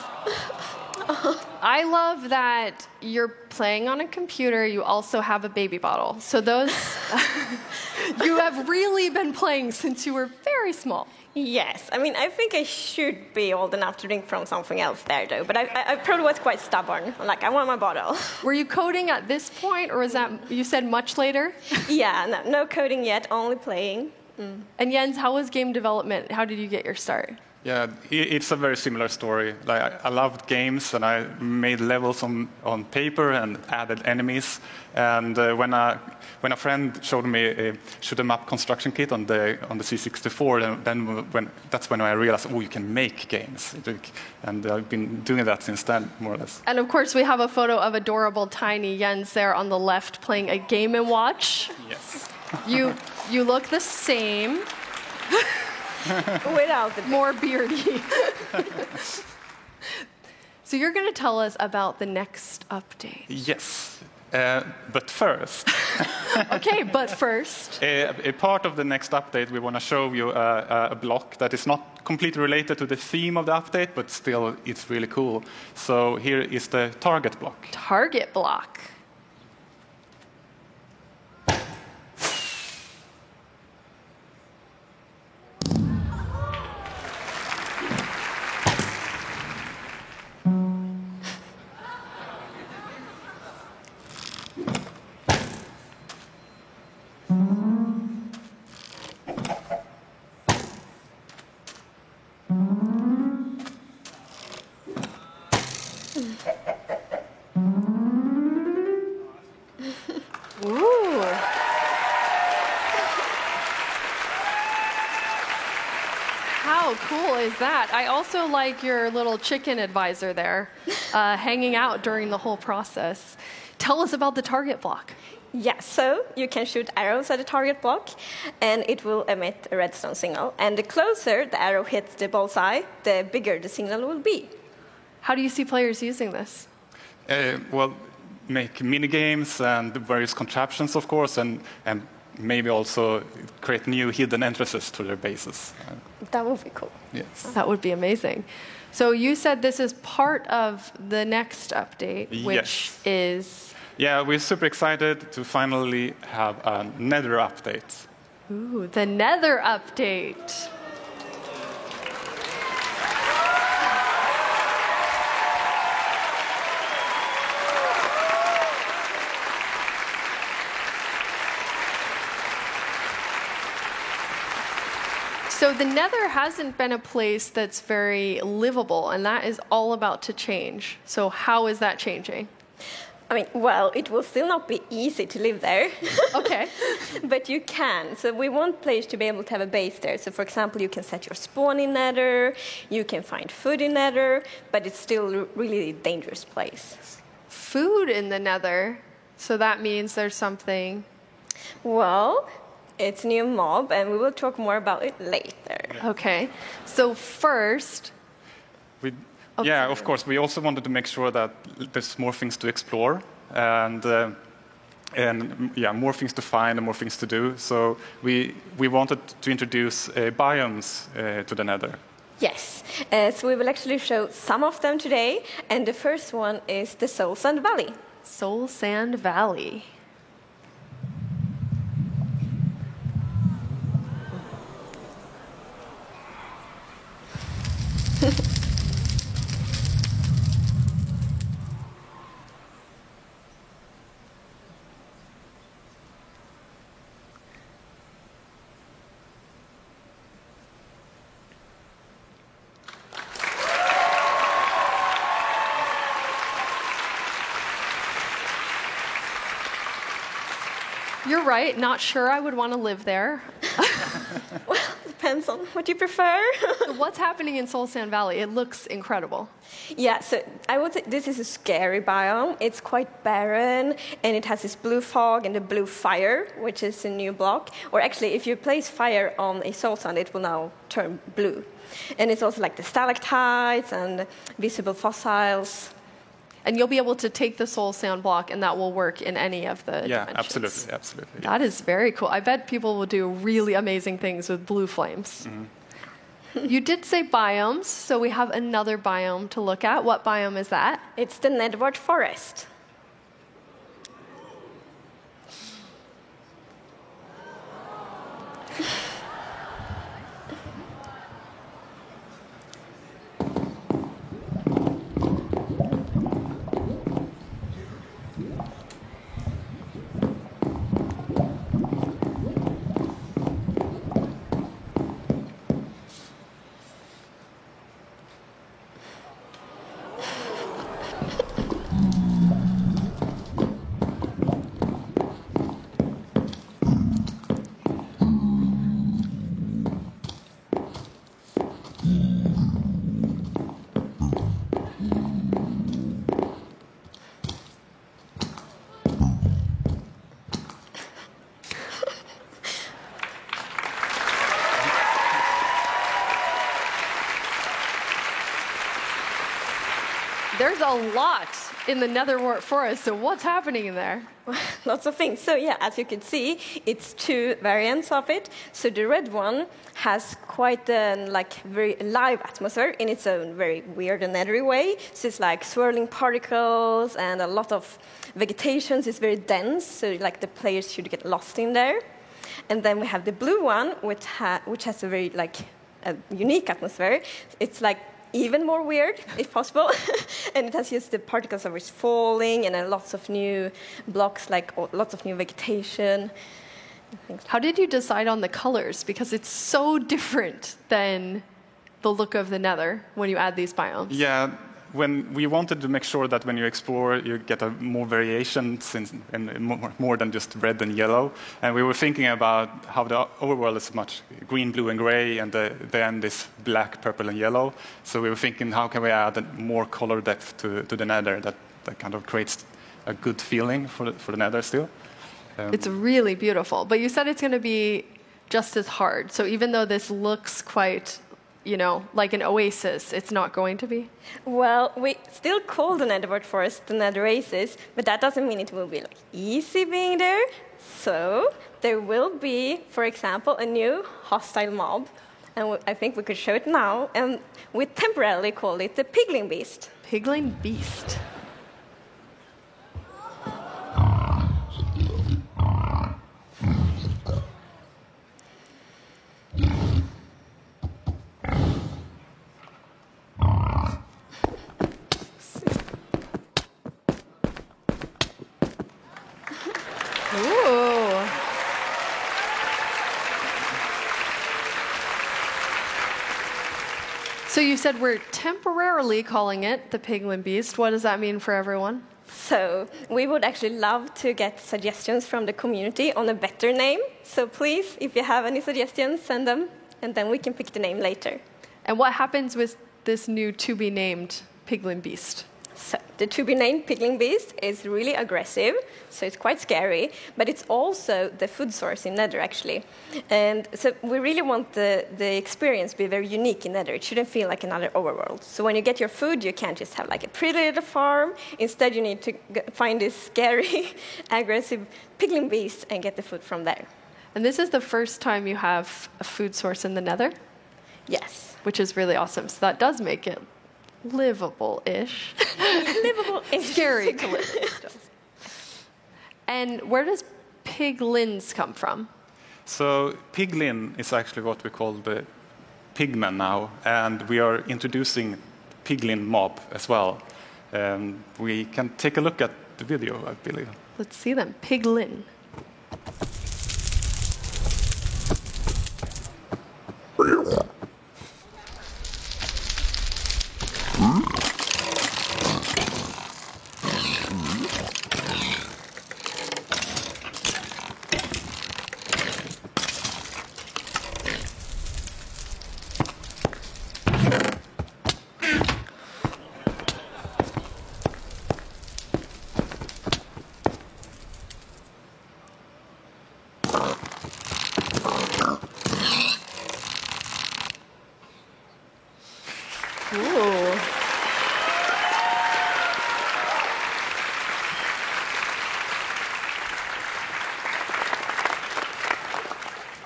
that you're playing on a computer. You also have a baby bottle. So those, you have really been playing since you were very small. Yes, I mean, I think I should be old enough to drink from something else there, though. But I probably was quite stubborn. I'm like, I want my bottle. Were you coding at this point, or was that, you said much later? Yeah, no coding yet, only playing. And Jens, how was game development? How did you get your start? Yeah, it's a very similar story. Like I loved games, and I made levels on paper and added enemies. And when a friend showed me a shoot 'em up construction kit on the C64, that's when I realized, oh, you can make games. And I've been doing that since then, more or less. And of course, we have a photo of adorable tiny Jens there on the left playing a Game & Watch. Yes. You look the same. Without the more beardy. So you're going to tell us about the next update. Yes, but first. Okay, but first. A part of the next update, we want to show you a block that is not completely related to the theme of the update, but still it's really cool. So here is the target block. Target block. How cool is that? I also like your little chicken advisor there, hanging out during the whole process. Tell us about the target block. Yes, so you can shoot arrows at the target block, and it will emit a redstone signal. And the closer the arrow hits the bullseye, the bigger the signal will be. How do you see players using this? Well, make mini games and various contraptions, of course, and maybe also create new hidden entrances to their bases. That would be cool. Yes. That would be amazing. So you said this is part of the next update, which is... Yeah, we're super excited to finally have a Nether update. Ooh, the Nether update. So the Nether hasn't been a place that's very livable, and that is all about to change. So how is that changing? I mean, well, it will still not be easy to live there. Okay. But you can. So we want players to be able to have a base there. So for example, you can set your spawn in Nether, you can find food in Nether, but it's still really a dangerous place. Food in the Nether? So that means there's something... Well, it's a new mob, and we will talk more about it later. Okay. So first... Yeah, of course. We also wanted to make sure that there's more things to explore and more things to find and more things to do. So we wanted to introduce biomes to the Nether. Yes. So we will actually show some of them today. And the first one is the Soul Sand Valley. Soul Sand Valley. You're right. Not sure I would want to live there. Well, depends on what you prefer. What's happening in Soul Sand Valley? It looks incredible. Yeah, so I would say this is a scary biome. It's quite barren, and it has this blue fog and the blue fire, which is a new block. Or actually, if you place fire on a soul sand, it will now turn blue. And it's also like the stalactites and visible fossils. And you'll be able to take the soul sand block, and that will work in any of the dimensions. Absolutely. That is very cool. I bet people will do really amazing things with blue flames. Mm-hmm. You did say biomes, so we have another biome to look at. What biome is that? It's the Nedward Forest. There's a lot in the Netherwart Forest, so what's happening in there? Lots of things. So yeah, as you can see, it's two variants of it. So the red one has quite a very alive atmosphere in its own very weird and nethery way. So it's like swirling particles and a lot of vegetation. It's very dense, so like the players should get lost in there. And then we have the blue one, which has a very a unique atmosphere. It's like even more weird, if possible. And it has just the particles are falling and lots of new blocks, lots of new vegetation. How did you decide on the colors? Because it's so different than the look of the Nether when you add these biomes. Yeah, when we wanted to make sure that when you explore, you get more variation and more than just red and yellow. And we were thinking about how the overworld is much green, blue, and gray, and the end is black, purple, and yellow. So we were thinking, how can we add more color depth to the Nether that kind of creates a good feeling for the Nether still. It's really beautiful. But you said it's going to be just as hard. So even though this looks quite, like an oasis, it's not going to be? Well, we still call the Nedward Forest the Nether Oasis, but that doesn't mean it will be easy being there. So there will be, for example, a new hostile mob. And I think we could show it now. And we temporarily call it the Piglin Beast. Piglin Beast. Ooh. So you said we're temporarily calling it the Piglin Beast. What does that mean for everyone? So we would actually love to get suggestions from the community on a better name. So please, if you have any suggestions, send them, and then we can pick the name later. And what happens with this new to-be-named Piglin Beast? So the to-be-named Piglin Beast is really aggressive, so it's quite scary, but it's also the food source in Nether, actually. And so we really want the experience to be very unique in Nether. It shouldn't feel like another overworld. So when you get your food, you can't just have like a pretty little farm. Instead, you need to find this scary, aggressive Piglin Beast and get the food from there. And this is the first time you have a food source in the Nether? Yes. Which is really awesome. So that does make it livable-ish. Livable-ish. Scary to live in. And where does piglins come from? So piglin is actually what we call the pigmen now, and we are introducing piglin mob as well. We can take a look at the video, I believe. Let's see them. Piglin. Ooh.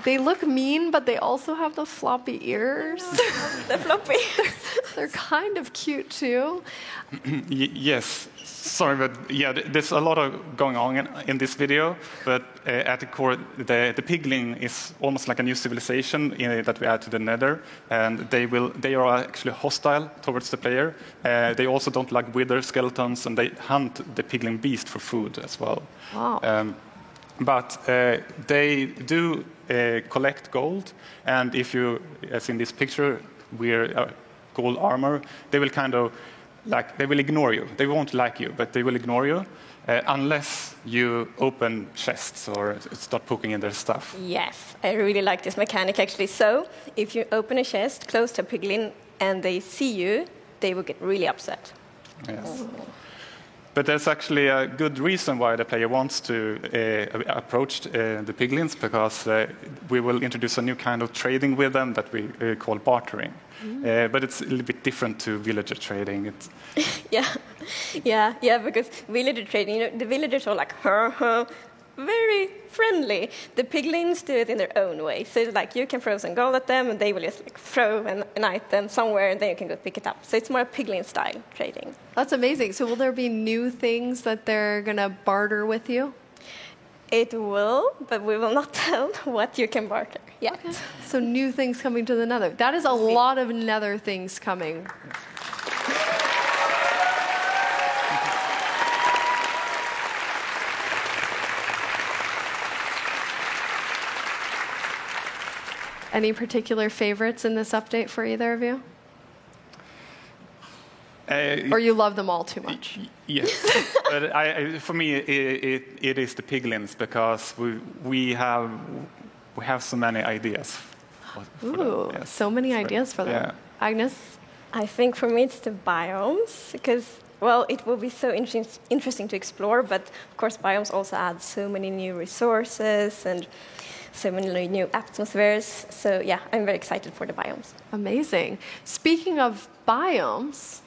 They look mean, but they also have the floppy ears. The floppy. They're kind of cute too. Yes, sorry, but yeah, there's a lot of going on in this video. But at the core, the piglin is almost like a new civilization that we add to the Nether, and they are actually hostile towards the player. They also don't like wither skeletons, and they hunt the piglin beast for food as well. Wow. But they do collect gold, and if you, as in this picture, wear gold armor, they will kind of they will ignore you. They won't like you, but they will ignore you unless you open chests or start poking in their stuff. Yes, I really like this mechanic actually. So if you open a chest close to a piglin and they see you, they will get really upset. Yes. But there's actually a good reason why the player wants to approach the piglins, because we will introduce a new kind of trading with them that we call bartering. But it's a little bit different to villager trading. Yeah, because villager trading, the villagers are like, very friendly. The piglins do it in their own way. So it's like you can throw some gold at them, and they will just throw an item somewhere, and then you can go pick it up. So it's more piglin style trading. That's amazing. So will there be new things that they're going to barter with you? It will, but we will not tell what you can barter yet. Okay. So new things coming to the Nether. That is a lot of Nether things coming. Any particular favorites in this update for either of you? Or you love them all too much? Yes, but for me it is the piglins, because we have so many ideas. Ooh, yes. So many ideas for them. Yeah. Agnes? I think for me it's the biomes, because, well, it will be so interesting to explore, but of course biomes also add so many new resources and so many new atmospheres. So yeah, I'm very excited for the biomes. Amazing. Speaking of biomes,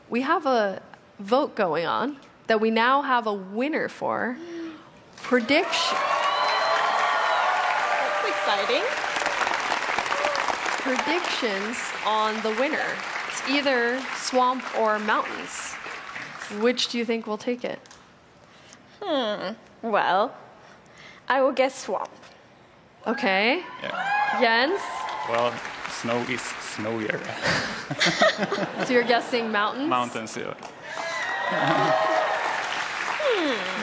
we have a vote going on that we now have a winner for. Prediction. That's exciting. Predictions on the winner. It's either swamp or mountains. Which do you think will take it? Well, I will guess swamp. Okay. Yeah. Jens? Well, snow is snowier. So you're guessing mountains? Mountains, yeah.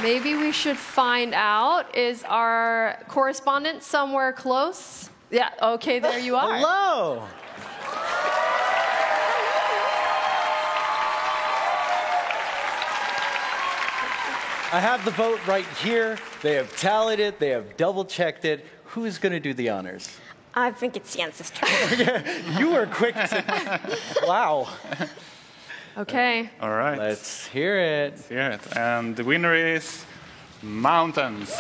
Maybe we should find out. Is our correspondent somewhere close? Yeah, okay, there you are. Hello! I have the vote right here. They have tallied it. They have double-checked it. Who's going to do the honors? I think it's Jens's turn. You were quick to... Wow. Okay. All right. Let's hear it. Let's hear it. And the winner is mountains.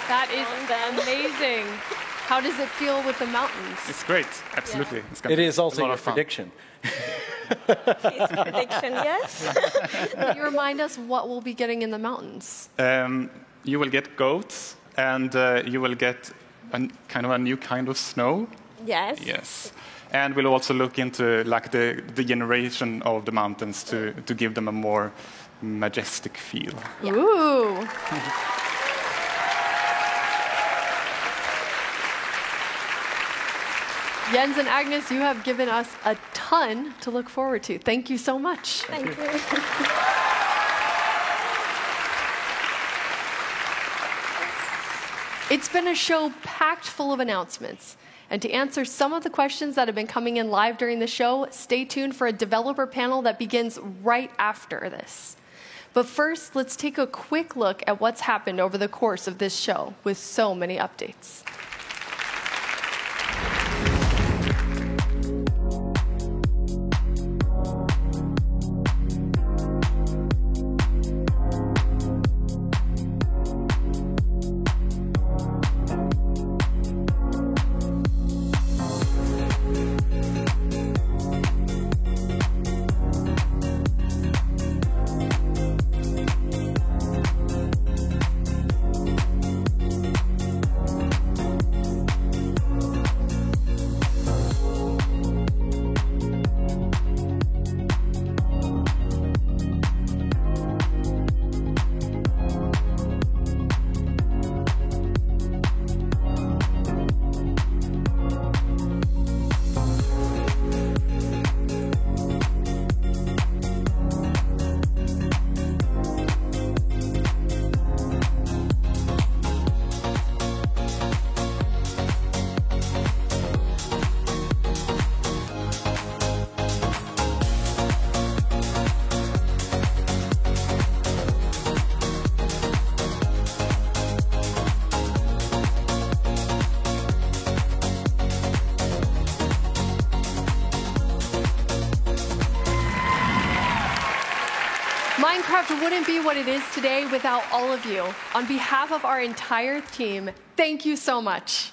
That is amazing. How does it feel with the mountains? It's great. Absolutely. Yeah. It's gonna It be is a also lot your of fun. prediction. His prediction, yes. Can you remind us what we'll be getting in the mountains? You will get goats, and you will get kind of a new kind of snow. Yes. Yes. And we'll also look into like the generation of the mountains to give them a more majestic feel. Yeah. Ooh. Jens and Agnes, you have given us a ton to look forward to. Thank you so much. Thank you. It's been a show packed full of announcements. And to answer some of the questions that have been coming in live during the show, stay tuned for a developer panel that begins right after this. But first, let's take a quick look at what's happened over the course of this show with so many updates. Minecraft wouldn't be what it is today without all of you. On behalf of our entire team, thank you so much.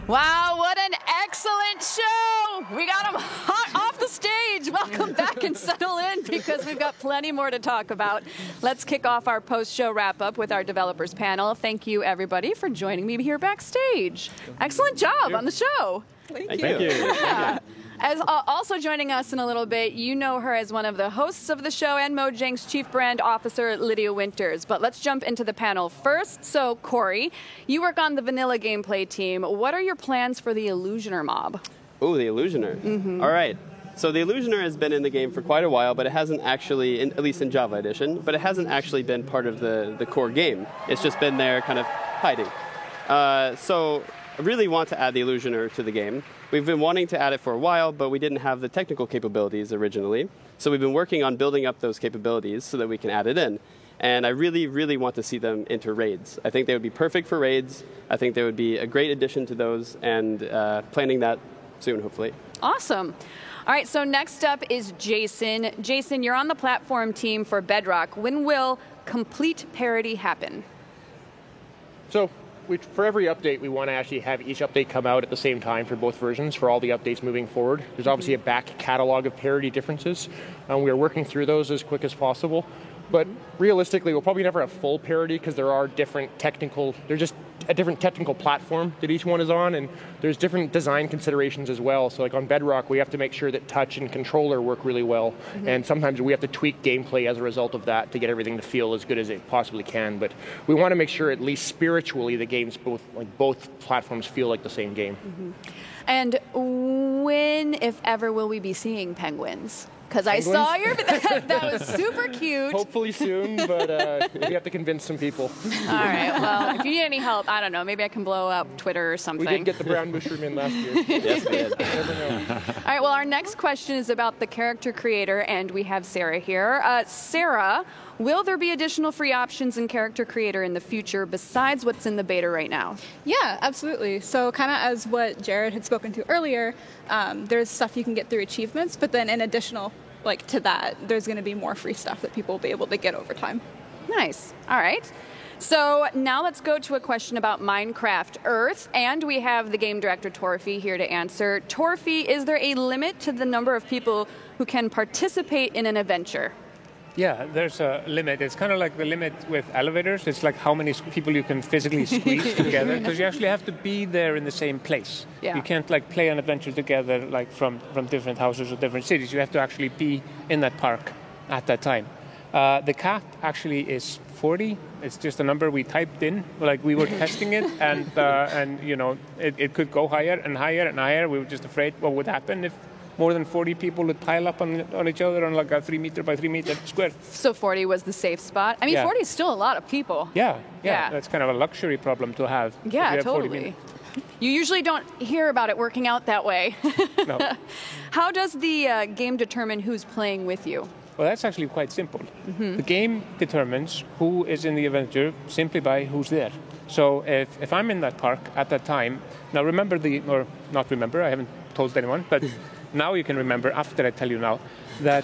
Wow, what an excellent show! We got them hot off the stage. Welcome back and settle in because we've got plenty more to talk about. Let's kick off our post-show wrap-up with our developers panel. Thank you, everybody, for joining me here backstage. Excellent job on the show. Thank you. Yeah. As also joining us in a little bit, you know her as one of the hosts of the show and Mojang's Chief Brand Officer, Lydia Winters. But let's jump into the panel first. So, Corey, you work on the vanilla gameplay team. What are your plans for the Illusioner mob? Oh, the Illusioner. Mm-hmm. All right. So the Illusioner has been in the game for quite a while, but it hasn't actually, at least in Java Edition, but it hasn't actually been part of the core game. It's just been there kind of hiding. So I really want to add the Illusioner to the game. We've been wanting to add it for a while, but we didn't have the technical capabilities originally. So we've been working on building up those capabilities so that we can add it in. And I really, really want to see them enter raids. I think they would be perfect for raids. I think they would be a great addition to those, and planning that soon, hopefully. Awesome. All right, so next up is Jason. Jason, you're on the platform team for Bedrock. When will complete parity happen? So for every update, we want to actually have each update come out at the same time for both versions, for all the updates moving forward. There's obviously a back catalog of parity differences. We are working through those as quick as possible. But realistically, we'll probably never have full parity because there are different there's just a different technical platform that each one is on, and there's different design considerations as well. So like on Bedrock, we have to make sure that touch and controller work really well, and sometimes we have to tweak gameplay as a result of that to get everything to feel as good as it possibly can. But we want to make sure at least spiritually the games both platforms feel like the same game. And when, if ever, will we be seeing penguins? Because I saw that was super cute. Hopefully soon, but we have to convince some people. All right, well, if you need any help, I don't know, maybe I can blow up Twitter or something. We did get the brown mushroom in last year. Yes, we did. Never know. All right, well, our next question is about the character creator, and we have Sarah here. Sarah, will there be additional free options in Character Creator in the future besides what's in the beta right now? Yeah, absolutely. So kind of as what Jared had spoken to earlier, there's stuff you can get through achievements, but then in additional to that, there's going to be more free stuff that people will be able to get over time. Nice. All right. So now let's go to a question about Minecraft Earth, and we have the game director Torfi here to answer. Torfi, is there a limit to the number of people who can participate in an adventure? Yeah, there's a limit. It's kind of like the limit with elevators. It's like how many people you can physically squeeze together, because you actually have to be there in the same place. Yeah. You can't play an adventure together from different houses or different cities. You have to actually be in that park at that time. The cap actually is 40. It's just a number we typed in. We were testing it, and it could go higher and higher and higher. We were just afraid what would happen if more than 40 people would pile up on each other on a 3 meter by 3 meter square. So 40 was the safe spot? I mean, yeah. 40 is still a lot of people. Yeah. That's kind of a luxury problem to have. Yeah, totally. You usually don't hear about it working out that way. No. How does the game determine who's playing with you? Well, that's actually quite simple. The game determines who is in the adventure simply by who's there. So if I'm in that park at that time, now I haven't told anyone, but now you can remember, after I tell you now, that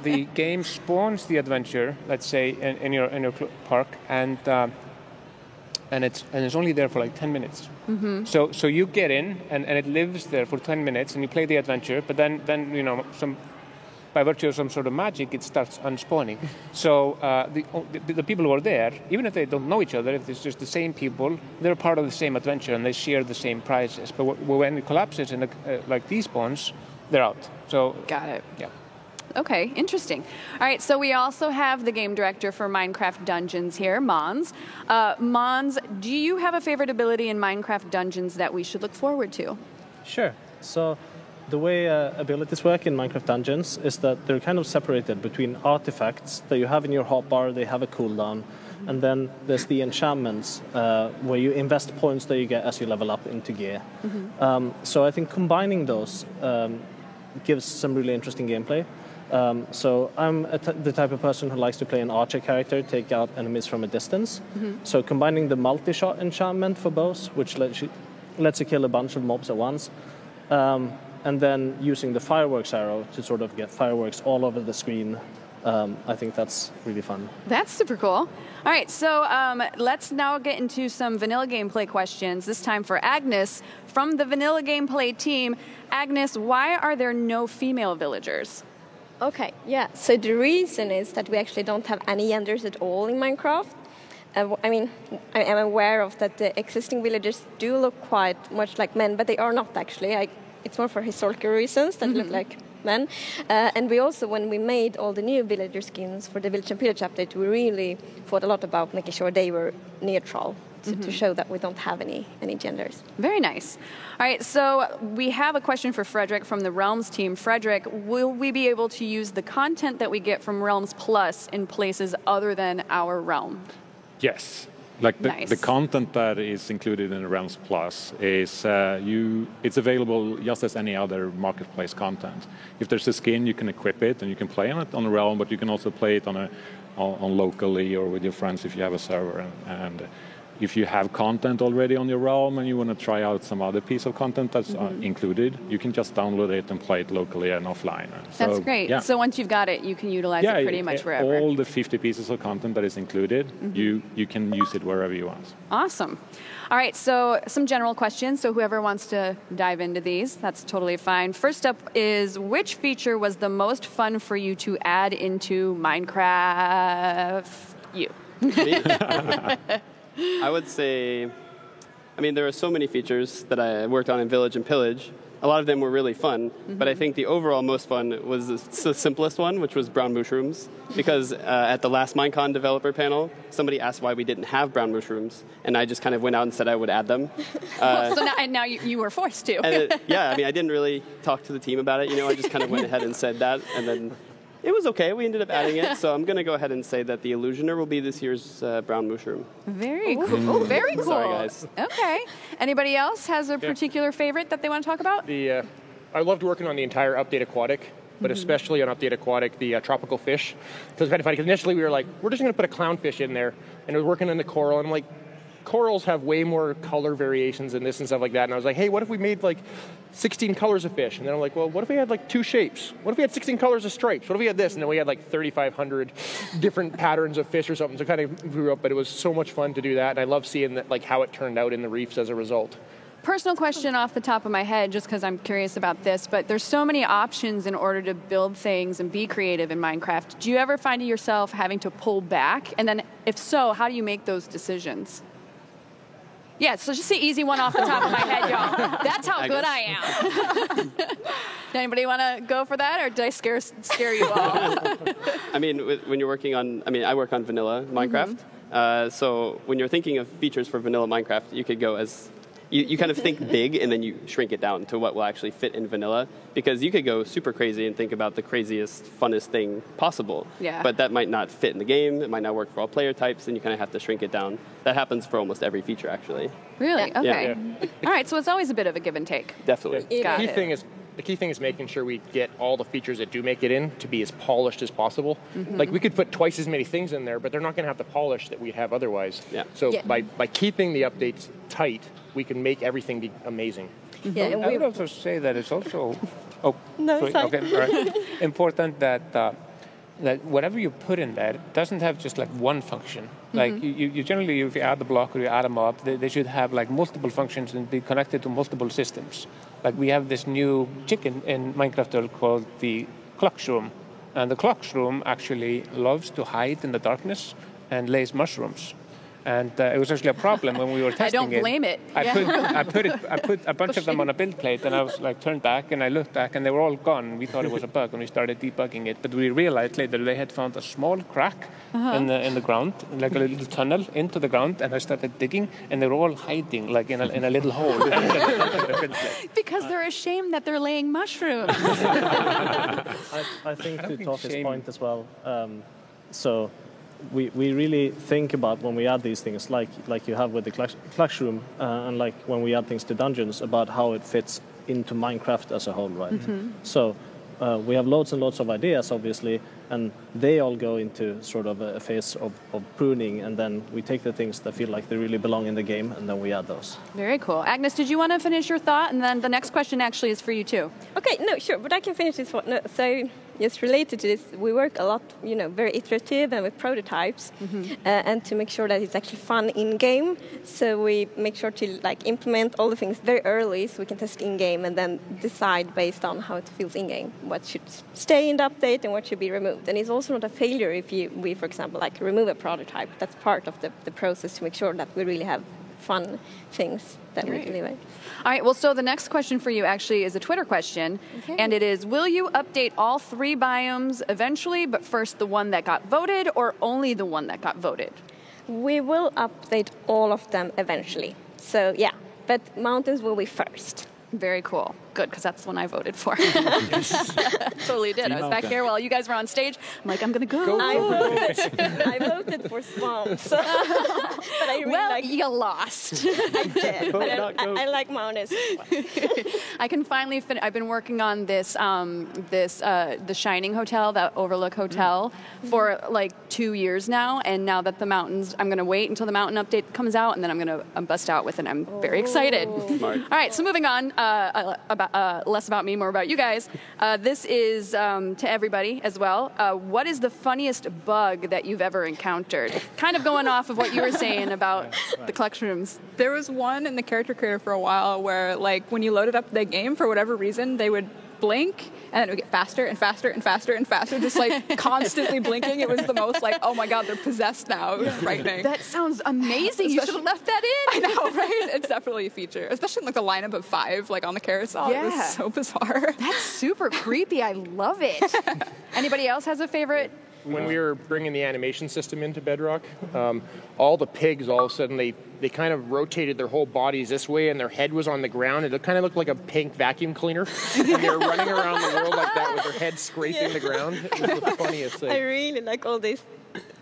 the game spawns the adventure, let's say, in your park, and it's only there for 10 minutes. So you get in, and it lives there for 10 minutes, and you play the adventure, but then by virtue of some sort of magic, it starts unspawning. So the people who are there, even if they don't know each other, if it's just the same people, they're part of the same adventure and they share the same prizes. But when it collapses and despawns, they're out. So got it. Yeah. Okay, interesting. All right, so we also have the game director for Minecraft Dungeons here, Mons. Mons, do you have a favorite ability in Minecraft Dungeons that we should look forward to? Sure. So the way abilities work in Minecraft Dungeons is that they're kind of separated between artifacts that you have in your hotbar, they have a cooldown, and then there's the enchantments where you invest points that you get as you level up into gear. So I think combining those gives some really interesting gameplay. So I'm the type of person who likes to play an archer character, take out enemies from a distance. So combining the multi-shot enchantment for bows, which lets you kill a bunch of mobs at once, and then using the fireworks arrow to sort of get fireworks all over the screen. I think that's really fun. That's super cool. All right, so let's now get into some vanilla gameplay questions, this time for Agnes from the vanilla gameplay team. Agnes, why are there no female villagers? Okay, yeah, so the reason is that we actually don't have any genders at all in Minecraft. I mean, I am aware of that the existing villagers do look quite much like men, but they are not actually. it's more for historical reasons that look like men. And we also, when we made all the new villager skins for the Village and Pillage update, we really thought a lot about making sure they were neutral. To show that we don't have any genders. Very nice. All right, so we have a question for Frederick from the Realms team. Frederick, will we be able to use the content that we get from Realms Plus in places other than our realm? Yes. Like the content that is included in the Realms Plus is it's available just as any other marketplace content. If there's a skin, you can equip it and you can play on it on the realm, but you can also play it on locally or with your friends if you have a server. And if you have content already on your realm and you want to try out some other piece of content that's included, you can just download it and play it locally and offline. That's great. Yeah. So once you've got it, you can utilize it pretty much wherever. All the 50 pieces of content that is included, you can use it wherever you want. Awesome. All right, so some general questions. So whoever wants to dive into these, that's totally fine. First up is, which feature was the most fun for you to add into Minecraft? You. I would say, there are so many features that I worked on in Village and Pillage. A lot of them were really fun, but I think the overall most fun was the simplest one, which was brown mushrooms. Because at the last Minecon developer panel, somebody asked why we didn't have brown mushrooms, and I just kind of went out and said I would add them. So now you were forced to. I didn't really talk to the team about it. I just kind of went ahead and said that, and then it was okay. We ended up adding it, so I'm going to go ahead and say that the Illusioner will be this year's brown mushroom. Very cool. Oh, very cool. Sorry, guys. Okay. Anybody else has a particular favorite that they want to talk about? I loved working on the entire Update Aquatic, but especially on Update Aquatic, the tropical fish. It was kind of funny, because initially we were like, we're just going to put a clownfish in there, and we're working on the coral, and I'm like, corals have way more color variations than this and stuff like that. And I was like, hey, what if we made 16 colors of fish? And then I'm like, well, what if we had 2 shapes? What if we had 16 colors of stripes? What if we had this? And then we had 3,500 different patterns of fish or something. So it kind of grew up, but it was so much fun to do that. And I love seeing that, how it turned out in the reefs as a result. Personal question off the top of my head, just because I'm curious about this, but there's so many options in order to build things and be creative in Minecraft. Do you ever find yourself having to pull back? And then if so, how do you make those decisions? Yeah, so just the easy one off the top of my head, y'all. That's how good I am. Anybody want to go for that, or did I scare you all? When you're working on, I work on vanilla Minecraft. So when you're thinking of features for vanilla Minecraft, you could go as, you kind of think big and then you shrink it down to what will actually fit in vanilla. Because you could go super crazy and think about the craziest, funnest thing possible. Yeah. But that might not fit in the game. It might not work for all player types, and you kind of have to shrink it down. That happens for almost every feature, actually. Really? Yeah. Okay. Yeah. All right, so it's always a bit of a give and take. Definitely. The key thing is making sure we get all the features that do make it in to be as polished as possible. We could put twice as many things in there, but they're not going to have the polish that we'd have otherwise. Yeah. So by keeping the updates tight, we can make everything be amazing. Yeah, and I would also say that it's also important that whatever you put in there doesn't have just one function. You generally, if you add the block or you add them up, they should have multiple functions and be connected to multiple systems. We have this new chicken in Minecraft called the Clockshroom, and the Clockshroom actually loves to hide in the darkness and lays mushrooms. And it was actually a problem when we were testing it. I don't blame it. I put a bunch of them on a build plate, and I was turned back, and I looked back, and they were all gone. We thought it was a bug, and we started debugging it. But we realized later they had found a small crack in the ground, a little tunnel into the ground, and I started digging, and they were all hiding in a little hole. Because they're ashamed that they're laying mushrooms. I think to Tofi's point as well, we really think about when we add these things, like you have with the Clockshroom, and when we add things to dungeons, about how it fits into Minecraft as a whole, right? So we have loads and loads of ideas, obviously, and they all go into sort of a phase of pruning, and then we take the things that feel like they really belong in the game, and then we add those. Very cool. Agnes, did you want to finish your thought? And then the next question actually is for you, too. Okay, no, sure, but I can finish this one. No, so, yes, related to this, we work a lot, very iterative and with prototypes, and to make sure that it's actually fun in-game. So we make sure to implement all the things very early, so we can test in-game and then decide based on how it feels in-game, what should stay in the update and what should be removed. And it's also not a failure if we, for example, remove a prototype. That's part of the process to make sure that we really have fun things that we really like. All right, well, so the next question for you actually is a Twitter question, and it is, will you update all 3 biomes eventually, but first the one that got voted, or only the one that got voted? We will update all of them eventually. So, yeah, but mountains will be first. Very cool. Good, because that's the one I voted for. Totally did. I was back here while you guys were on stage. I'm like, I'm going to go. I voted for swamps. But I really you lost. I did. But I like mountains. I can finally finish. I've been working on this, the Shining Hotel, that Overlook Hotel, for like 2 years now. And now that the mountains, I'm going to wait until the mountain update comes out, and then I'm going to bust out with it. I'm very excited. Smart. All right, so moving on, less about me, more about you guys. This is to everybody as well. What is the funniest bug that you've ever encountered? Kind of going off of what you were saying about the collection rooms. There was one in the character creator for a while where, like, when you loaded up the game, for whatever reason, they would blink and then it would get faster and faster and faster and faster, just like constantly blinking. It was the most like, oh my god, they're possessed now. It was frightening. That sounds amazing. You should have left that in. I know, right? It's definitely a feature, especially in like the lineup of 5, like on the carousel. Yeah. It was so bizarre. That's super creepy. I love it. Anybody else has a favorite? When we were bringing the animation system into Bedrock, all the pigs, all of a sudden, they kind of rotated their whole bodies this way and their head was on the ground. It kind of looked like a pink vacuum cleaner. And they were running around the world like that with their head scraping the ground. It was the funniest thing. I really like all these,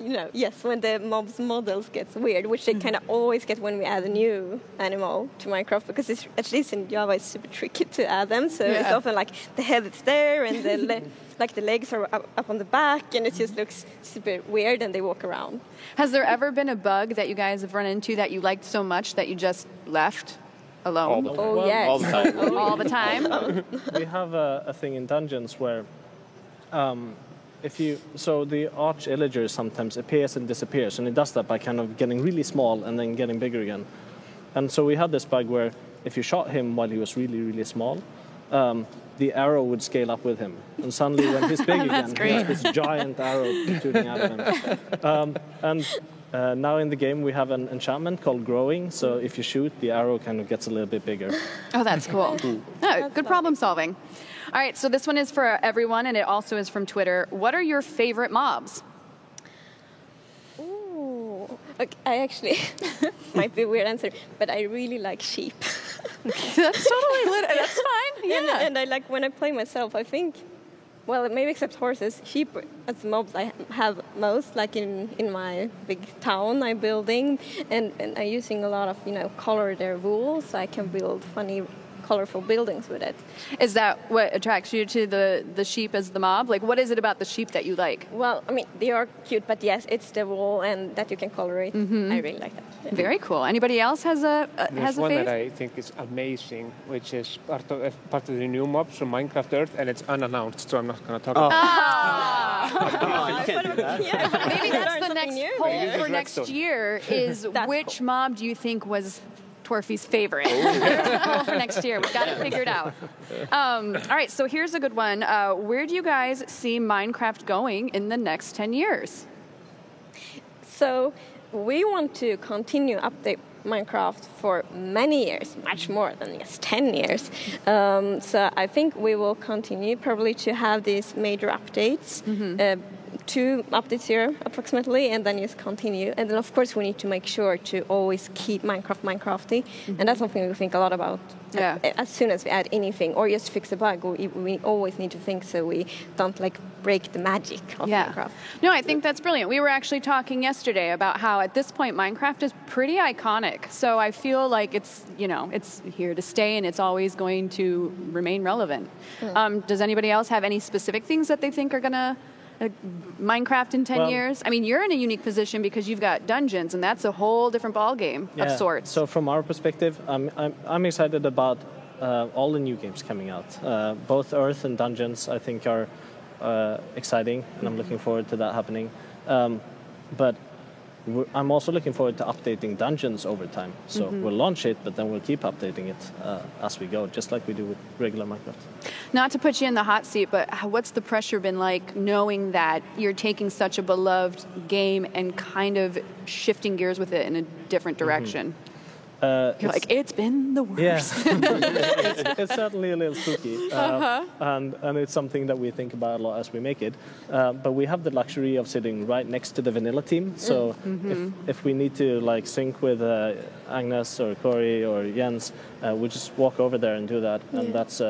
yes, when the mob's models gets weird, which they kind of always get when we add a new animal to Minecraft, because it's, at least in Java, it's super tricky to add them. So it's often like the head is there and the the legs are up on the back, and it just looks super weird, and they walk around. Has there ever been a bug that you guys have run into that you liked so much that you just left alone? All the time. Oh, yes. All the time. All the time? We have a thing in Dungeons where the Arch Illager sometimes appears and disappears, and it does that by kind of getting really small and then getting bigger again. And so we had this bug where if you shot him while he was really, really small, the arrow would scale up with him. And suddenly when he's big again, he has this giant arrow shooting out of him. Now in the game we have an enchantment called Growing, so if you shoot, the arrow kind of gets a little bit bigger. Oh, that's cool. Good problem solving. All right, so this one is for everyone, and it also is from Twitter. What are your favorite mobs? Ooh, okay, I actually, might be a weird answer, but I really like sheep. That's totally that's fine. Yeah. And I like, when I play myself, I think, well, maybe except horses, sheep as the mobs I have most, like in my big town I'm building, and I'm using a lot of, color their wool, so I can build funny, colorful buildings with it. Is that what attracts you to the sheep as the mob? Like, what is it about the sheep that you like? Well, I mean, they are cute, but yes, it's the wool and that you can color it. I really like that. Yeah. Very cool. Anybody else has a There's one fave? that I think is amazing, which is part of the new mobs from Minecraft Earth, and it's unannounced, so I'm not going to talk about it. Maybe that's the next poll for next year is which mob do you think was Twerfy's favorite? Poll for next year. We've got it figured out. All right, so here's a good one. Where do you guys see Minecraft going in the next 10 years? So we want to continue update Minecraft for many years, much more than just 10 years. So I think we will continue probably to have these major updates, 2 updates here approximately, and then just continue. And then of course we need to make sure to always keep Minecraft Minecrafty, and that's something we think a lot about. As soon as we add anything or just fix a bug, we always need to think so we don't break the magic of Minecraft. No, I think that's brilliant. We were actually talking yesterday about how at this point Minecraft is pretty iconic. So I feel like it's here to stay and it's always going to remain relevant. Does anybody else have any specific things that they think are going to Minecraft in 10 years? I mean, you're in a unique position because you've got Dungeons, and that's a whole different ballgame of sorts. So from our perspective, I'm excited about all the new games coming out. Both Earth and Dungeons, I think, are exciting, and I'm looking forward to that happening. But I'm also looking forward to updating Dungeons over time. So we'll launch it, but then we'll keep updating it as we go, just like we do with regular Minecraft. Not to put you in the hot seat, but what's the pressure been like knowing that you're taking such a beloved game and kind of shifting gears with it in a different direction? You're like, it's been the worst. Yeah, it's certainly a little spooky, and it's something that we think about a lot as we make it. But we have the luxury of sitting right next to the vanilla team, so if we need to like sync with Agnes or Corey or Jens, we just walk over there and do that, and that's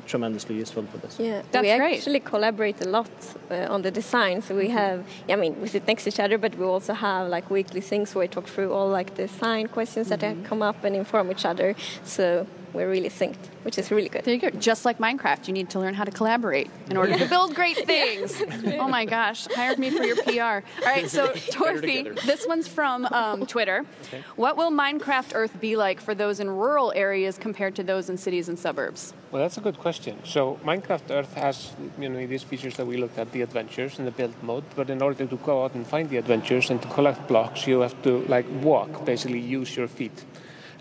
tremendously useful for this. Yeah, that's we great. Actually collaborate a lot on the design. So we have, we sit next to each other, but we also have like weekly things where we talk through all like design questions that come up and inform each other. So we're really synced, which is really good. There you go. Just like Minecraft, you need to learn how to collaborate in order to build great things. Oh my gosh, hire me for your PR. All right, so Torfi, this one's from Twitter. Okay. What will Minecraft Earth be like for those in rural areas compared to those in cities and suburbs? Well, that's a good question. So Minecraft Earth has, these features that we looked at, the adventures and the build mode. But in order to go out and find the adventures and to collect blocks, you have to walk, basically use your feet.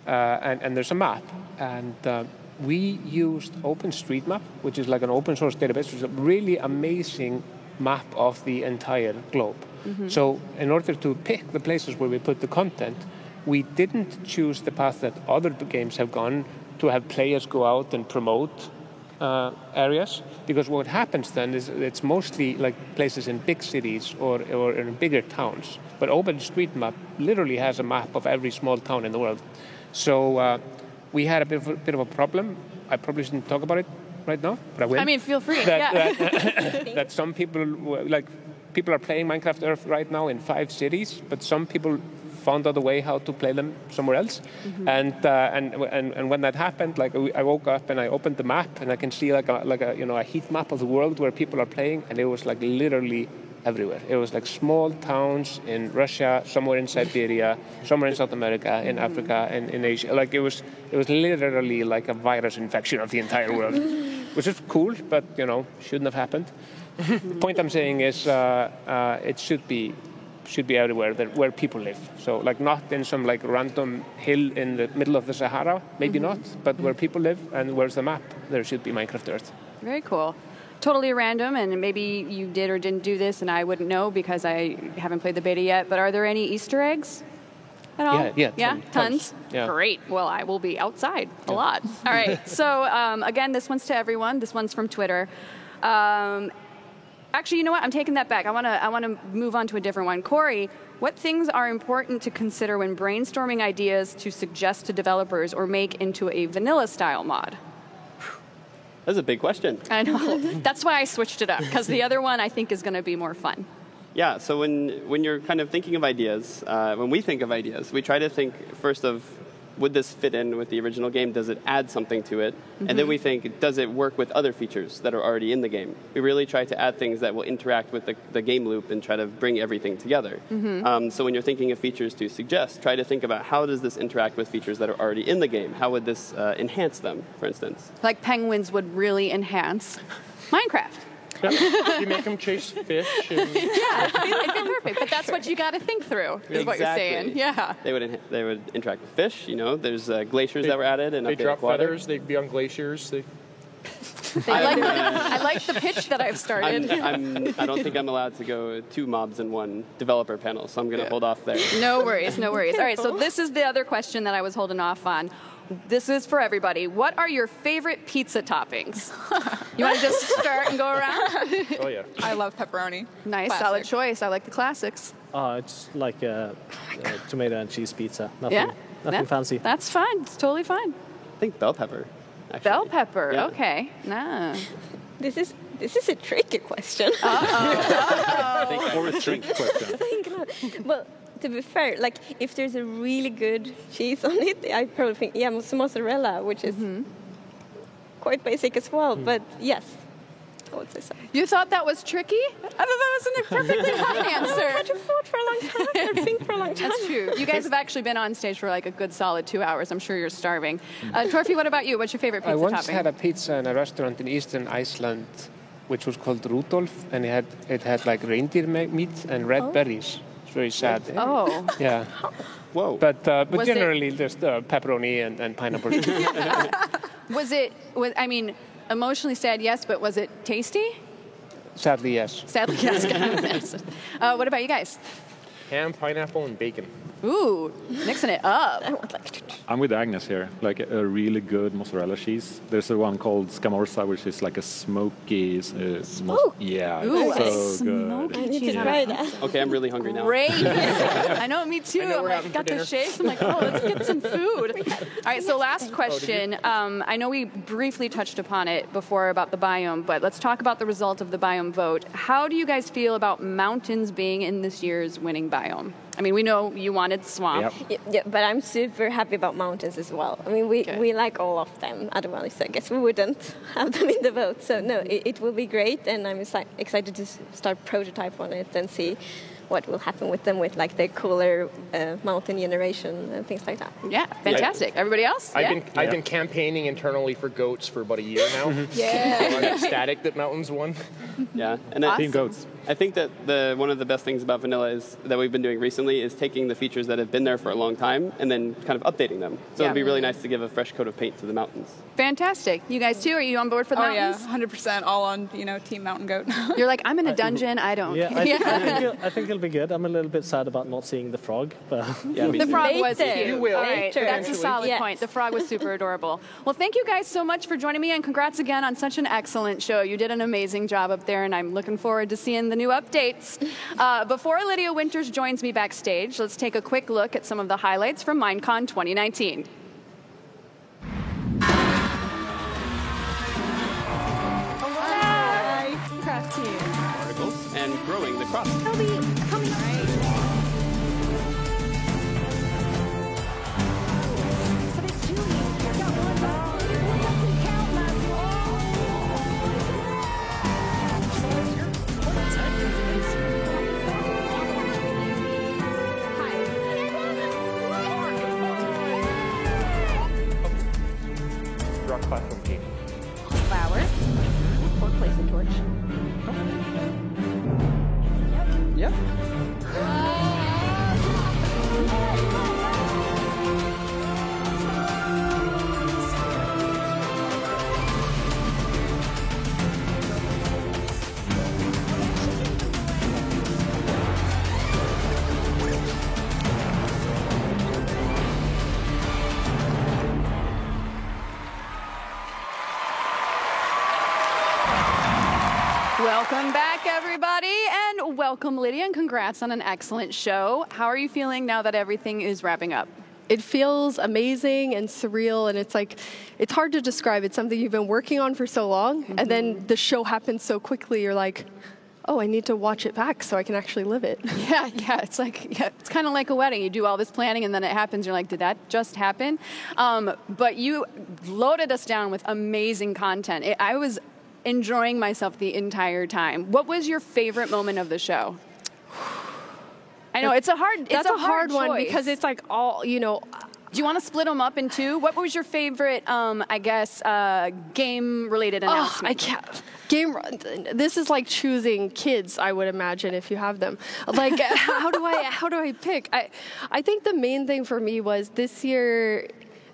And there's a map. And we used OpenStreetMap, which is like an open source database, which is a really amazing map of the entire globe. So in order to pick the places where we put the content, we didn't choose the path that other games have gone to have players go out and promote areas, because what happens then is it's mostly like places in big cities or in bigger towns. But OpenStreetMap literally has a map of every small town in the world. So we had a bit of a problem. I probably shouldn't talk about it right now, but I will. I mean, feel free. That some people, people are playing Minecraft Earth right now in 5 cities, but some people found out a way how to play them somewhere else. And when that happened, I woke up and I opened the map and I can see a heat map of the world where people are playing, and it was like literally everywhere. It was like small towns in Russia, somewhere in Siberia, somewhere in South America, in Africa, and in Asia. Like it was literally like a virus infection of the entire world, which is cool, but shouldn't have happened. The point I'm saying is it should be everywhere where people live. So not in some random hill in the middle of the Sahara, maybe not, but where people live and where's the map, there should be Minecraft Earth. Very cool. Totally random, and maybe you did or didn't do this, and I wouldn't know because I haven't played the beta yet, but are there any Easter eggs at all? Yeah, tons? Yeah. Great. Well, I will be outside a lot. All right. So, again, this one's to everyone. This one's from Twitter. Actually, you know what? I'm taking that back. I want to move on to a different one. Corey, what things are important to consider when brainstorming ideas to suggest to developers or make into a vanilla-style mod? That's a big question. I know. That's why I switched it up, because the other one I think is going to be more fun. Yeah, so when you're kind of thinking of ideas, when we think of ideas, we try to think first of, would this fit in with the original game? Does it add something to it? And then we think, does it work with other features that are already in the game? We really try to add things that will interact with the game loop and try to bring everything together. So when you're thinking of features to suggest, try to think about how does this interact with features that are already in the game? How would this enhance them, for instance? Like penguins would really enhance Minecraft. You make them chase fish. And yeah, it'd be perfect. But that's what you got to think through, is what you're saying. Yeah. They would interact with fish. There's glaciers that were added, and they drop feathers. They'd be on glaciers. I like the pitch that I've started. I don't think I'm allowed to go 2 mobs in one developer panel, so I'm going to hold off there. No worries. All right, so this is the other question that I was holding off on. This is for everybody. What are your favorite pizza toppings? You want to just start and go around? Oh, yeah. I love pepperoni. Nice, Classic. solid choice. I like the classics. It's like a tomato and cheese pizza. Nothing fancy. That's fine. It's totally fine. I think bell pepper. Actually. Bell pepper. Yeah. Okay. Nah. This is a tricky question. Or a trick question. Well, to be fair, if there's a really good cheese on it, I probably think, mozzarella, which is quite basic as well. But yes, I would say so. You thought that was tricky? I thought that was a perfectly fine answer. I had to thought for a long time, or think for a long time. That's true. You guys have actually been on stage for a good solid 2 hours. I'm sure you're starving. Torfi, what about you? What's your favorite pizza topping? I once had a pizza in a restaurant in Eastern Iceland, which was called Rudolf, and it had reindeer meat and red berries. It's very sad. Oh. Yeah. Whoa. But generally, there's pepperoni and pineapple. I mean, emotionally sad, yes, but was it tasty? Sadly, yes. Sadly, yes. What about you guys? Ham, pineapple, and bacon. Ooh, mixing it up. I'm with Agnes here. Like a really good mozzarella cheese. There's a one called Scamorza, which is like a smoky. Yeah, Ooh, it's so smoky good. I need to try that. Okay, I'm really hungry now. Great. I know, me too. I'm we're like, having got for the dinner. shakes. I'm like, oh, let's get some food. All right, so last question. I know we briefly touched upon it before about the biome, but let's talk about the result of the biome vote. How do you guys feel about mountains being in this year's winning biome? I mean, we know you wanted swamp. Yeah, but I'm super happy about mountains as well. I mean, we like all of them. Otherwise, I guess we wouldn't have them in the vote. So no, it will be great, and I'm excited to start prototype on it and see what will happen with them, with like the cooler mountain generation and things like that. Yeah, fantastic. Everybody else? I've been campaigning internally for goats for about a year now. Yeah. I'm ecstatic that mountains won. Yeah, and Team goats. I think that one of the best things about vanilla is that we've been doing recently is taking the features that have been there for a long time and then kind of updating them. So it'd be really nice to give a fresh coat of paint to the mountains. Fantastic. You guys too? Are you on board for the mountains? Yeah, 100% all on, Team Mountain Goat. You're like, I'm in a dungeon. I don't. Yeah, I think it'll be good. I'm a little bit sad about not seeing the frog, but the frog was cute. You will. All right, that's a solid Yes. point. The frog was super adorable. Well, thank you guys so much for joining me, and congrats again on such an excellent show. You did an amazing job up there, and I'm looking forward to seeing the new updates. Before Lydia Winters joins me backstage, let's take a quick look at some of the highlights from Minecon 2019. Craft team. Particles and growing the crust. Rock platform team. Flower. Or place a torch. Yep. Welcome back, everybody, and welcome, Lydia, and congrats on an excellent show. How are you feeling now that everything is wrapping up? It feels amazing and surreal, and it's hard to describe. It's something you've been working on for so long, and then the show happens so quickly. You're like, oh, I need to watch it back so I can actually live it. Yeah, it's it's kind of like a wedding. You do all this planning, and then it happens. You're like, did that just happen? But you loaded us down with amazing content. I was enjoying myself the entire time. What was your favorite moment of the show? I know it's a hard one choice. because it's like all, Do you want to split them up in two? What was your favorite, game-related announcement? I can't. This is like choosing kids, I would imagine, if you have them. Like, how do I pick? I think the main thing for me was this year.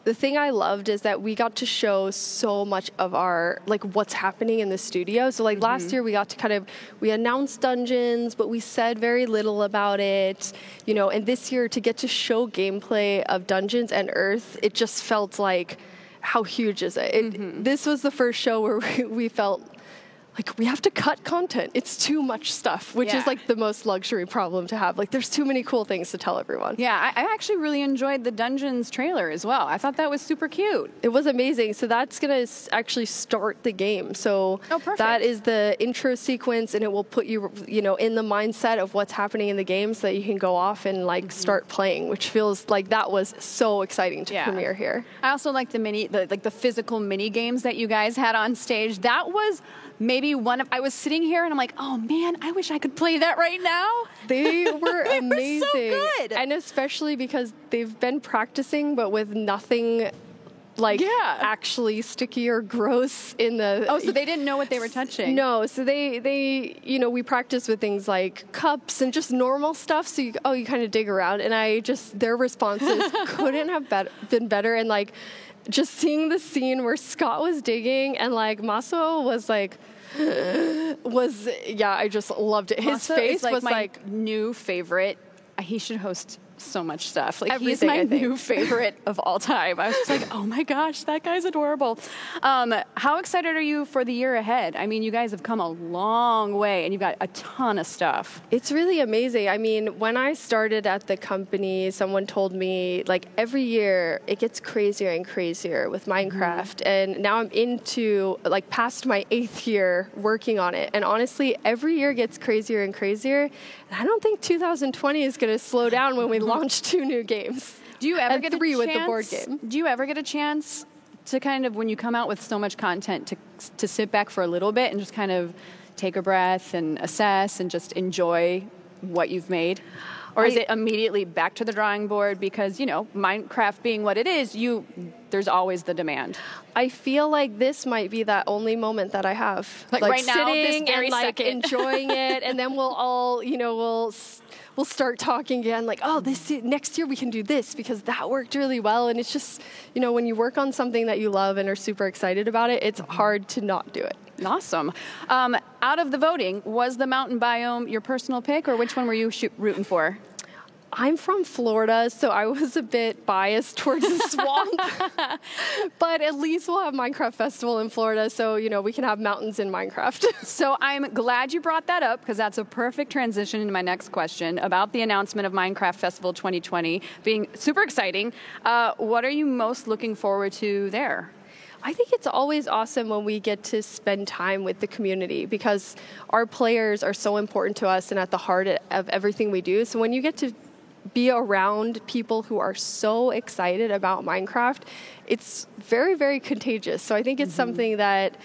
The thing I loved is that we got to show so much of our, what's happening in the studio. So, last year we got to we announced Dungeons, but we said very little about it, and this year to get to show gameplay of Dungeons and Earth, it just felt like, how huge is it? This was the first show where we felt like we have to cut content. It's too much stuff, which is the most luxury problem to have. There's too many cool things to tell everyone. Yeah, I actually really enjoyed the Dungeons trailer as well. I thought that was super cute. It was amazing. So that's going to actually start the game. So that is the intro sequence, and it will put you, in the mindset of what's happening in the game so that you can go off and start playing, which feels like that was so exciting to premiere here. I also like the physical mini games that you guys had on stage. That was maybe I was sitting here and I'm like, oh man, I wish I could play that right now. They were amazing. Were so good. And especially because they've been practicing, but with nothing actually sticky or gross in the... Oh, so they didn't know what they were touching? No, so they we practiced with things like cups and just normal stuff, so you kind of dig around, and their responses couldn't have been better, and just seeing the scene where Scott was digging and Maso was I just loved it. His Maso face is was my new favorite. He should host so much stuff. Like Everything, he's I my think. new favorite of all time. I was just like, oh my gosh, that guy's adorable. How excited are you for the year ahead? I mean, you guys have come a long way and you've got a ton of stuff. It's really amazing. I mean, when I started at the company, someone told me like every year it gets crazier and crazier with Minecraft. And now I'm into like past my 8th year working on it. And honestly, every year gets crazier and crazier. And I don't think 2020 is going to slow down when we launch 2 new games. Do you ever and get 3 a with chance, the board game. Do you ever get a chance to kind of, when you come out with so much content, to sit back for a little bit and just kind of take a breath and assess and just enjoy what you've made? Or is it immediately back to the drawing board because, you know, Minecraft being what it is, there's always the demand? I feel like this might be that only moment that I have. Like right now, this sitting very and like second. enjoying it, and then we'll all, you know, we'll start talking again like, oh, next year we can do this because that worked really well. And it's just, you know, when you work on something that you love and are super excited about it, it's hard to not do it. Awesome. Out of the voting, was the mountain biome your personal pick, or which one were you rooting for? I'm from Florida, so I was a bit biased towards the swamp. But at least we'll have Minecraft Festival in Florida, so, you know, we can have mountains in Minecraft. So I'm glad you brought that up, because that's a perfect transition into my next question about the announcement of Minecraft Festival 2020 being super exciting. What are you most looking forward to there? I think it's always awesome when we get to spend time with the community because our players are so important to us and at the heart of everything we do. So when you get to be around people who are so excited about Minecraft, it's very, very contagious. So I think it's something that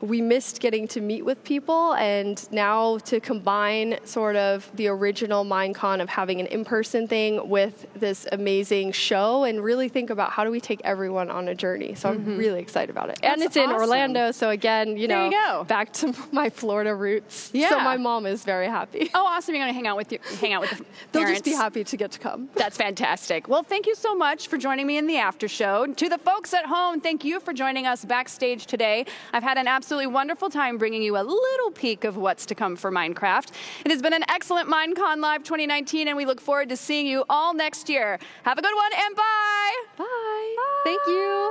we missed getting to meet with people, and now to combine sort of the original Minecon of having an in-person thing with this amazing show and really think about how do we take everyone on a journey. So I'm really excited about it. And it's in Orlando, so again, you know, back to my Florida roots. Yeah. So my mom is very happy. Oh, awesome. You're going to hang out with the parents. They'll just be happy to get to come. That's fantastic. Well, thank you so much for joining me in the after show. To the folks at home, thank you for joining us backstage today. I've had an absolutely wonderful time bringing you a little peek of what's to come for Minecraft. It has been an excellent Minecon Live 2019, and we look forward to seeing you all next year. Have a good one, and bye. Bye. Thank you.